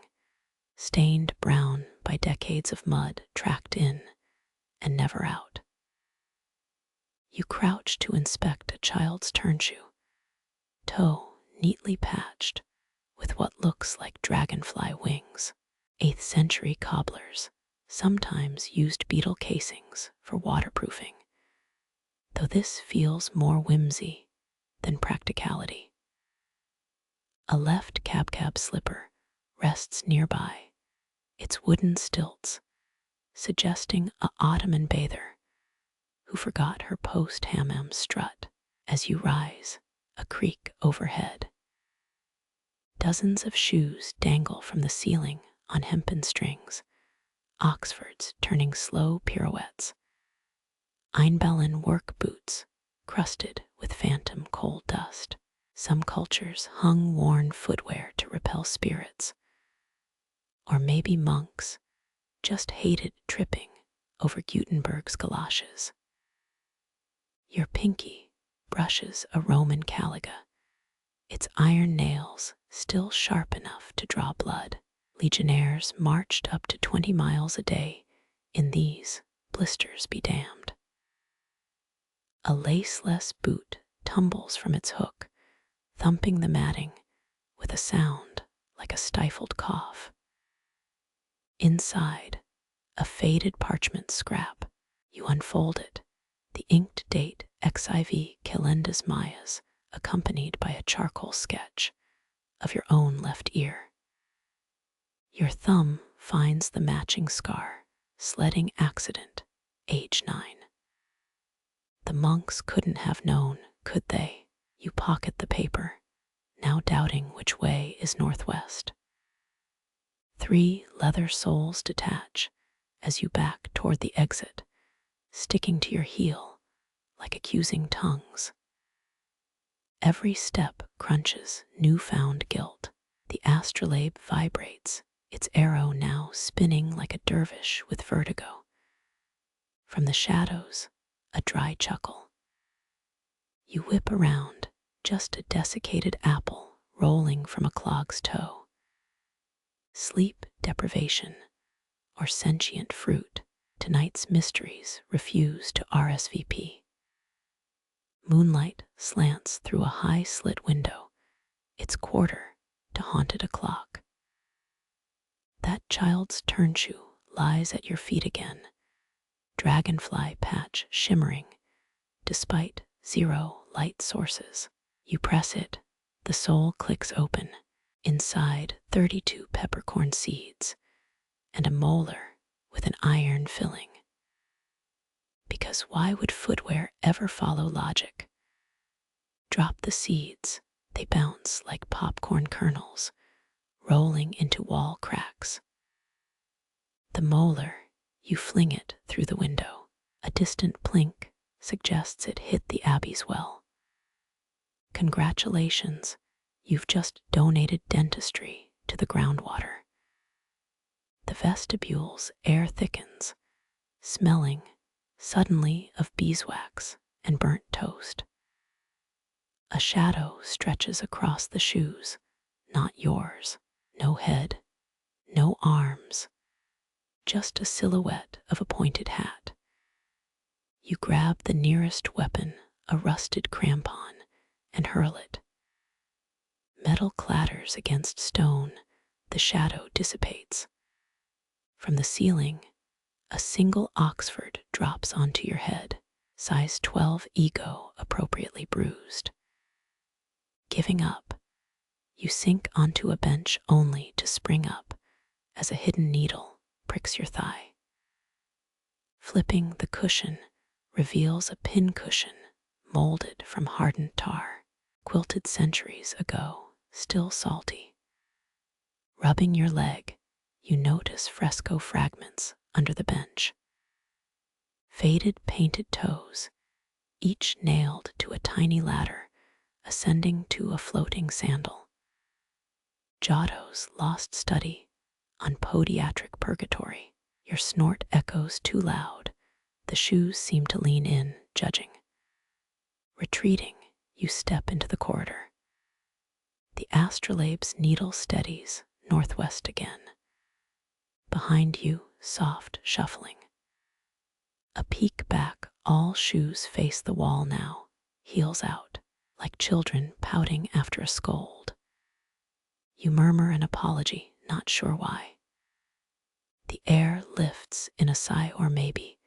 stained brown by decades of mud tracked in and never out. You crouch to inspect a child's turnshoe, toe neatly patched with what looks like dragonfly wings. 8th century cobblers sometimes used beetle casings for waterproofing, though this feels more whimsy than practicality. A left cab slipper rests nearby, its wooden stilts suggesting a Ottoman bather who forgot her post-hammam strut. As you rise, a creak overhead. Dozens of shoes dangle from the ceiling on hempen strings, Oxfords turning slow pirouettes, Einbellen work boots crusted with phantom coal dust. Some cultures hung worn footwear to repel spirits, or maybe monks just hated tripping over Gutenberg's galoshes. Your pinky brushes a Roman caliga, its iron nails still sharp enough to draw blood. Legionnaires marched up to 20 miles a day in these, blisters be damned. A laceless boot tumbles from its hook, thumping the matting with a sound like a stifled cough. Inside, a faded parchment scrap. You unfold it, the inked date XIV Calendas Mayas, accompanied by a charcoal sketch of your own left ear. Your thumb finds the matching scar, sledding accident, age 9. The monks couldn't have known, could they? You pocket the paper, now doubting which way is northwest. 3 leather soles detach as you back toward the exit, sticking to your heel like accusing tongues. Every step crunches newfound guilt. The astrolabe vibrates, its arrow now spinning like a dervish with vertigo. From the shadows, a dry chuckle. You whip around, just a desiccated apple rolling from a clog's toe. Sleep deprivation, or sentient fruit, tonight's mysteries refuse to RSVP. Moonlight slants through a high-slit window, its quarter to haunted a clock. That child's turnshoe lies at your feet again, dragonfly patch shimmering, despite 0 light sources. You press it, the sole clicks open, inside 32 peppercorn seeds, and a molar with an iron filling. Because why would footwear ever follow logic? Drop the seeds, they bounce like popcorn kernels, rolling into wall cracks. The molar, you fling it through the window. A distant plink suggests it hit the abbey's well. Congratulations, you've just donated dentistry to the groundwater. The vestibule's air thickens, smelling suddenly of beeswax and burnt toast. A shadow stretches across the shoes, not yours. No head, no arms, just a silhouette of a pointed hat. You grab the nearest weapon, a rusted crampon, and hurl it. Metal clatters against stone, the shadow dissipates. From the ceiling, a single Oxford drops onto your head, size 12 ego appropriately bruised. Giving up, you sink onto a bench only to spring up as a hidden needle pricks your thigh. Flipping the cushion reveals a pin cushion molded from hardened tar, quilted centuries ago, still salty. Rubbing your leg, you notice fresco fragments under the bench. Faded painted toes, each nailed to a tiny ladder ascending to a floating sandal. Giotto's lost study on podiatric purgatory. Your snort echoes too loud. The shoes seem to lean in, judging. Retreating, you step into the corridor. The astrolabe's needle steadies northwest again. Behind you, soft shuffling. A peek back, all shoes face the wall now, heels out, like children pouting after a scold. You murmur an apology, not sure why. The air lifts in a sigh, or maybe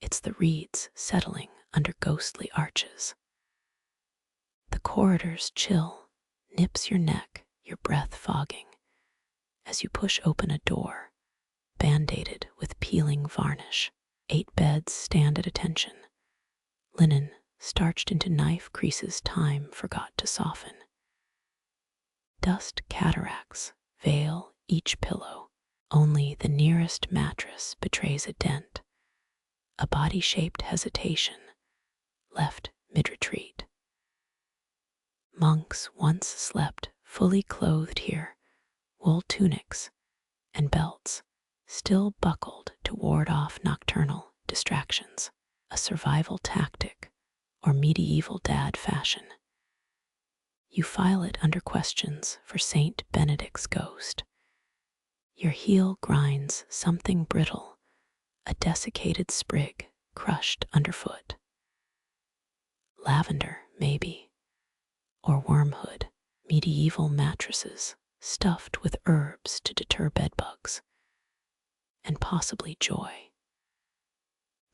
it's the reeds settling under ghostly arches. The corridor's chill nips your neck, your breath fogging, as you push open a door, band-aided with peeling varnish. 8 beds stand at attention. Linen starched into knife creases time forgot to soften. Dust cataracts veil each pillow. Only the nearest mattress betrays a dent, a body-shaped hesitation left mid-retreat. Monks once slept fully clothed here, wool tunics and belts still buckled to ward off nocturnal distractions, a survival tactic or medieval dad fashion. You file it under questions for Saint Benedict's ghost. Your heel grinds something brittle, a desiccated sprig crushed underfoot. Lavender, maybe, or wormwood, medieval mattresses stuffed with herbs to deter bedbugs, and possibly joy.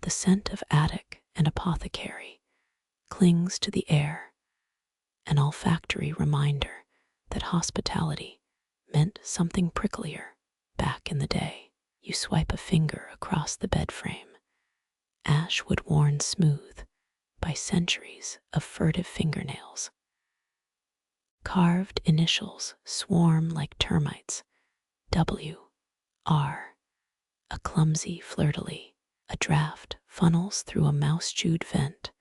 The scent of attic and apothecary clings to the air, an olfactory reminder that hospitality meant something pricklier back in the day. You swipe a finger across the bed frame, ash wood worn smooth by centuries of furtive fingernails. Carved initials swarm like termites. W, R, a clumsy fleur-de-lis. A draft funnels through a mouse-chewed vent,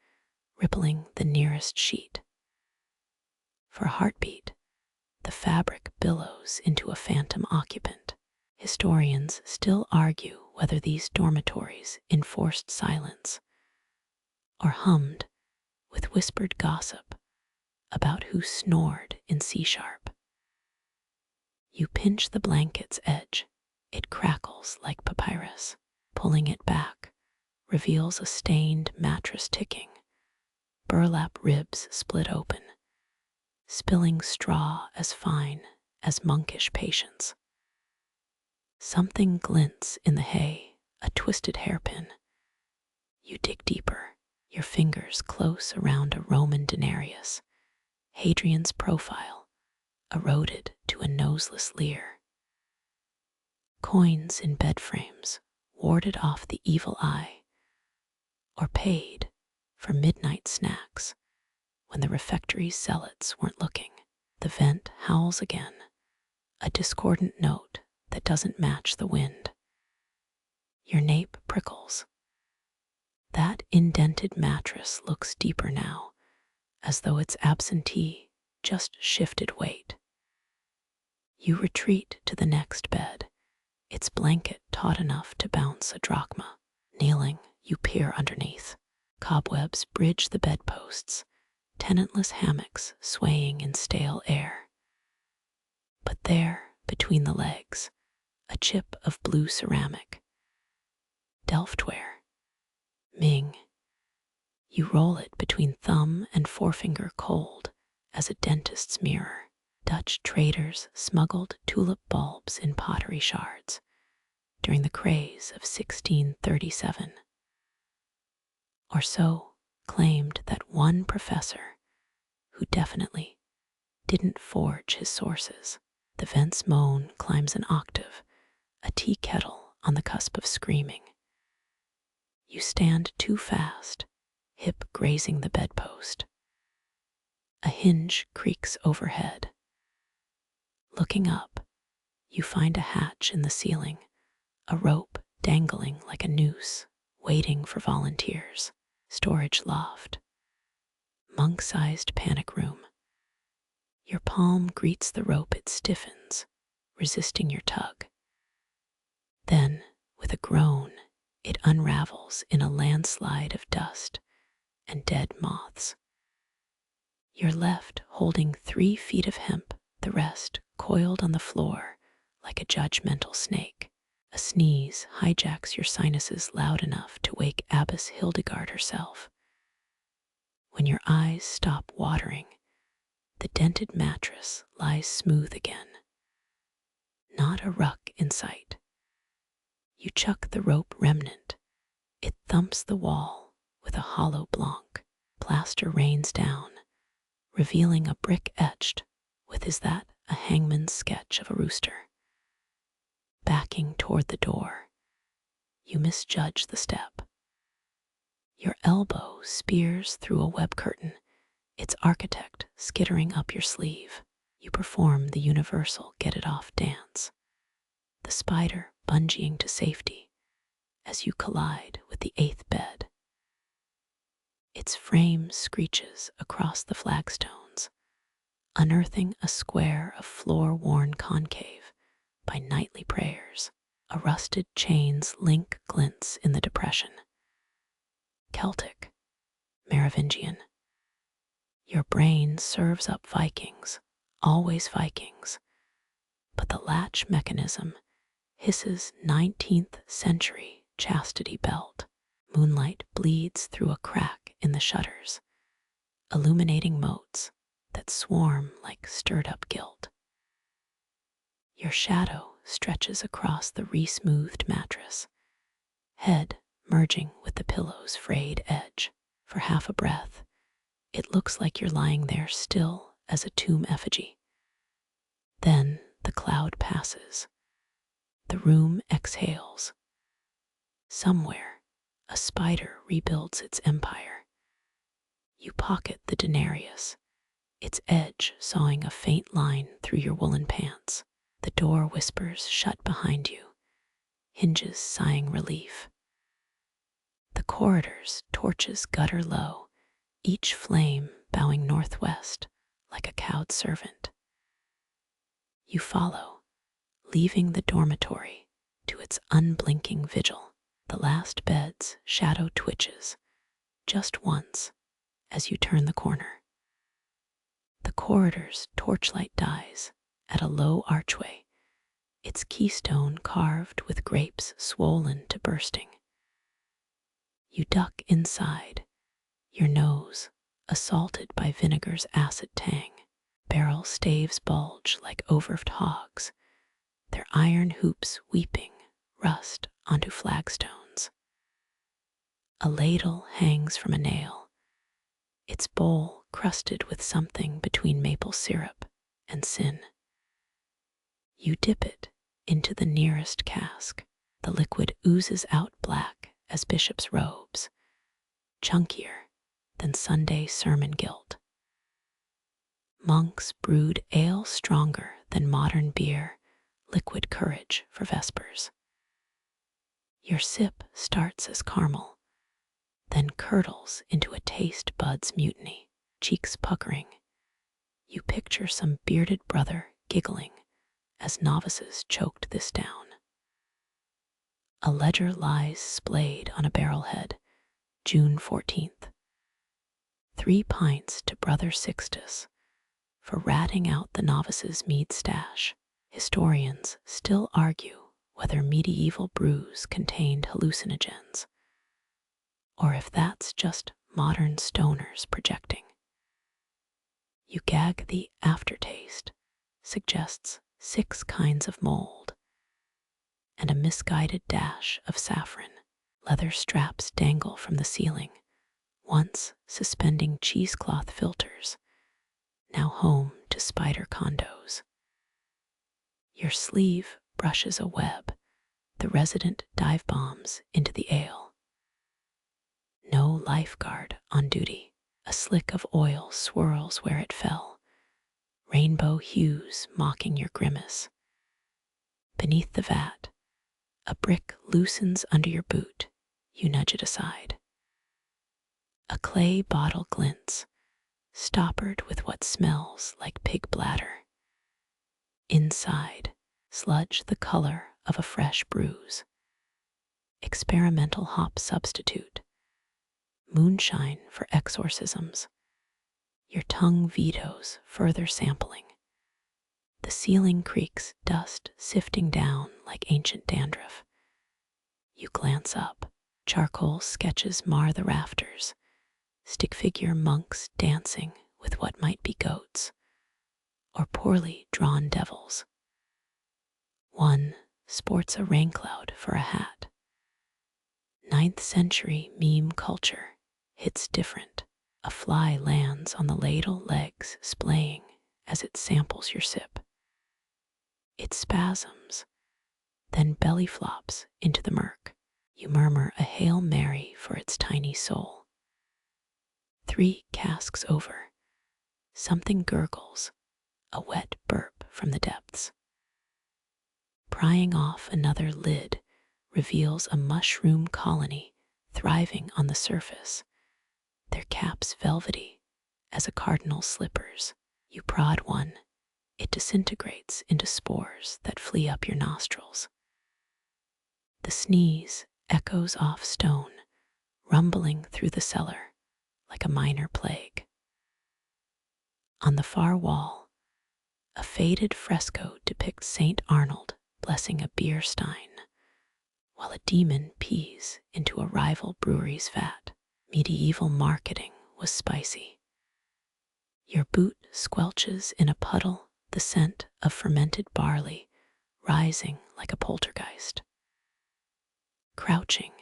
rippling the nearest sheet. For a heartbeat, the fabric billows into a phantom occupant. Historians still argue whether these dormitories enforced silence or hummed with whispered gossip about who snored in C-sharp. You pinch the blanket's edge. It crackles like papyrus. Pulling it back reveals a stained mattress ticking, burlap ribs split open, spilling straw as fine as monkish patience. Something glints in the hay, a twisted hairpin. You dig deeper, your fingers close around a Roman denarius, Hadrian's profile, eroded to a noseless leer. Coins in bed frames, warded off the evil eye, or paid for midnight snacks when the refectory zealots weren't looking. The vent howls again, a discordant note that doesn't match the wind. Your nape prickles. That indented mattress looks deeper now, as though its absentee just shifted weight. You retreat to the next bed, its blanket taut enough to bounce a drachma. Kneeling, you peer underneath. Cobwebs bridge the bedposts, tenantless hammocks swaying in stale air. But there, between the legs, a chip of blue ceramic. Delftware. Ming. You roll it between thumb and forefinger cold as a dentist's mirror. Dutch traders smuggled tulip bulbs in pottery shards during the craze of 1637. Or so claimed that one professor who definitely didn't forge his sources. The vent's moan climbs an octave, a tea kettle on the cusp of screaming. You stand too fast, hip grazing the bedpost. A hinge creaks overhead. Looking up, you find a hatch in the ceiling, a rope dangling like a noose, waiting for volunteers. Storage loft. Monk-sized panic room. Your palm greets the rope, it stiffens, resisting your tug. Then, with a groan, it unravels in a landslide of dust and dead moths. You're left holding 3 feet of hemp, the rest coiled on the floor like a judgmental snake. A sneeze hijacks your sinuses loud enough to wake Abbess Hildegard herself. When your eyes stop watering, the dented mattress lies smooth again. Not a ruck in sight. You chuck the rope remnant. It thumps the wall with a hollow blonk. Plaster rains down, revealing a brick etched with "Is that a hangman's sketch of a rooster?" Backing toward the door, you misjudge the step. Your elbow spears through a web curtain, its architect skittering up your sleeve. You perform the universal get-it-off dance, the spider bungeeing to safety as you collide with the 8th bed. Its frame screeches across the flagstones, unearthing a square of floor-worn concave by nightly prayers. A rusted chain's link glints in the depression. Celtic, Merovingian. Your brain serves up Vikings, always Vikings, but the latch mechanism hisses 19th century chastity belt. Moonlight bleeds through a crack in the shutters, illuminating motes that swarm like stirred-up guilt. Your shadow stretches across the re-smoothed mattress, head merging with the pillow's frayed edge. For half a breath, it looks like you're lying there still as a tomb effigy. Then the cloud passes. The room exhales. Somewhere, a spider rebuilds its empire. You pocket the denarius, its edge sawing a faint line through your woolen pants. The door whispers shut behind you, hinges sighing relief. The corridor's torches gutter low, each flame bowing northwest like a cowed servant. You follow, leaving the dormitory to its unblinking vigil. The last bed's shadow twitches, just once, as you turn the corner. The corridor's torchlight dies at a low archway, its keystone carved with grapes swollen to bursting. You duck inside, your nose assaulted by vinegar's acid tang. Barrel staves bulge like overfed hogs, their iron hoops weeping rust onto flagstones. A ladle hangs from a nail, its bowl crusted with something between maple syrup and sin. You dip it into the nearest cask. The liquid oozes out black as bishop's robes, chunkier than Sunday sermon gilt. Monks brewed ale stronger than modern beer, liquid courage for vespers. Your sip starts as caramel, then curdles into a taste bud's mutiny. Cheeks puckering, you picture some bearded brother giggling as novices choked this down. A ledger lies splayed on a barrelhead, June 14th. 3 pints to Brother Sixtus for ratting out the novice's mead stash. Historians still argue whether medieval brews contained hallucinogens, or if that's just modern stoners projecting. You gag the aftertaste, suggests 6 kinds of mold, and a misguided dash of saffron. Leather straps dangle from the ceiling, once suspending cheesecloth filters, now home to spider condos. Your sleeve brushes a web, the resident dive bombs into the ale. No lifeguard on duty. A slick of oil swirls where it fell, rainbow hues mocking your grimace. Beneath the vat, a brick loosens under your boot. You nudge it aside. A clay bottle glints, stoppered with what smells like pig bladder. Inside, sludge the color of a fresh bruise. Experimental hop substitute. Moonshine for exorcisms. Your tongue vetoes further sampling. The ceiling creaks, dust sifting down like ancient dandruff. You glance up. Charcoal sketches mar the rafters. Stick figure monks dancing with what might be goats or poorly drawn devils. One sports a rain cloud for a hat. 9th century meme culture hits different. A fly lands on the ladle legs, splaying as it samples your sip. It spasms, then belly flops into the murk. You murmur a Hail Mary for its tiny soul. 3 casks over, something gurgles, a wet burp from the depths. Prying off another lid reveals a mushroom colony thriving on the surface, their caps velvety as a cardinal's slippers. You prod one, it disintegrates into spores that flee up your nostrils. The sneeze echoes off stone, rumbling through the cellar like a minor plague. On the far wall, a faded fresco depicts St. Arnold blessing a beer stein, while a demon pees into a rival brewery's vat. Medieval marketing was spicy. Your boot squelches in a puddle, the scent of fermented barley rising like a poltergeist. Crouching,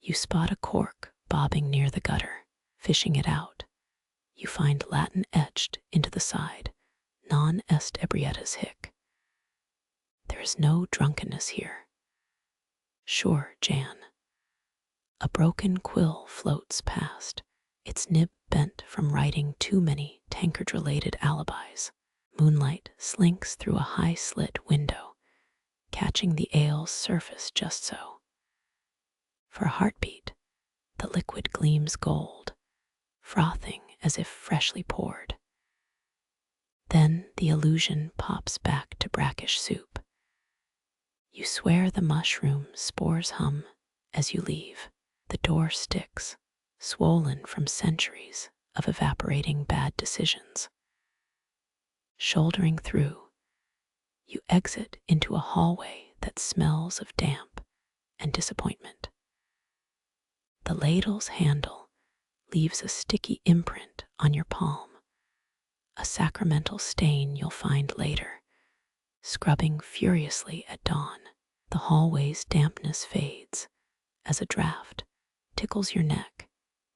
you spot a cork bobbing near the gutter. Fishing it out, you find Latin etched into the side, non est ebrietas hic. There is no drunkenness here. Sure, Jan. A broken quill floats past, its nib bent from writing too many tankard-related alibis. Moonlight slinks through a high-slit window, catching the ale's surface just so. For a heartbeat, the liquid gleams gold, frothing as if freshly poured. Then the illusion pops back to brackish soup. You swear the mushroom spores hum as you leave. The door sticks, swollen from centuries of evaporating bad decisions. Shouldering through, you exit into a hallway that smells of damp and disappointment. The ladle's handle leaves a sticky imprint on your palm, a sacramental stain you'll find later, scrubbing furiously at dawn. The hallway's dampness fades as a draft tickles your neck,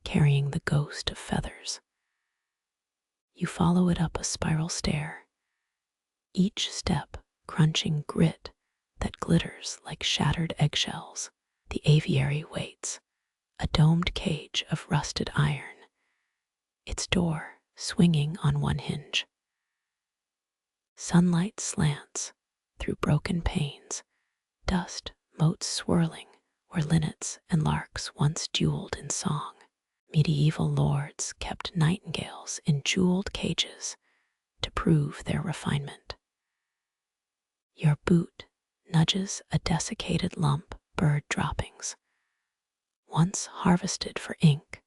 carrying the ghost of feathers. You follow it up a spiral stair, each step crunching grit that glitters like shattered eggshells. The aviary waits, a domed cage of rusted iron, its door swinging on one hinge. Sunlight slants through broken panes, dust motes swirling where linnets and larks once dueled in song. Medieval lords kept nightingales in jeweled cages to prove their refinement. Your boot nudges a desiccated lump bird droppings, once harvested for ink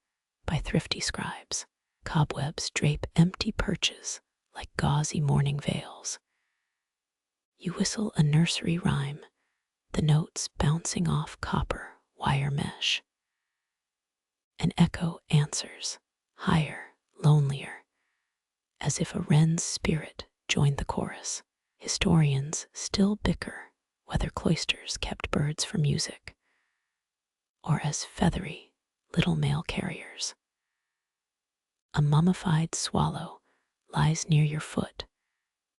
by thrifty scribes. Cobwebs drape empty perches like gauzy morning veils. You whistle a nursery rhyme, the notes bouncing off copper wire mesh. An echo answers, higher, lonelier, as if a wren's spirit joined the chorus. Historians still bicker whether cloisters kept birds for music or as feathery little mail carriers. A mummified swallow lies near your foot,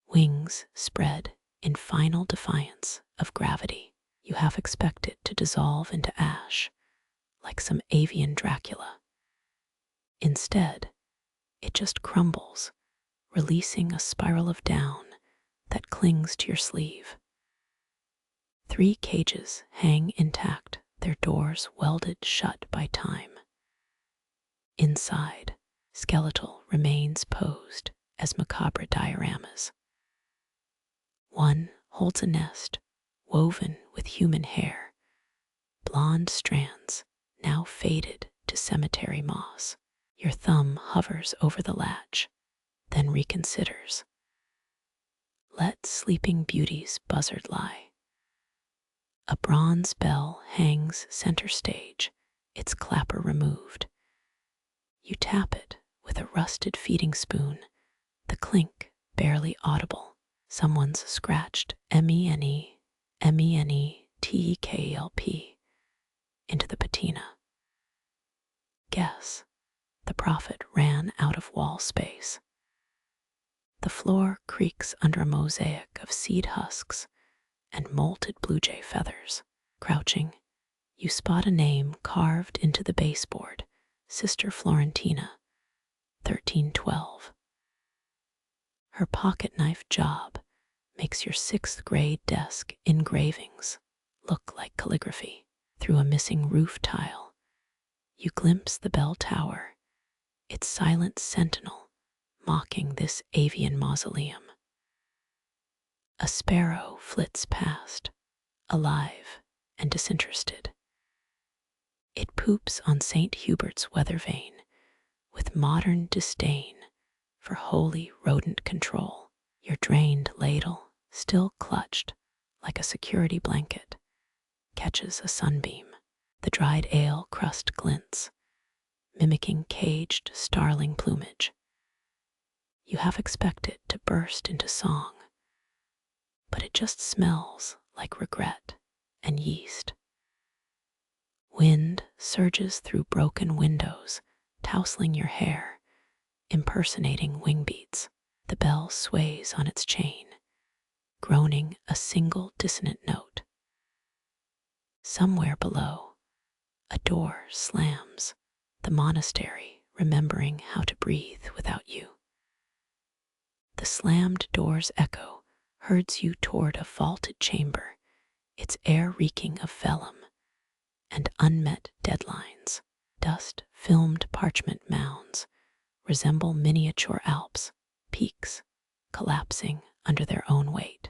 wings spread in final defiance of gravity. You half expect it to dissolve into ash, like some avian Dracula. Instead, it just crumbles, releasing a spiral of down that clings to your sleeve. 3 cages hang intact, their doors welded shut by time. Inside, skeletal remains posed as macabre dioramas. One holds a nest woven with human hair, blonde strands now faded to cemetery moss. Your thumb hovers over the latch, then reconsiders. Let sleeping beauty's buzzard lie. A bronze bell hangs center stage, its clapper removed. You tap it with a rusted feeding spoon, the clink barely audible. Someone's scratched MENE, MENETEKLP into the patina. Guess the prophet ran out of wall space. The floor creaks under a mosaic of seed husks and molted blue jay feathers. Crouching, you spot a name carved into the baseboard, Sister Florentina, 1312. Her pocket knife job makes your 6th grade desk engravings look like calligraphy. Through a missing roof tile, you glimpse the bell tower, its silent sentinel mocking this avian mausoleum. A sparrow flits past, alive and disinterested. It poops on St. Hubert's weather vane with modern disdain for holy rodent control. Your drained ladle, still clutched like a security blanket, catches a sunbeam. The dried ale crust glints, mimicking caged starling plumage. You half expect it to burst into song, but it just smells like regret and yeast. Wind surges through broken windows, tousling your hair, impersonating wing beats. The bell sways on its chain, groaning a single dissonant note. Somewhere below, a door slams, the monastery remembering how to breathe without you. The slammed door's echo herds you toward a vaulted chamber, its air reeking of vellum and unmet deadlines. Dust-filmed parchment mounds resemble miniature Alps, peaks collapsing under their own weight.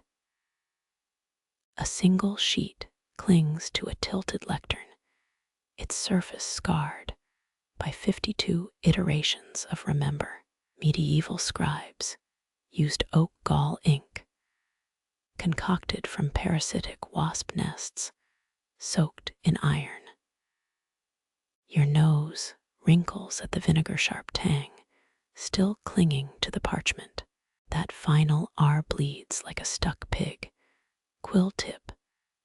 A single sheet clings to a tilted lectern, its surface scarred by 52 iterations of remember. Medieval scribes used oak gall ink, concocted from parasitic wasp nests, soaked in iron. Your nose wrinkles at the vinegar-sharp tang, still clinging to the parchment. That final R bleeds like a stuck pig, quill tip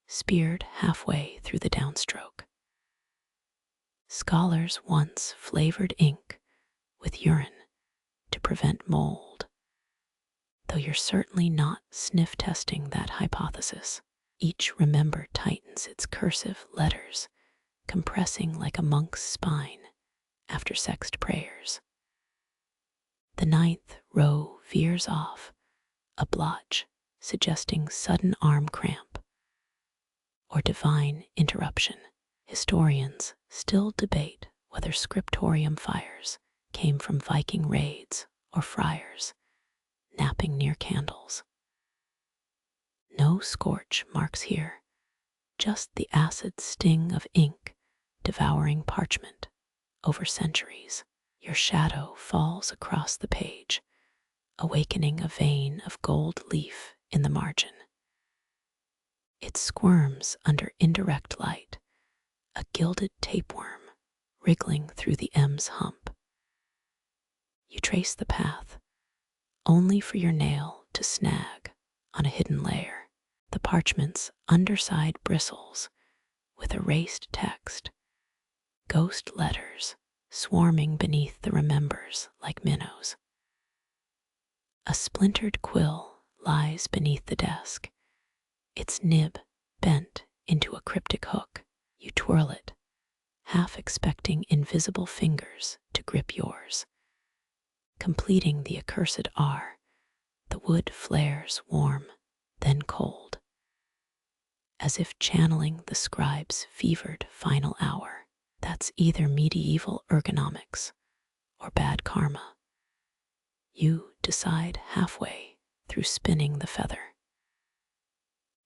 speared halfway through the downstroke. Scholars once flavored ink with urine to prevent mold, though you're certainly not sniff testing that hypothesis. Each remember tightens its cursive letters, compressing like a monk's spine after sexed prayers. The 9th row veers off, a blotch suggesting sudden arm cramp or divine interruption. Historians still debate whether scriptorium fires came from Viking raids or friars napping near candles. No scorch marks here, just the acid sting of ink devouring parchment over centuries. Your shadow falls across the page, awakening a vein of gold leaf in the margin. It squirms under indirect light, a gilded tapeworm wriggling through the M's hump. You trace the path, only for your nail to snag on a hidden layer. The parchment's underside bristles with erased text, ghost letters swarming beneath the remembers like minnows. A splintered quill lies beneath the desk, its nib bent into a cryptic hook. You twirl it, half expecting invisible fingers to grip yours. Completing the accursed R, the wood flares warm, then cold, as if channeling the scribe's fevered final hour. That's either medieval ergonomics or bad karma. You decide halfway through spinning the feather.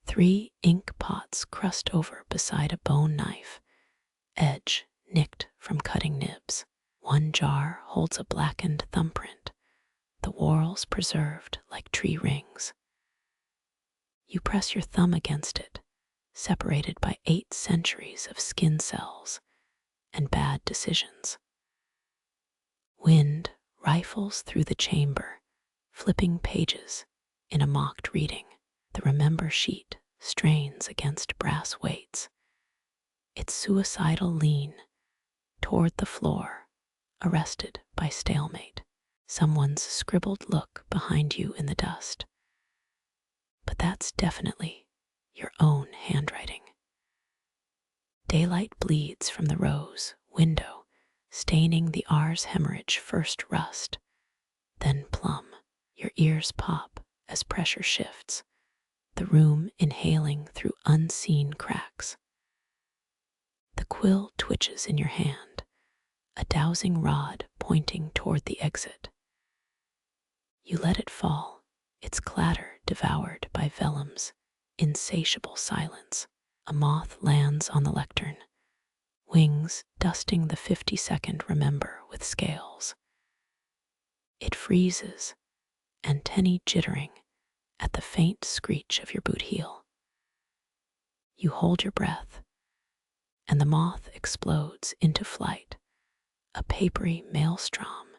3 ink pots crust over beside a bone knife, edge nicked from cutting nibs. 1 jar holds a blackened thumbprint, the whorls preserved like tree rings. You press your thumb against it, separated by 8 centuries of skin cells and bad decisions. Wind rifles through the chamber, flipping pages in a mocked reading. The remember sheet strains against brass weights, its suicidal lean toward the floor, arrested by stalemate. Someone's scribbled look behind you in the dust. But that's definitely your own handwriting. Daylight bleeds from the rose window, staining the R's hemorrhage. First rust, then plum. Your ears pop as pressure shifts, the room inhaling through unseen cracks. The quill twitches in your hand, a dowsing rod pointing toward the exit. You let it fall, its clatter devoured by vellum's insatiable silence. A moth lands on the lectern, wings dusting the 50-second remember with scales. It freezes, antennae jittering at the faint screech of your boot heel. You hold your breath, and the moth explodes into flight, a papery maelstrom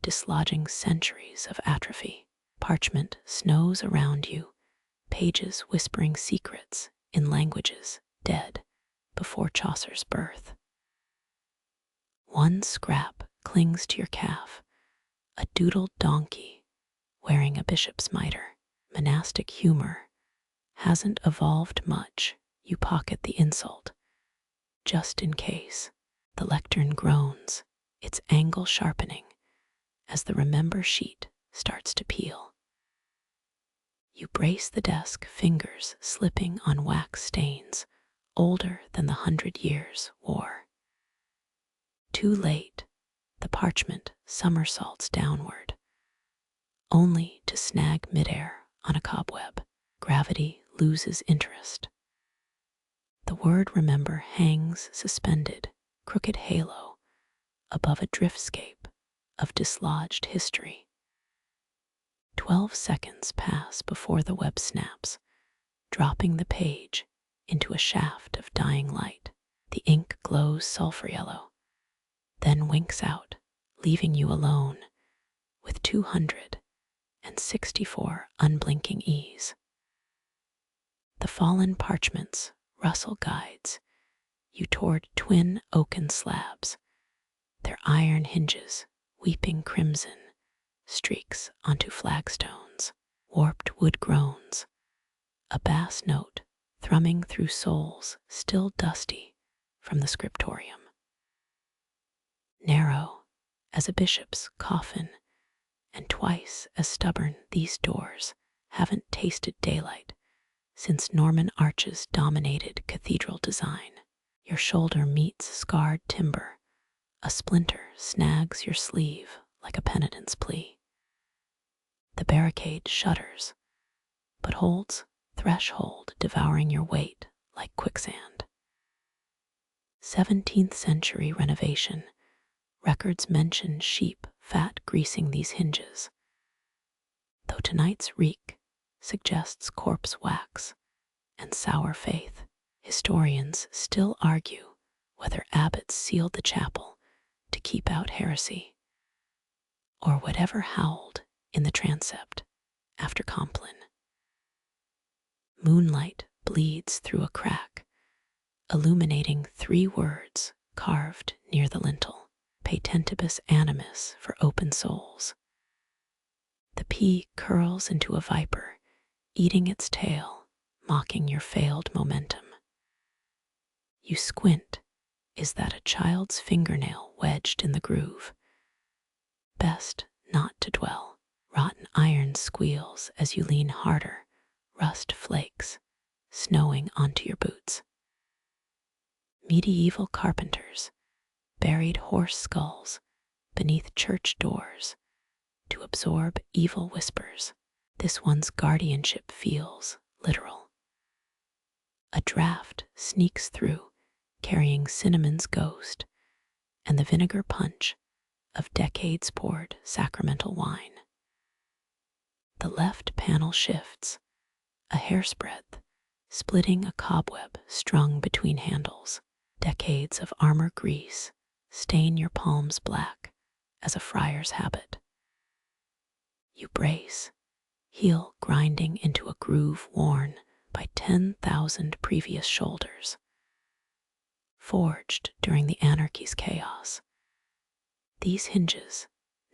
dislodging centuries of atrophy. Parchment snows around you, pages whispering secrets in languages dead before Chaucer's birth. 1 scrap clings to your calf, a doodled donkey wearing a bishop's mitre. Monastic humor hasn't evolved much. You pocket the insult, just in case. The lectern groans, its angle sharpening as the remember sheet starts to peel. You brace the desk, fingers slipping on wax stains older than the 100 years war. Too late, the parchment somersaults downward, only to snag midair on a cobweb. Gravity loses interest. The word remember hangs suspended, crooked halo, above a driftscape of dislodged history. 12 seconds pass before the web snaps, dropping the page into a shaft of dying light. The ink glows sulfur yellow, then winks out, leaving you alone with 264 unblinking E's. The fallen parchment's rustle guides you toward twin oaken slabs, their iron hinges weeping crimson streaks onto flagstones. Warped wood groans, a bass note thrumming through souls still dusty from the scriptorium. Narrow as a bishop's coffin, and twice as stubborn, these doors haven't tasted daylight since Norman arches dominated cathedral design. Your shoulder meets scarred timber, a splinter snags your sleeve like a penitent's plea. The barricade shudders, but holds threshold, devouring your weight like quicksand. 17th century renovation, records mention sheep fat greasing these hinges, though tonight's reek suggests corpse wax and sour faith. Historians still argue whether abbots sealed the chapel to keep out heresy, or whatever howled in the transept after Compline. Moonlight bleeds through a crack, illuminating 3 words carved near the lintel: patentibus animus, for open souls. The P curls into a viper, eating its tail, mocking your failed momentum. You squint. Is that a child's fingernail wedged in the groove? Best not to dwell. Rotten iron squeals as you lean harder, rust flakes, snowing onto your boots. Medieval carpenters buried horse skulls beneath church doors to absorb evil whispers. This one's guardianship feels literal. A draft sneaks through, carrying cinnamon's ghost and the vinegar punch of decades poured sacramental wine. The left panel shifts, a hair's breadth, splitting a cobweb strung between handles. Decades of armor grease stain your palms black as a friar's habit. You brace, heel grinding into a groove worn by 10,000 previous shoulders. Forged during the anarchy's chaos, these hinges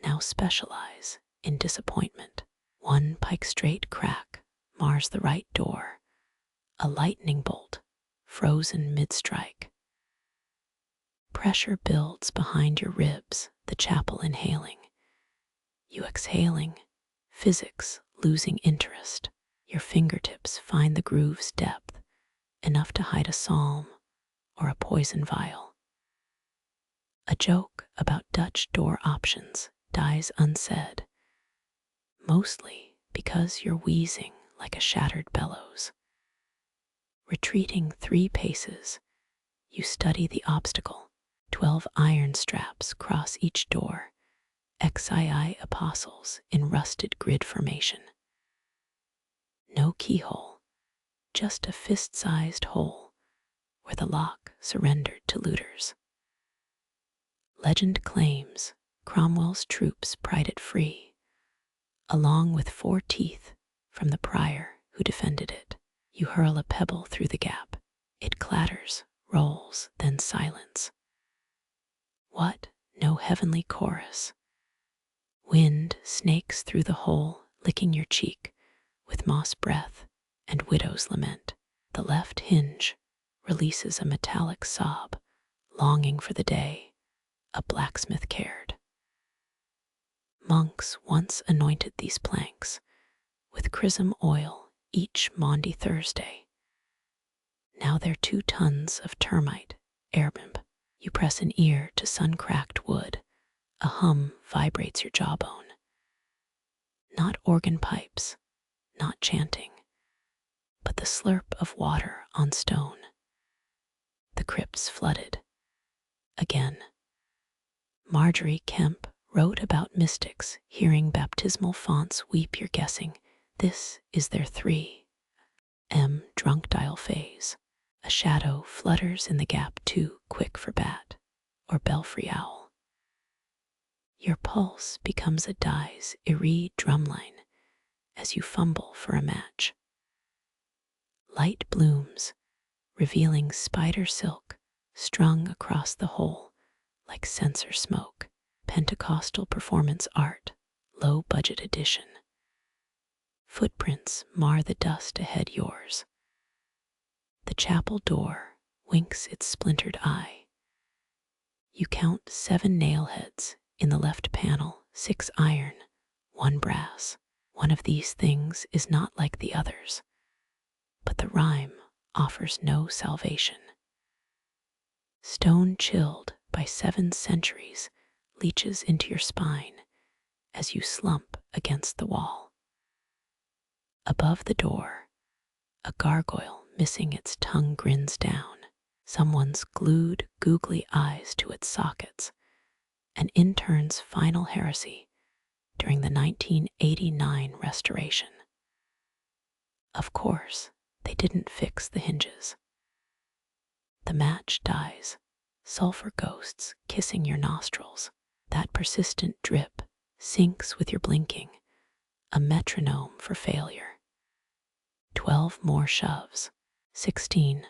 now specialize in disappointment. One pike-straight crack mars the right door, a lightning bolt frozen mid-strike. Pressure builds behind your ribs, the chapel inhaling. You exhaling, physics losing interest. Your fingertips find the groove's depth, enough to hide a psalm or a poison vial. A joke about Dutch door options dies unsaid, mostly because you're wheezing like a shattered bellows. Retreating 3 paces, you study the obstacle. 12 iron straps cross each door, XII apostles in rusted grid formation. No keyhole, just a fist-sized hole where the lock surrendered to looters. Legend claims Cromwell's troops pried it free, along with 4 teeth from the prior who defended it. You hurl a pebble through the gap. It clatters, rolls, then silence. What? No heavenly chorus. Wind snakes through the hole, licking your cheek with moss breath and widow's lament. The left hinge releases a metallic sob, longing for the day a blacksmith cared. Monks once anointed these planks with chrism oil each Maundy Thursday. Now they're 2 tons of termite, airbimb. You press an ear to sun-cracked wood. A hum vibrates your jawbone. Not organ pipes, not chanting, but the slurp of water on stone. The crypt's flooded. Again. Marjorie Kemp wrote about mystics hearing baptismal fonts weep. You're guessing this is their 3M drunk dial phase. A shadow flutters in the gap, too quick for bat or belfry owl. Your pulse becomes a dies irae drumline as you fumble for a match. Light blooms, revealing spider silk strung across the hole like censer smoke. Pentecostal performance art, low budget edition. Footprints mar the dust ahead yours. The chapel door winks its splintered eye. You count 7 nail heads in the left panel, 6 iron, 1 brass. One of these things is not like the others, but the rhyme offers no salvation. Stone chilled by 7 centuries leaches into your spine as you slump against the wall. Above the door, a gargoyle missing its tongue grins down. Someone's glued googly eyes to its sockets. An intern's final heresy during the 1989 restoration. Of course, they didn't fix the hinges. The match dies, sulfur ghosts kissing your nostrils. That persistent drip sinks with your blinking, a metronome for failure. 12 more shoves. 16.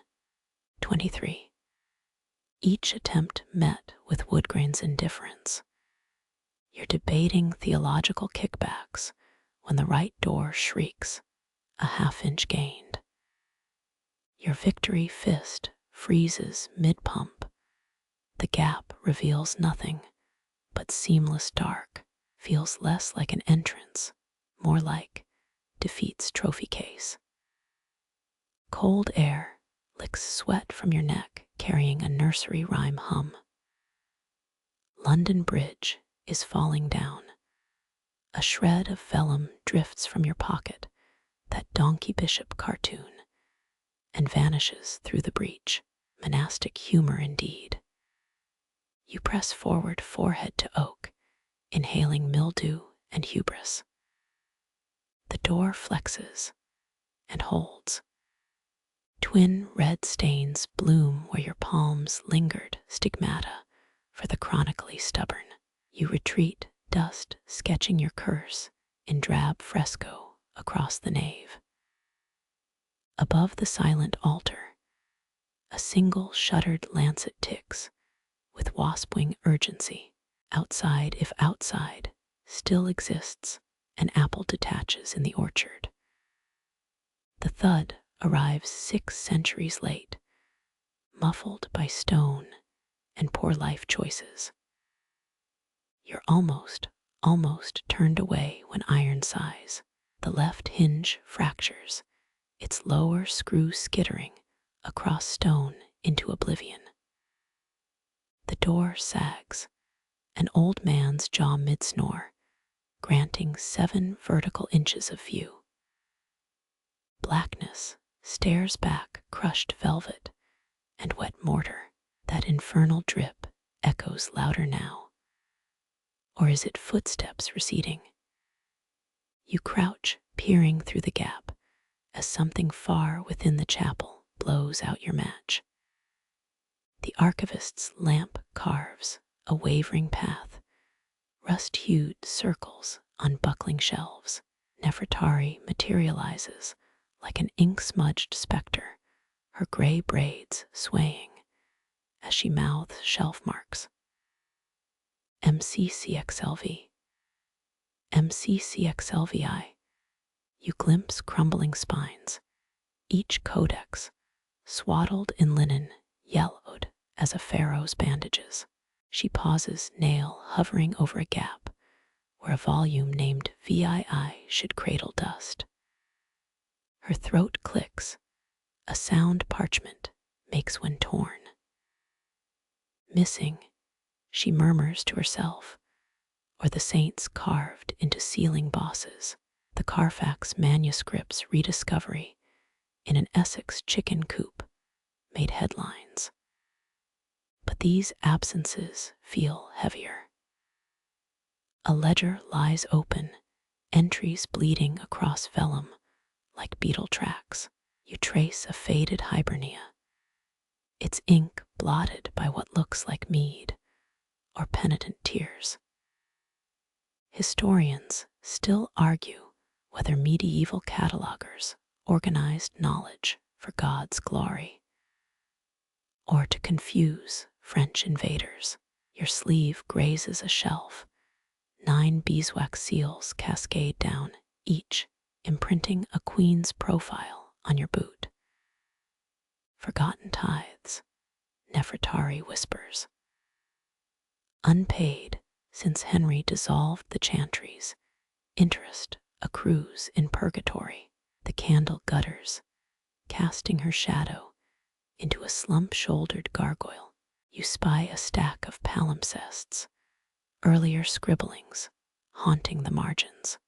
23. Each attempt met with Woodgrain's indifference. You're debating theological kickbacks when the right door shrieks, a half-inch gained. Your victory fist freezes mid-pump. The gap reveals nothing, but seamless dark feels less like an entrance, more like defeat's trophy case. Cold air licks sweat from your neck, carrying a nursery rhyme hum. London Bridge is falling down. A shred of vellum drifts from your pocket, that Donkey Bishop cartoon, and vanishes through the breach. Monastic humor indeed. You press forward, forehead to oak, inhaling mildew and hubris. The door flexes and holds. Twin red stains bloom where your palms lingered, stigmata for the chronically stubborn. You retreat, dust sketching your curse in drab fresco across the nave. Above the silent altar, a single shuttered lancet ticks with wasp-wing urgency. Outside, if outside still exists, an apple detaches in the orchard. The thud arrives 6 centuries late, muffled by stone and poor life choices. You're almost turned away when iron sighs. The left hinge fractures, its lower screw skittering across stone into oblivion. The door sags, an old man's jaw mid-snore, granting 7 vertical inches of view. Blackness stares back, crushed velvet and wet mortar. That infernal drip echoes louder now. Or is it footsteps receding? You crouch, peering through the gap, as something far within the chapel blows out your match. The archivist's lamp carves a wavering path, rust-hued circles on buckling shelves. Nefertari materializes like an ink-smudged specter, her gray braids swaying as she mouths shelf marks. MCCXLV. MCCXLVI. You glimpse crumbling spines, each codex swaddled in linen, yellowed as a pharaoh's bandages. She pauses, nail hovering over a gap where a volume named VII should cradle dust. Her throat clicks, a sound parchment makes when torn. Missing, she murmurs to herself, or the saints carved into ceiling bosses. The Carfax manuscript's rediscovery in an Essex chicken coop made headlines. But these absences feel heavier. A ledger lies open, entries bleeding across vellum like beetle tracks. You trace a faded Hibernia, its ink blotted by what looks like mead or penitent tears. Historians still argue whether medieval catalogers organized knowledge for God's glory or to confuse French invaders. Your sleeve grazes a shelf. 9 beeswax seals cascade down, each imprinting a queen's profile on your boot. Forgotten tithes, Nefertari whispers. Unpaid since Henry dissolved the chantries, interest accrues in purgatory. The candle gutters, casting her shadow into a slump-shouldered gargoyle. You spy a stack of palimpsests, earlier scribblings haunting the margins.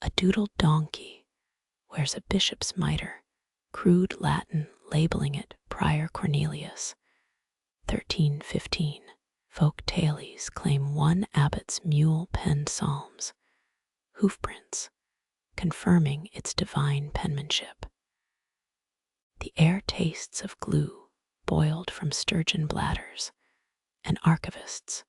A doodled donkey wears a bishop's mitre, crude Latin labeling it Prior Cornelius, 1315. Folk tales claim one abbot's mule penned psalms, hoofprints confirming its divine penmanship. The air tastes of glue boiled from sturgeon bladders, and archivists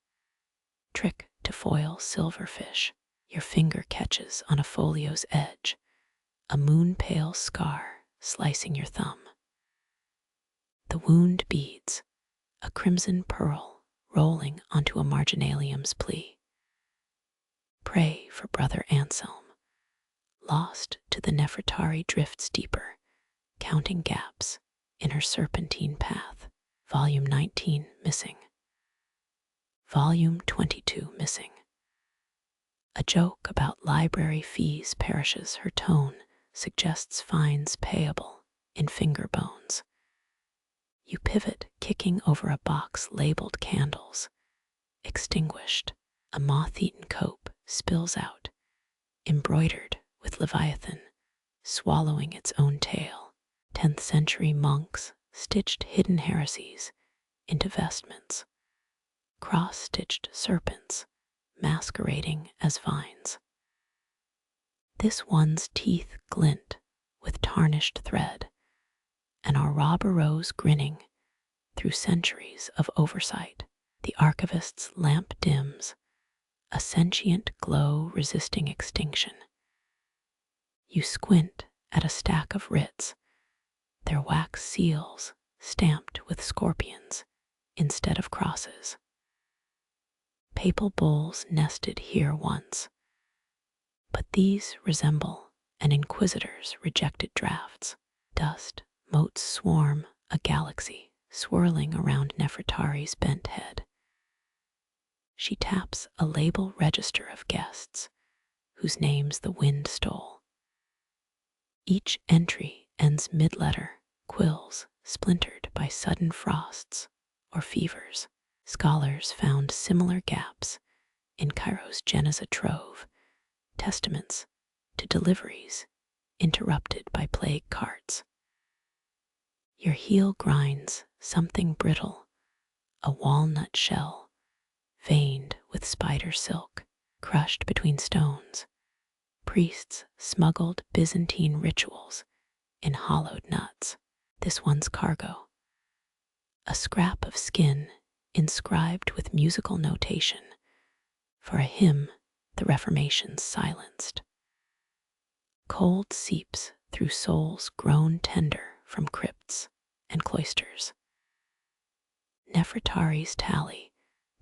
trick to foil silverfish. Your finger catches on a folio's edge, a moon-pale scar slicing your thumb. The wound beads, a crimson pearl rolling onto a marginalium's plea. Pray for Brother Anselm. Lost to the Nefertari drifts deeper, counting gaps in her serpentine path. Volume 19 missing. Volume 22 missing. A joke about library fees perishes. Her tone suggests fines payable in finger bones. You pivot, kicking over a box labeled candles. Extinguished, a moth-eaten cope spills out, embroidered with Leviathan, swallowing its own tail. 10th century monks stitched hidden heresies into vestments. Cross-stitched serpents masquerading as vines. This one's teeth glint with tarnished thread, and our robber-rose grinning through centuries of oversight. The archivist's lamp dims, a sentient glow resisting extinction. You squint at a stack of writs, their wax seals stamped with scorpions instead of crosses. Papal bulls nested here once, but these resemble an inquisitor's rejected drafts. Dust motes swarm a galaxy swirling around Nefertari's bent head. She taps a label register of guests whose names the wind stole. Each entry ends mid-letter, quills splintered by sudden frosts or fevers. Scholars found similar gaps in Cairo's Geniza trove, testaments to deliveries interrupted by plague carts. Your heel grinds something brittle, a walnut shell, veined with spider silk, crushed between stones. Priests smuggled Byzantine rituals in hollowed nuts. This one's cargo. A scrap of skin inscribed with musical notation for a hymn the Reformation's silenced. Cold seeps through souls grown tender from crypts and cloisters. Nefertari's tally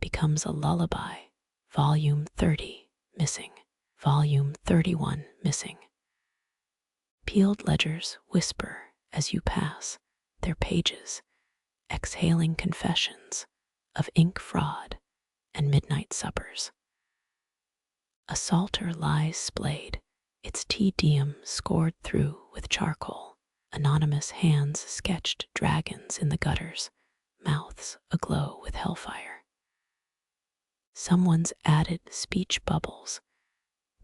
becomes a lullaby. Volume 30 missing. Volume 31 missing. Peeled ledgers whisper as you pass, their pages exhaling confessions of ink fraud and midnight suppers. A psalter lies splayed, its Te Deum scored through with charcoal. Anonymous hands sketched dragons in the gutters, mouths aglow with hellfire. Someone's added speech bubbles.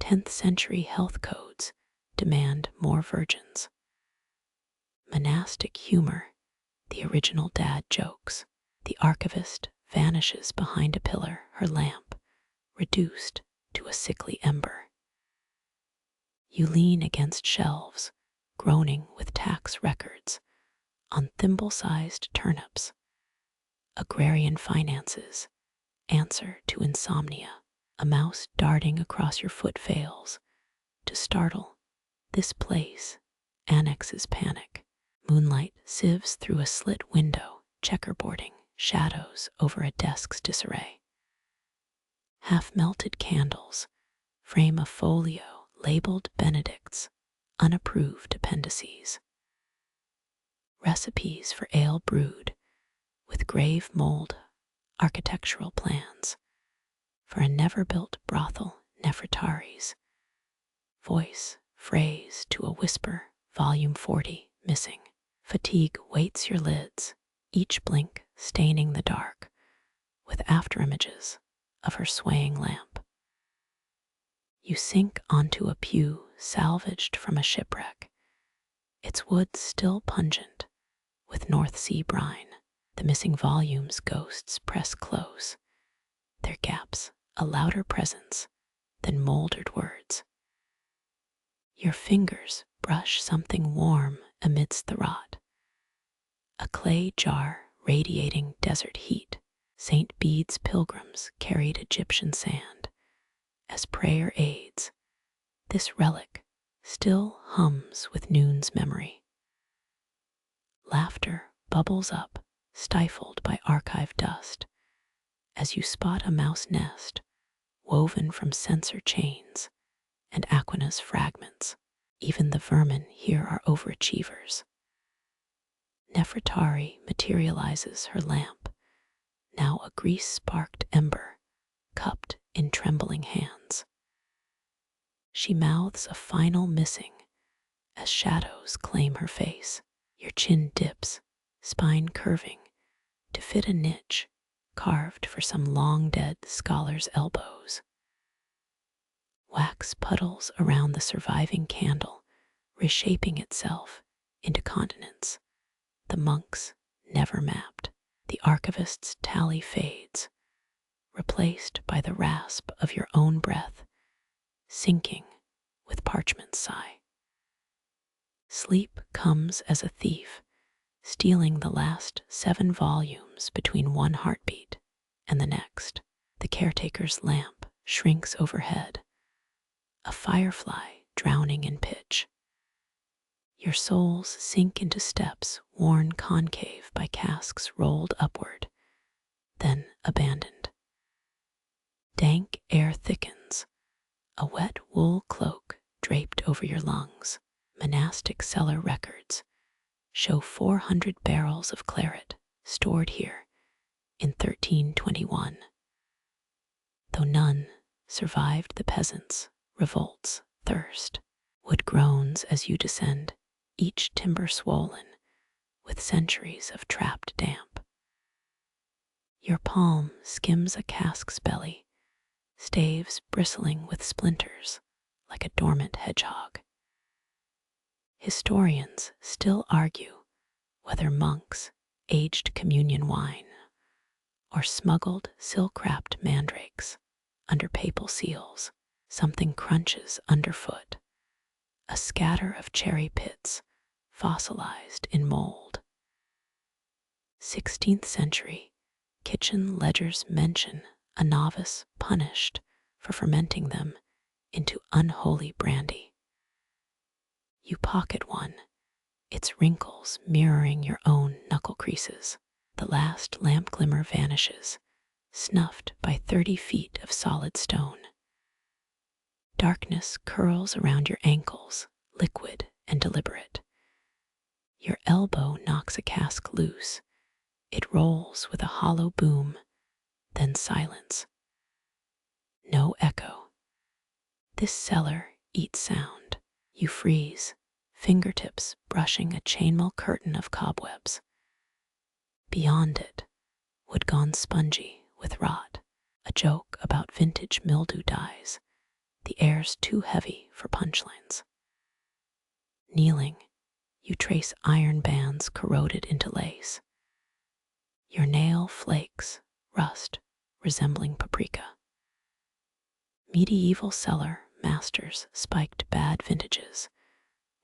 10th century health codes demand more virgins. Monastic humor, the original dad jokes. The archivist vanishes behind a pillar, her lamp reduced to a sickly ember. You lean against shelves, groaning with tax records on thimble-sized turnips. Agrarian finances answer to insomnia. A mouse darting across your foot fails to startle. This place annexes panic. Moonlight sieves through a slit window, checkerboarding shadows over a desk's disarray. Half-melted candles frame a folio labeled Benedict's unapproved appendices. Recipes for ale brewed with grave mold architectural plans for a never-built brothel. Nefertari's voice phrase to a whisper. Volume 40 missing. Fatigue weights your lids, each blink staining the dark with afterimages of her swaying lamp. You sink onto a pew salvaged from a shipwreck, its wood still pungent with North Sea brine. The missing volume's ghosts press close, their gaps a louder presence than moldered words. Your fingers brush something warm amidst the rot. A clay jar radiating desert heat. St. Bede's pilgrims carried Egyptian sand, As prayer aids, this relic still hums with noon's memory. Laughter bubbles up, stifled by archive dust, as you spot a mouse nest woven from censer chains and Aquina's fragments. Even the vermin here are overachievers. Nefertari materializes her lamp, now a grease-sparked ember, cupped in trembling hands. She mouths a final missing as shadows claim her face. Your chin dips, spine curving, to fit a niche carved for some long-dead scholar's elbows. Wax puddles around the surviving candle, reshaping itself into continents the monks never mapped. The archivist's tally fades, replaced by the rasp of your own breath, sinking with parchment's sigh. Sleep comes as a thief, stealing the last 7 volumes between one heartbeat and the next. The caretaker's lamp shrinks overhead, a firefly drowning in pitch. Your souls sink into steps worn concave by casks rolled upward, then abandoned. Dank air thickens, a wet wool cloak draped over your lungs. Monastic cellar records show 400 barrels of claret stored here in 1321. Though none survived the peasants' revolts, thirst, wood groans as you descend, each timber swollen with centuries of trapped damp. Your palm skims a cask's belly, staves bristling with splinters like a dormant hedgehog. Historians still argue whether monks aged communion wine or smuggled silk-wrapped mandrakes under papal seals. Something crunches underfoot, a scatter of cherry pits fossilized in mold. 16th century kitchen ledgers mention a novice punished for fermenting them into unholy brandy. You pocket one, its wrinkles mirroring your own knuckle creases. The last lamp glimmer vanishes, snuffed by 30 feet of solid stone. Darkness curls around your ankles, liquid and deliberate. Your elbow knocks a cask loose. It rolls with a hollow boom, then silence. No echo. This cellar eats sound. You freeze, fingertips brushing a chainmail curtain of cobwebs. Beyond it, wood gone spongy with rot, a joke about vintage mildew dies. The air's too heavy for punchlines. Kneeling, you trace iron bands corroded into lace. Your nail flakes, rust, resembling paprika. Medieval cellar masters spiked bad vintages,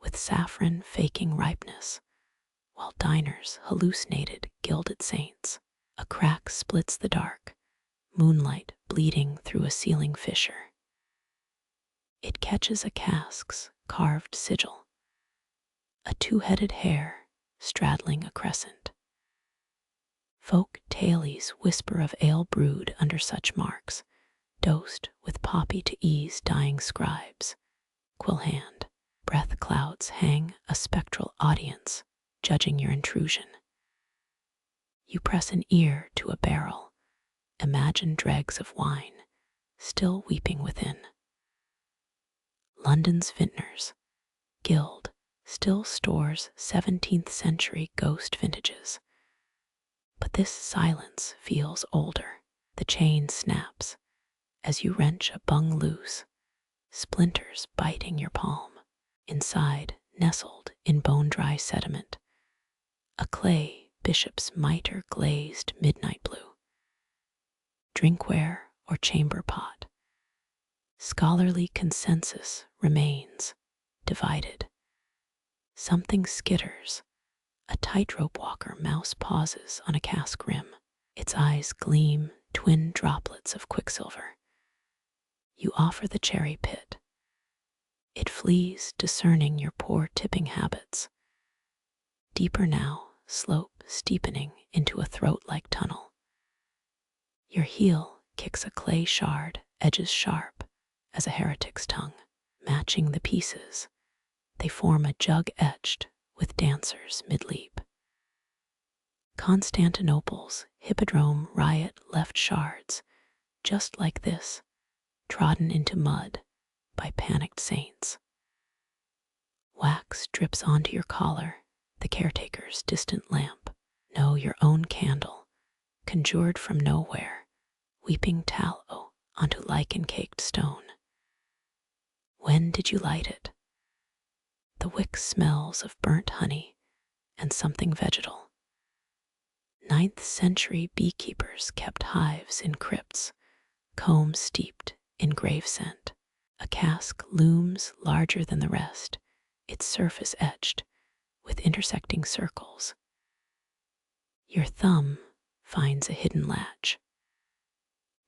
with saffron faking ripeness, while diners hallucinated gilded saints. A crack splits the dark, moonlight bleeding through a ceiling fissure. It catches a cask's carved sigil, a 2-headed hare straddling a crescent. Folk tales whisper of ale brewed under such marks, dosed with poppy to ease dying scribes. Quill hand, breath clouds hang a spectral audience, judging your intrusion. You press an ear to a barrel, imagine dregs of wine, still weeping within. London's vintners guild still stores 17th century ghost vintages. But this silence feels older. The chain snaps as you wrench a bung loose, splinters biting your palm. Inside, nestled in bone-dry sediment, a clay bishop's mitre glazed midnight blue. Drinkware or chamber pot. Scholarly consensus remains divided. Something skitters. A tightrope walker mouse pauses on a cask rim. Its eyes gleam twin droplets of quicksilver. You offer the cherry pit. It flees, discerning your poor tipping habits. Deeper now, slope steepening into a throat-like tunnel. Your heel kicks a clay shard, edges sharp as a heretic's tongue. Matching the pieces, they form a jug etched with dancers mid-leap. Constantinople's hippodrome riot left shards, just like this, trodden into mud by panicked saints. Wax drips onto your collar, the caretaker's distant lamp. No, your own candle, conjured from nowhere, weeping tallow onto lichen-caked stone. When did you light it? The wick smells of burnt honey and something vegetal. 9th century beekeepers kept hives in crypts, combs steeped in grave scent. A cask looms larger than the rest, its surface etched with intersecting circles. Your thumb finds a hidden latch.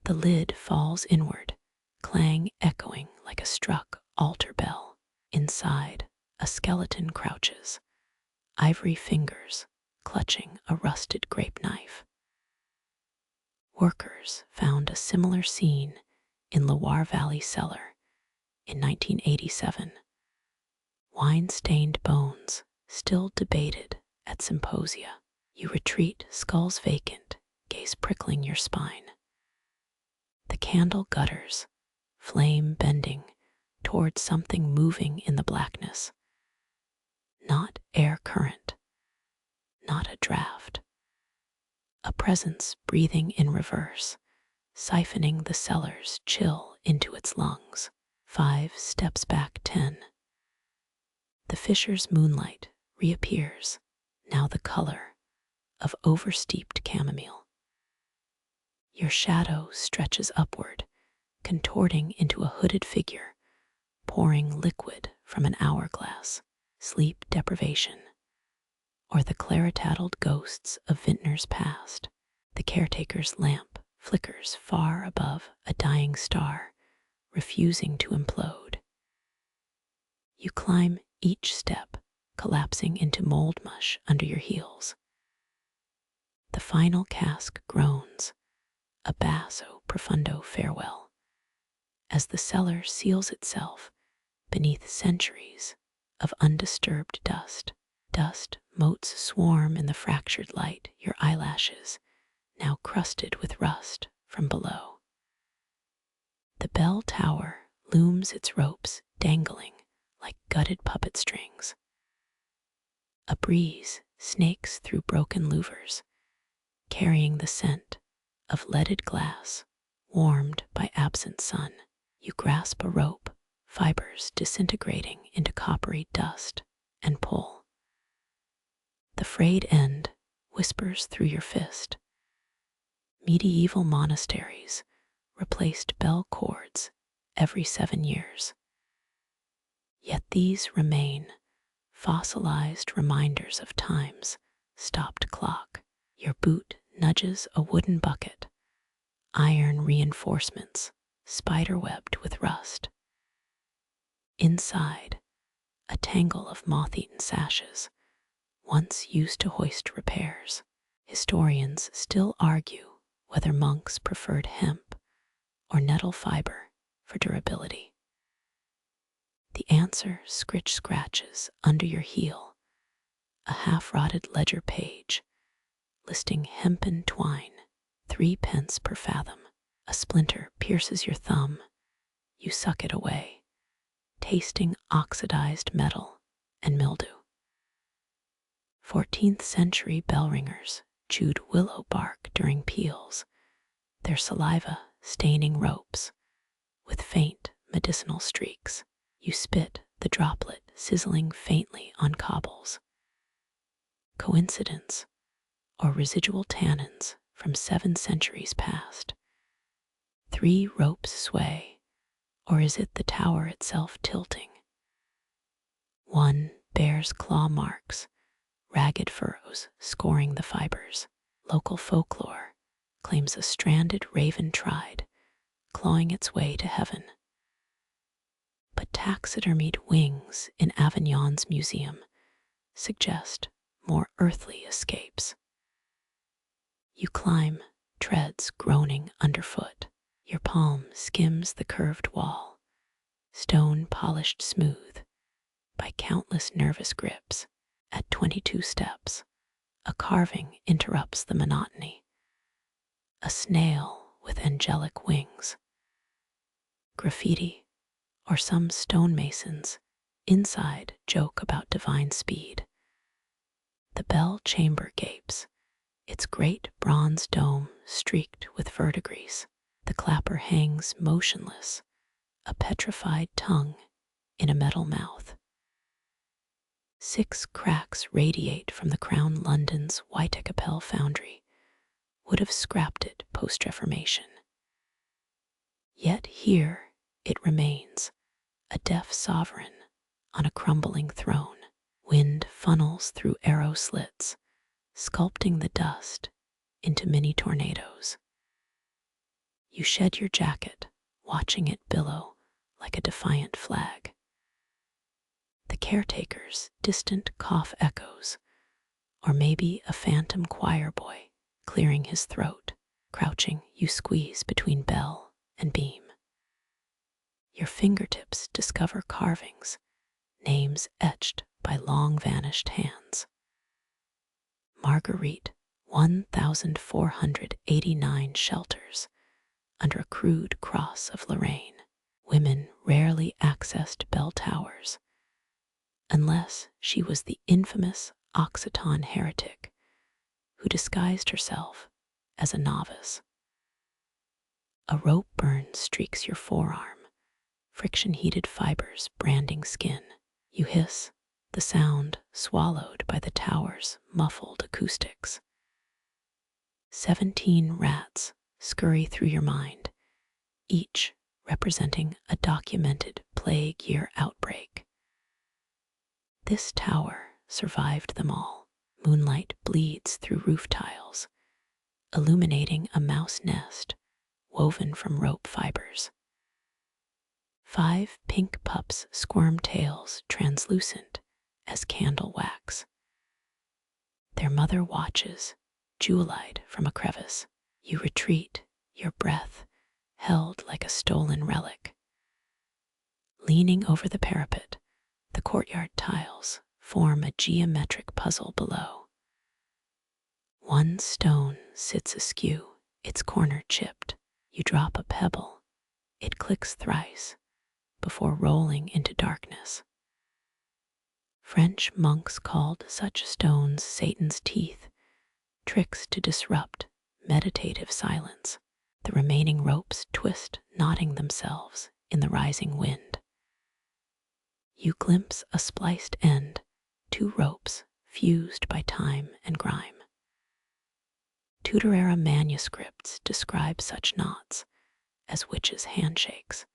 The lid falls inward, clang echoing like a struck altar bell. Inside, a skeleton crouches, ivory fingers clutching a rusted grape knife. Workers found a similar scene in Loire Valley cellar in 1987. Wine-stained bones still debated at symposia. You retreat, skulls vacant, gaze prickling your spine. The candle gutters, flame bending toward something moving in the blackness. Not air current, not a draft. A presence breathing in reverse, siphoning the cellar's chill into its lungs. 5 steps back 10. The fisher's moonlight reappears, now the color of oversteeped chamomile. Your shadow stretches upward, contorting into a hooded figure, pouring liquid from an hourglass. Sleep deprivation, or the claret-addled ghosts of vintners past. The caretaker's lamp flickers far above a dying star, refusing to implode. You climb each step, collapsing into mold mush under your heels. The final cask groans, a basso profundo farewell, as the cellar seals itself beneath centuries of undisturbed dust. Dust motes swarm in the fractured light, your eyelashes now crusted with rust from below. The bell tower looms, its ropes dangling like gutted puppet strings. A breeze snakes through broken louvers, carrying the scent of leaded glass warmed by absent sun. You grasp a rope, fibers disintegrating into coppery dust, and pull. The frayed end whispers through your fist. Medieval monasteries replaced bell cords every 7 years. Yet these remain fossilized reminders of time's stopped clock. Your boot nudges a wooden bucket, iron reinforcements spider-webbed with rust. Inside, a tangle of moth-eaten sashes, once used to hoist repairs. Historians still argue whether monks preferred hemp or nettle fiber for durability. The answer scratches under your heel, a half-rotted ledger page listing hempen twine, 3 pence per fathom. A splinter pierces your thumb. You suck it away, tasting oxidized metal and mildew. 14th century bell ringers chewed willow bark during peals, their saliva staining ropes with faint medicinal streaks. You spit the droplet sizzling faintly on cobbles. Coincidence or residual tannins from 7 centuries past? 3 ropes sway, or is it the tower itself tilting? 1 bears claw marks, ragged furrows scoring the fibers. Local folklore claims a stranded raven tried, clawing its way to heaven. but taxidermied wings in Avignon's museum suggest more earthly escapes. You climb, treads groaning underfoot. Your palm skims the curved wall, stone polished smooth by countless nervous grips. At 22 steps, a carving interrupts the monotony. A snail with angelic wings. Graffiti, or some stonemasons inside joke about divine speed. The bell chamber gapes, its great bronze dome streaked with verdigris. The clapper hangs motionless, a petrified tongue in a metal mouth. 6 cracks radiate from the Crown London's Whitechapel foundry, would have scrapped it post-Reformation. Yet here it remains, a deaf sovereign on a crumbling throne. Wind funnels through arrow slits, sculpting the dust into mini tornadoes. You shed your jacket, watching it billow like a defiant flag. The caretaker's distant cough echoes, or maybe a phantom choir boy clearing his throat. Crouching, you squeeze between bell and beam. Your fingertips discover carvings, names etched by long-vanished hands. Marguerite, 1,489 shelters under a crude cross of Lorraine. Women rarely accessed bell towers, unless she was the infamous Occitan heretic who disguised herself as a novice. A rope burn streaks your forearm, friction-heated fibers branding skin. You hiss, the sound swallowed by the tower's muffled acoustics. 17 rats scurry through your mind, each representing a documented plague year outbreak. This tower survived them all. Moonlight bleeds through roof tiles, illuminating a mouse nest woven from rope fibers. 5 pink pups squirm tails translucent as candle wax. Their mother watches, jewel-eyed from a crevice. You retreat, your breath held like a stolen relic. Leaning over the parapet, the courtyard tiles form a geometric puzzle below. One stone sits askew, its corner chipped. You drop a pebble, it clicks thrice before rolling into darkness. French monks called such stones Satan's teeth, tricks to disrupt meditative silence. The remaining ropes twist, knotting themselves in the rising wind. You glimpse a spliced end, 2 ropes fused by time and grime. Tudor-era manuscripts describe such knots as witches' handshakes,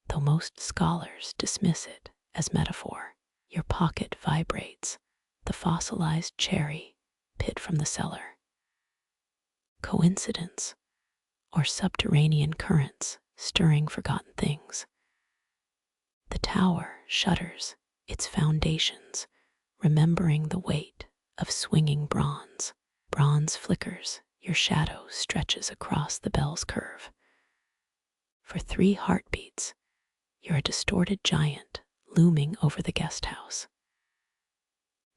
though most scholars dismiss it as metaphor. Your pocket vibrates, the fossilized cherry pit from the cellar. Coincidence, or subterranean currents stirring forgotten things. The tower shudders, its foundations remembering the weight of swinging bronze. Bronze flickers, your shadow stretches across the bell's curve. For 3 heartbeats, you're a distorted giant looming over the Guesthouse.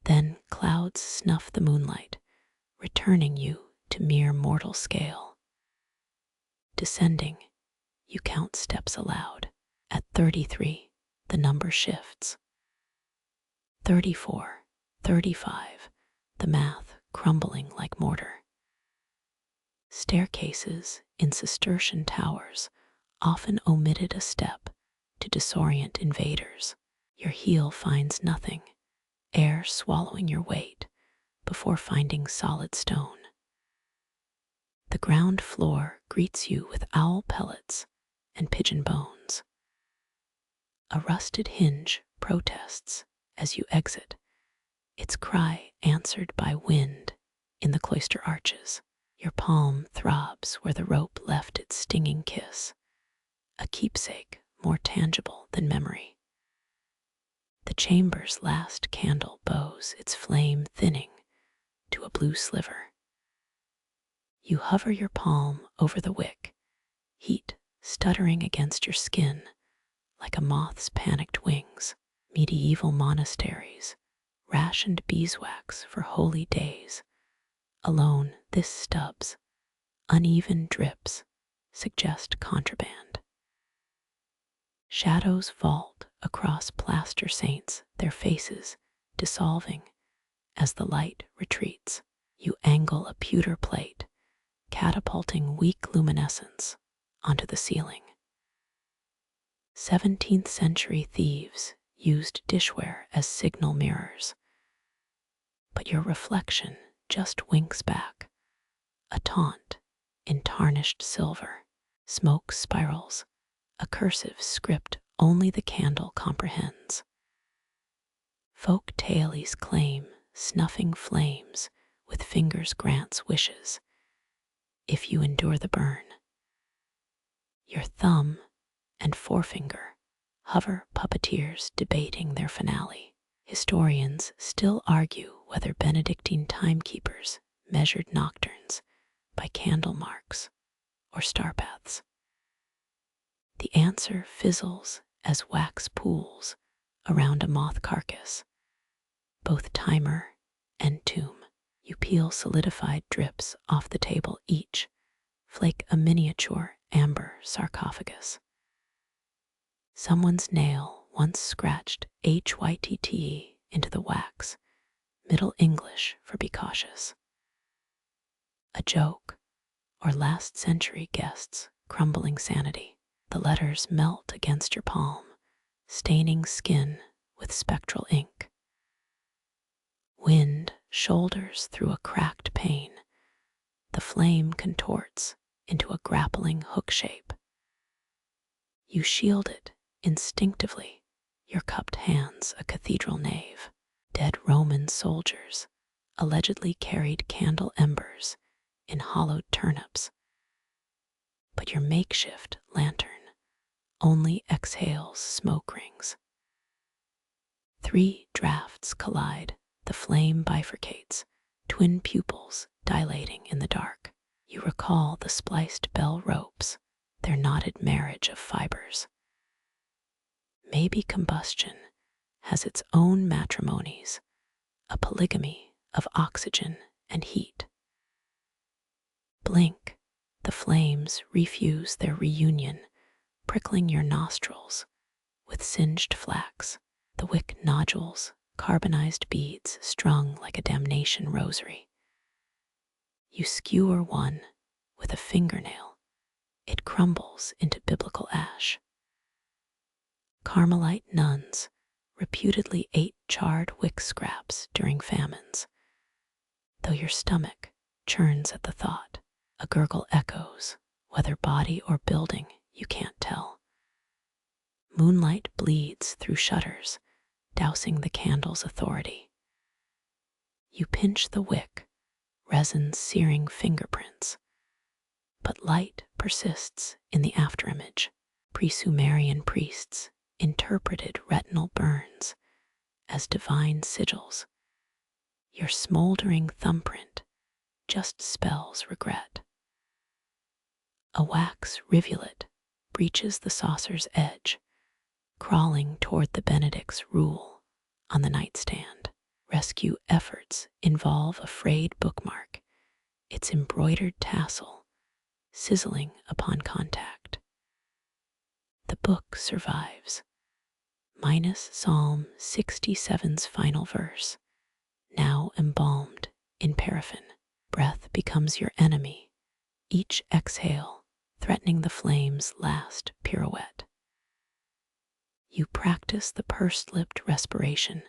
Then clouds snuff the moonlight, returning you to mere mortal scale. Descending, you count steps aloud. At 33, the number shifts. 34, 35, the math crumbling like mortar. Staircases in Cistercian towers often omitted a step to disorient invaders. Your heel finds nothing, air swallowing your weight before finding solid stone. The ground floor greets you with owl pellets and pigeon bones. A rusted hinge protests as you exit, its cry answered by wind in the cloister arches. Your palm throbs where the rope left its stinging kiss, a keepsake more tangible than memory. The chamber's last candle bows its flame thinning to a blue sliver. You hover your palm over the wick, heat stuttering against your skin like a moth's panicked wings. Medieval monasteries rationed beeswax for holy days. Alone, this stubs, uneven drips suggest contraband. Shadows vault across plaster saints, their faces dissolving as the light retreats. You angle a pewter plate, catapulting weak luminescence onto the ceiling. 17th century thieves used dishware as signal mirrors, but your reflection just winks back, a taunt in tarnished silver. Smoke spirals, a cursive script only the candle comprehends. Folk tales claim snuffing flames with fingers grants wishes, if you endure the burn. Your thumb and forefinger hover puppeteers debating their finale. Historians still argue whether Benedictine timekeepers measured nocturnes by candle marks or star paths. The answer fizzles as wax pools around a moth carcass, both timer and tomb. You peel solidified drips off the table each, flake a miniature amber sarcophagus. Someone's nail once scratched HYTTE into the wax, Middle English for be cautious. A joke, or last century guests' crumbling sanity. The letters melt against your palm, staining skin with spectral ink. Wind shoulders through a cracked pane. The flame contorts into a grappling hook shape. You shield it instinctively, your cupped hands a cathedral nave. Dead Roman soldiers allegedly carried candle embers in hollowed turnips, but your makeshift lantern only exhales smoke rings. 3 drafts collide, the flame bifurcates, twin pupils dilating in the dark. You recall the spliced bell ropes, their knotted marriage of fibers. Maybe combustion has its own matrimonies, a polygamy of oxygen and heat. Blink, the flames refuse their reunion, prickling your nostrils with singed flax. The wick nodules, carbonized beads strung like a damnation rosary. You skewer one with a fingernail. It crumbles into biblical ash. Carmelite nuns reputedly ate charred wick scraps during famines. Though your stomach churns at the thought, a gurgle echoes, whether body or building, you can't tell. Moonlight bleeds through shutters, dousing the candle's authority. You pinch the wick, resin searing fingerprints, but light persists in the afterimage. Pre-Sumerian priests interpreted retinal burns as divine sigils. Your smoldering thumbprint just spells regret. A wax rivulet breaches the saucer's edge, crawling toward the Benedict's rule on the nightstand. Rescue efforts involve a frayed bookmark, its embroidered tassel sizzling upon contact. The book survives, minus Psalm 67's final verse, now embalmed in paraffin. Breath becomes your enemy, each exhale threatening the flame's last pirouette. You practice the pursed-lipped respiration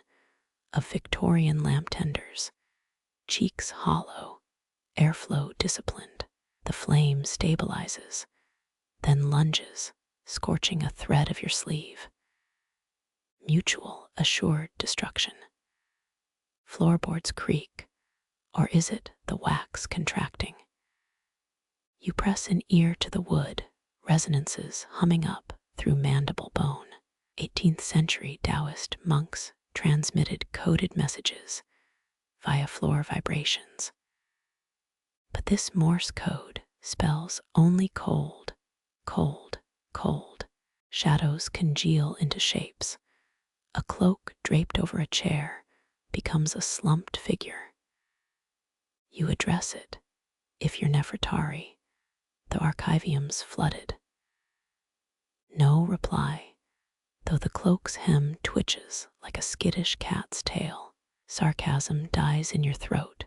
of Victorian lamp tenders, cheeks hollow, airflow disciplined. The flame stabilizes, then lunges, scorching a thread of your sleeve. Mutual assured destruction. Floorboards creak, or is it the wax contracting? You press an ear to the wood, resonances humming up through mandible bone. 18th century Taoist monks transmitted coded messages via floor vibrations. But this Morse code spells only cold, cold, cold. Shadows congeal into shapes. A cloak draped over a chair becomes a slumped figure. You address it, if you're Nefertari, the archivium's flooded. No reply, though the cloak's hem twitches like a skittish cat's tail. Sarcasm dies in your throat,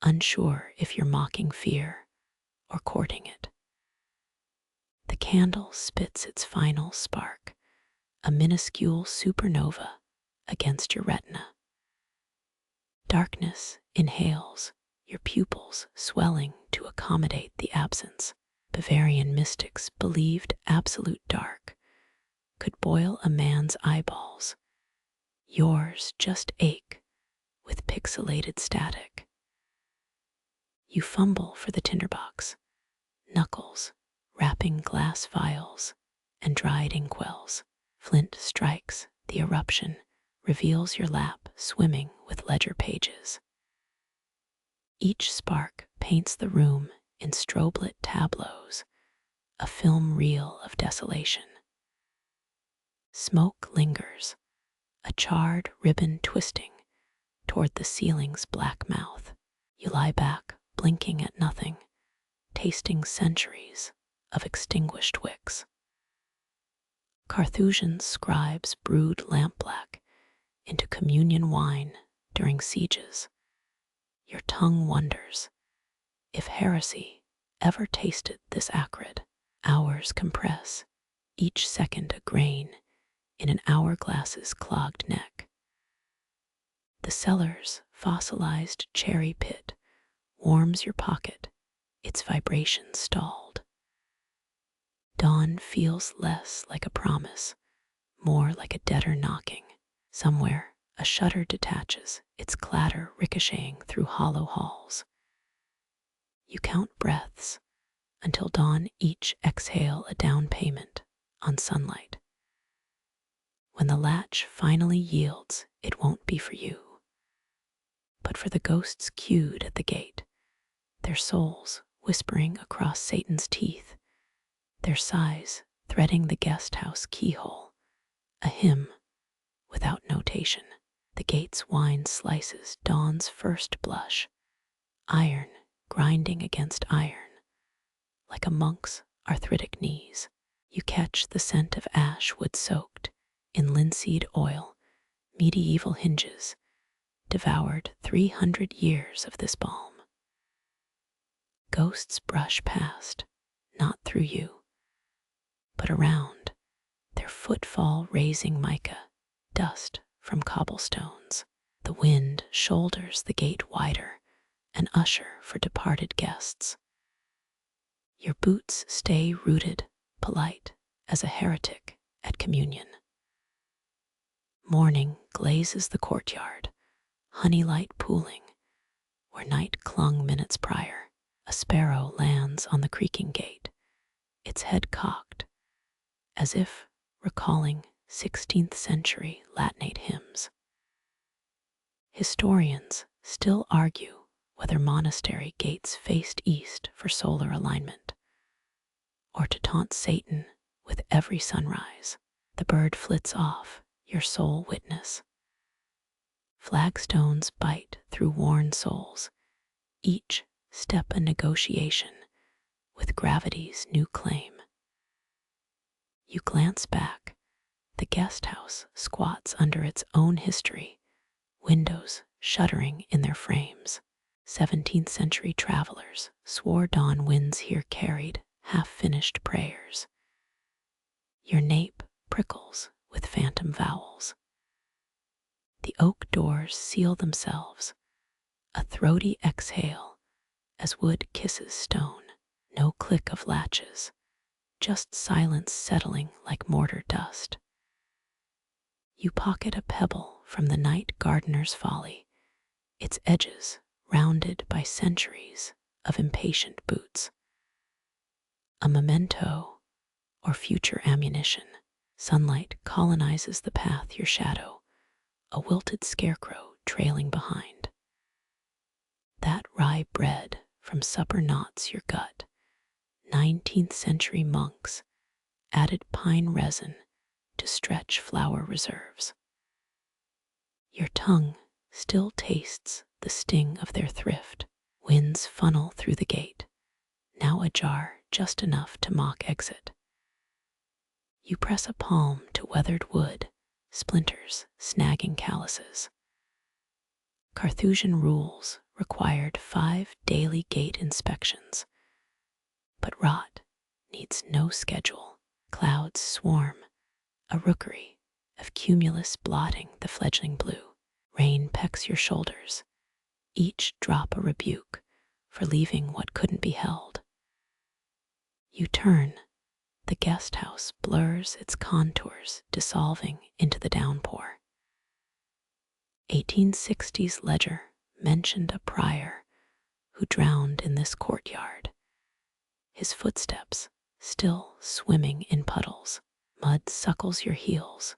unsure if you're mocking fear or courting it. The candle spits its final spark, a minuscule supernova against your retina. Darkness inhales, your pupils swelling to accommodate the absence. Bavarian mystics believed absolute dark could boil a man's eyeballs. Yours just ache with pixelated static. You fumble for the tinderbox, knuckles wrapping glass vials and dried inkwells. Flint strikes, the eruption reveals your lap swimming with ledger pages. Each spark paints the room in strobe-lit tableaus, a film reel of desolation. Smoke lingers, a charred ribbon twisting toward the ceiling's black mouth. You lie back, blinking at nothing, tasting centuries of extinguished wicks. Carthusian scribes brewed lampblack into communion wine during sieges. Your tongue wonders if heresy ever tasted this acrid. Hours compress, each second a grain in an hourglass's clogged neck. The cellar's fossilized cherry pit warms your pocket, its vibration stalled. Dawn feels less like a promise, more like a debtor knocking. Somewhere, a shutter detaches, its clatter ricocheting through hollow halls. You count breaths until dawn, each exhale a down payment on sunlight. When the latch finally yields, it won't be for you, but for the ghosts queued at the gate, their souls whispering across Satan's teeth, their sighs threading the guesthouse keyhole, a hymn without notation. The gate's wine slices dawn's first blush, iron grinding against iron, like a monk's arthritic knees. You catch the scent of ash wood soaked in linseed oil, medieval hinges, devoured 300 years of this balm. Ghosts brush past, not through you, but around, their footfall raising mica, dust from cobblestones. The wind shoulders the gate wider, an usher for departed guests. Your boots stay rooted, polite as a heretic at communion. Morning glazes the courtyard, honey light pooling, where night clung minutes prior. A sparrow lands on the creaking gate, its head cocked, as if recalling 16th century Latinate hymns. Historians still argue whether monastery gates faced east for solar alignment, or to taunt Satan with every sunrise. The bird flits off, your sole witness. Flagstones bite through worn soles, each step a negotiation with gravity's new claim. You glance back, the guesthouse squats under its own history, windows shuddering in their frames. 17th century travelers swore dawn winds here carried half-finished prayers. Your nape prickles with phantom vowels. The oak doors seal themselves, a throaty exhale as wood kisses stone. No click of latches, just silence settling like mortar dust. You pocket a pebble from the night gardener's folly, its edges rounded by centuries of impatient boots. A memento or future ammunition. Sunlight colonizes the path, your shadow, a wilted scarecrow trailing behind. That rye bread from supper knots your gut. 19th century monks added pine resin to stretch flour reserves. Your tongue still tastes the sting of their thrift. Winds funnel through the gate, now ajar just enough to mock exit. You press a palm to weathered wood, splinters snagging calluses. Carthusian rules required 5 daily gate inspections, but rot needs no schedule. Clouds swarm, a rookery of cumulus blotting the fledgling blue. Rain pecks your shoulders, each drop a rebuke for leaving what couldn't be held. You turn, the guest house blurs its contours, dissolving into the downpour. 1860s ledger mentioned a prior who drowned in this courtyard, his footsteps still swimming in puddles. Mud suckles your heels,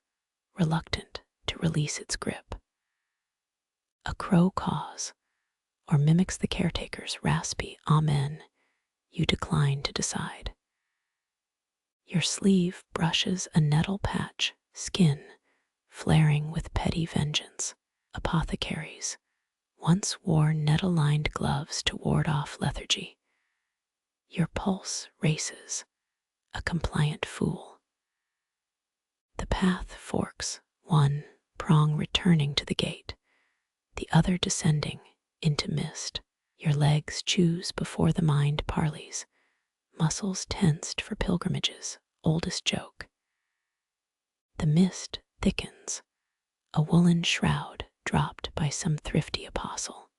reluctant to release its grip. A crow caws or mimics the caretaker's raspy amen, you decline to decide. Your sleeve brushes a nettle patch, skin flaring with petty vengeance. Apothecaries once wore nettle-lined gloves to ward off lethargy. Your pulse races, a compliant fool. The path forks, one prong returning to the gate, the other descending into mist. Your legs choose before the mind parleys, muscles tensed for pilgrimage's oldest joke. The mist thickens, a woolen shroud dropped by some thrifty apostle.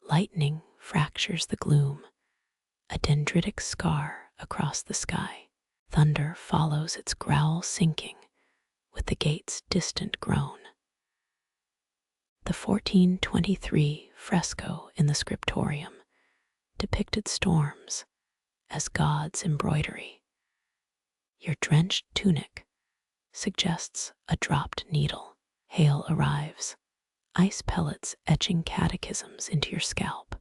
Lightning fractures the gloom, a dendritic scar across the sky. Thunder follows its growl, sinking with the gate's distant groan. The 1423 fresco in the scriptorium depicted storms as God's embroidery. Your drenched tunic suggests a dropped needle. Hail arrives, ice pellets etching catechisms into your scalp.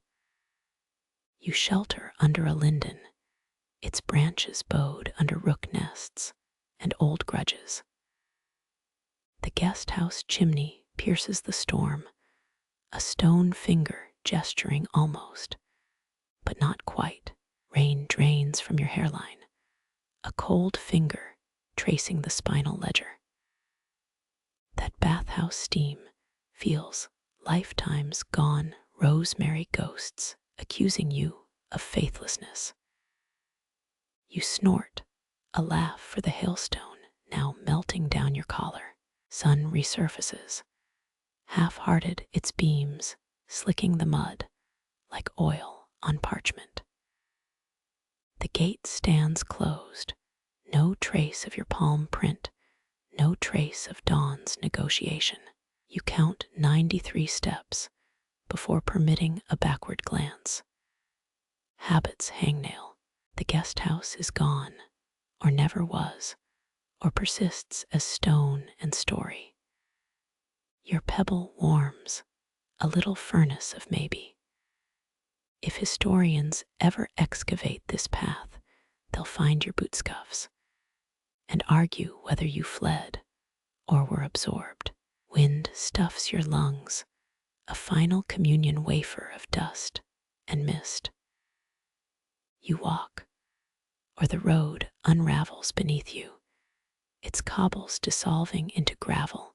You shelter under a linden, its branches bowed under rook nests and old grudges. The guest house chimney pierces the storm, a stone finger gesturing almost, but not quite. Rain drains from your hairline, a cold finger tracing the spinal ledger. That bathhouse steam feels lifetimes gone, rosemary ghosts accusing you of faithlessness. You snort, a laugh for the hailstone now melting down your collar. Sun resurfaces, half-hearted its beams slicking the mud like oil on parchment. The gate stands closed, no trace of your palm print, no trace of dawn's negotiation. You count 93 steps before permitting a backward glance. Habit's hangnail. The guest house is gone, or never was, or persists as stone and story. Your pebble warms, a little furnace of maybe. If historians ever excavate this path, they'll find your boot scuffs and argue whether you fled or were absorbed. Wind stuffs your lungs, a final communion wafer of dust and mist. You walk, or the road unravels beneath you, its cobbles dissolving into gravel,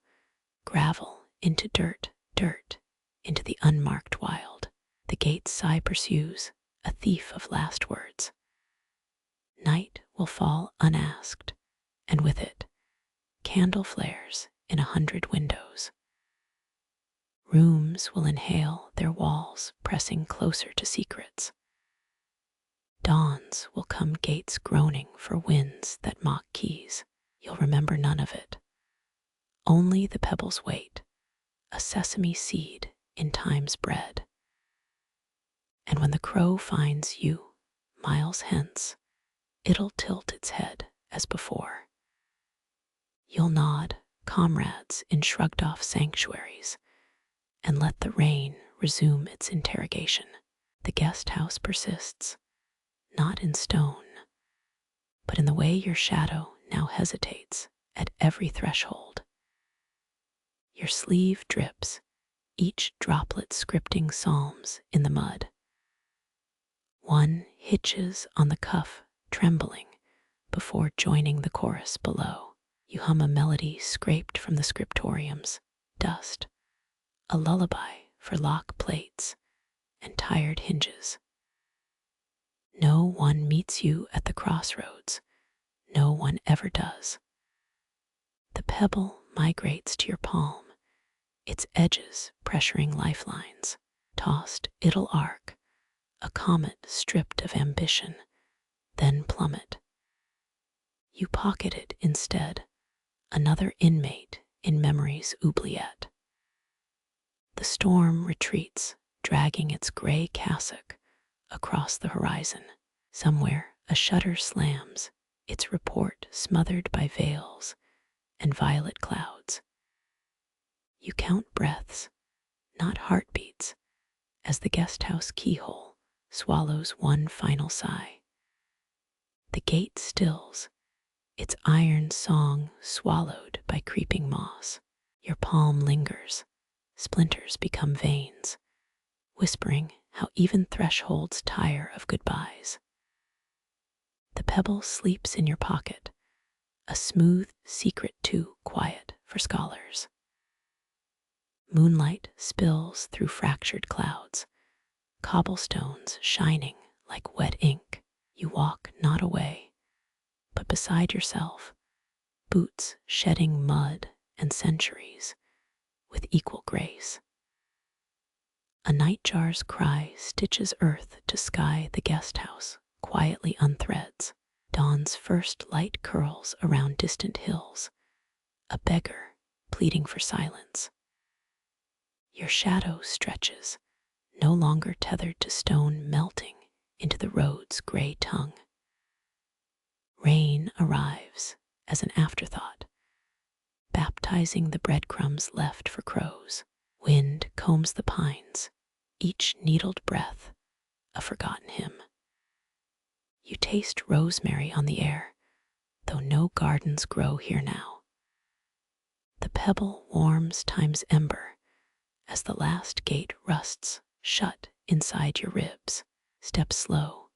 gravel into dirt, dirt into the unmarked wild. The gate's sigh pursues, a thief of last words. Night will fall unasked, and with it, candle flares in 100 windows. Rooms will inhale their walls, pressing closer to secrets. Dawns will come, gates groaning for winds that mock keys. You'll remember none of it. Only the pebbles wait, a sesame seed in time's bread. And when the crow finds you, miles hence, it'll tilt its head as before. You'll nod, comrades in shrugged-off sanctuaries, and let the rain resume its interrogation. The guest house persists, not in stone, but in the way your shadow now hesitates at every threshold. Your sleeve drips, each droplet scripting psalms in the mud. One hitches on the cuff, trembling, before joining the chorus below. You hum a melody scraped from the scriptorium's dust, a lullaby for lock plates and tired hinges. No one meets you at the crossroads. No one ever does. The pebble migrates to your palm, its edges pressuring lifelines. Tossed, it'll arc, a comet stripped of ambition, then plummet. You pocket it instead, another inmate in memory's oubliette. The storm retreats, dragging its gray cassock across the horizon. Somewhere a shutter slams, its report smothered by veils and violet clouds. You count breaths, not heartbeats, as the guest house keyhole swallows one final sigh. The gate stills, its iron song swallowed by creeping moss. Your palm lingers, splinters become veins, whispering how even thresholds tire of goodbyes. The pebble sleeps in your pocket, a smooth secret too quiet for scholars. Moonlight spills through fractured clouds, cobblestones shining like wet ink. You walk not away, but beside yourself, boots shedding mud and centuries with equal grace. A nightjar's cry stitches earth to sky. The guest house quietly unthreads. Dawn's first light curls around distant hills, a beggar pleading for silence. Your shadow stretches, no longer tethered to stone, melting into the road's gray tongue. Rain arrives as an afterthought, baptizing the breadcrumbs left for crows. Wind combs the pines, each needled breath a forgotten hymn. You taste rosemary on the air, though no gardens grow here now. The pebble warms time's ember as the last gate rusts shut inside your ribs. Step slow,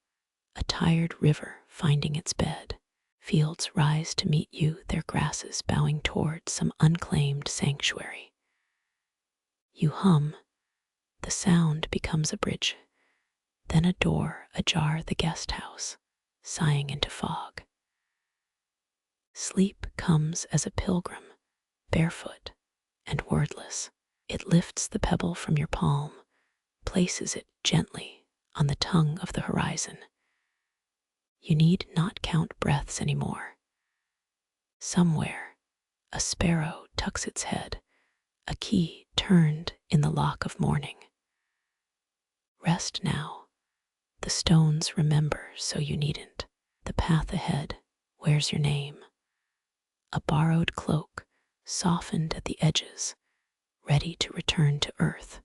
a tired river finding its bed. Fields rise to meet you, their grasses bowing toward some unclaimed sanctuary. You hum, the sound becomes a bridge, then a door ajar, the guest house, sighing into fog. Sleep comes as a pilgrim, barefoot and wordless. It lifts the pebble from your palm, places it gently on the tongue of the horizon. You need not count breaths anymore. Somewhere, a sparrow tucks its head, a key turned in the lock of morning. Rest now. The stones remember, so you needn't. The path ahead wears your name. A borrowed cloak, softened at the edges, ready to return to earth.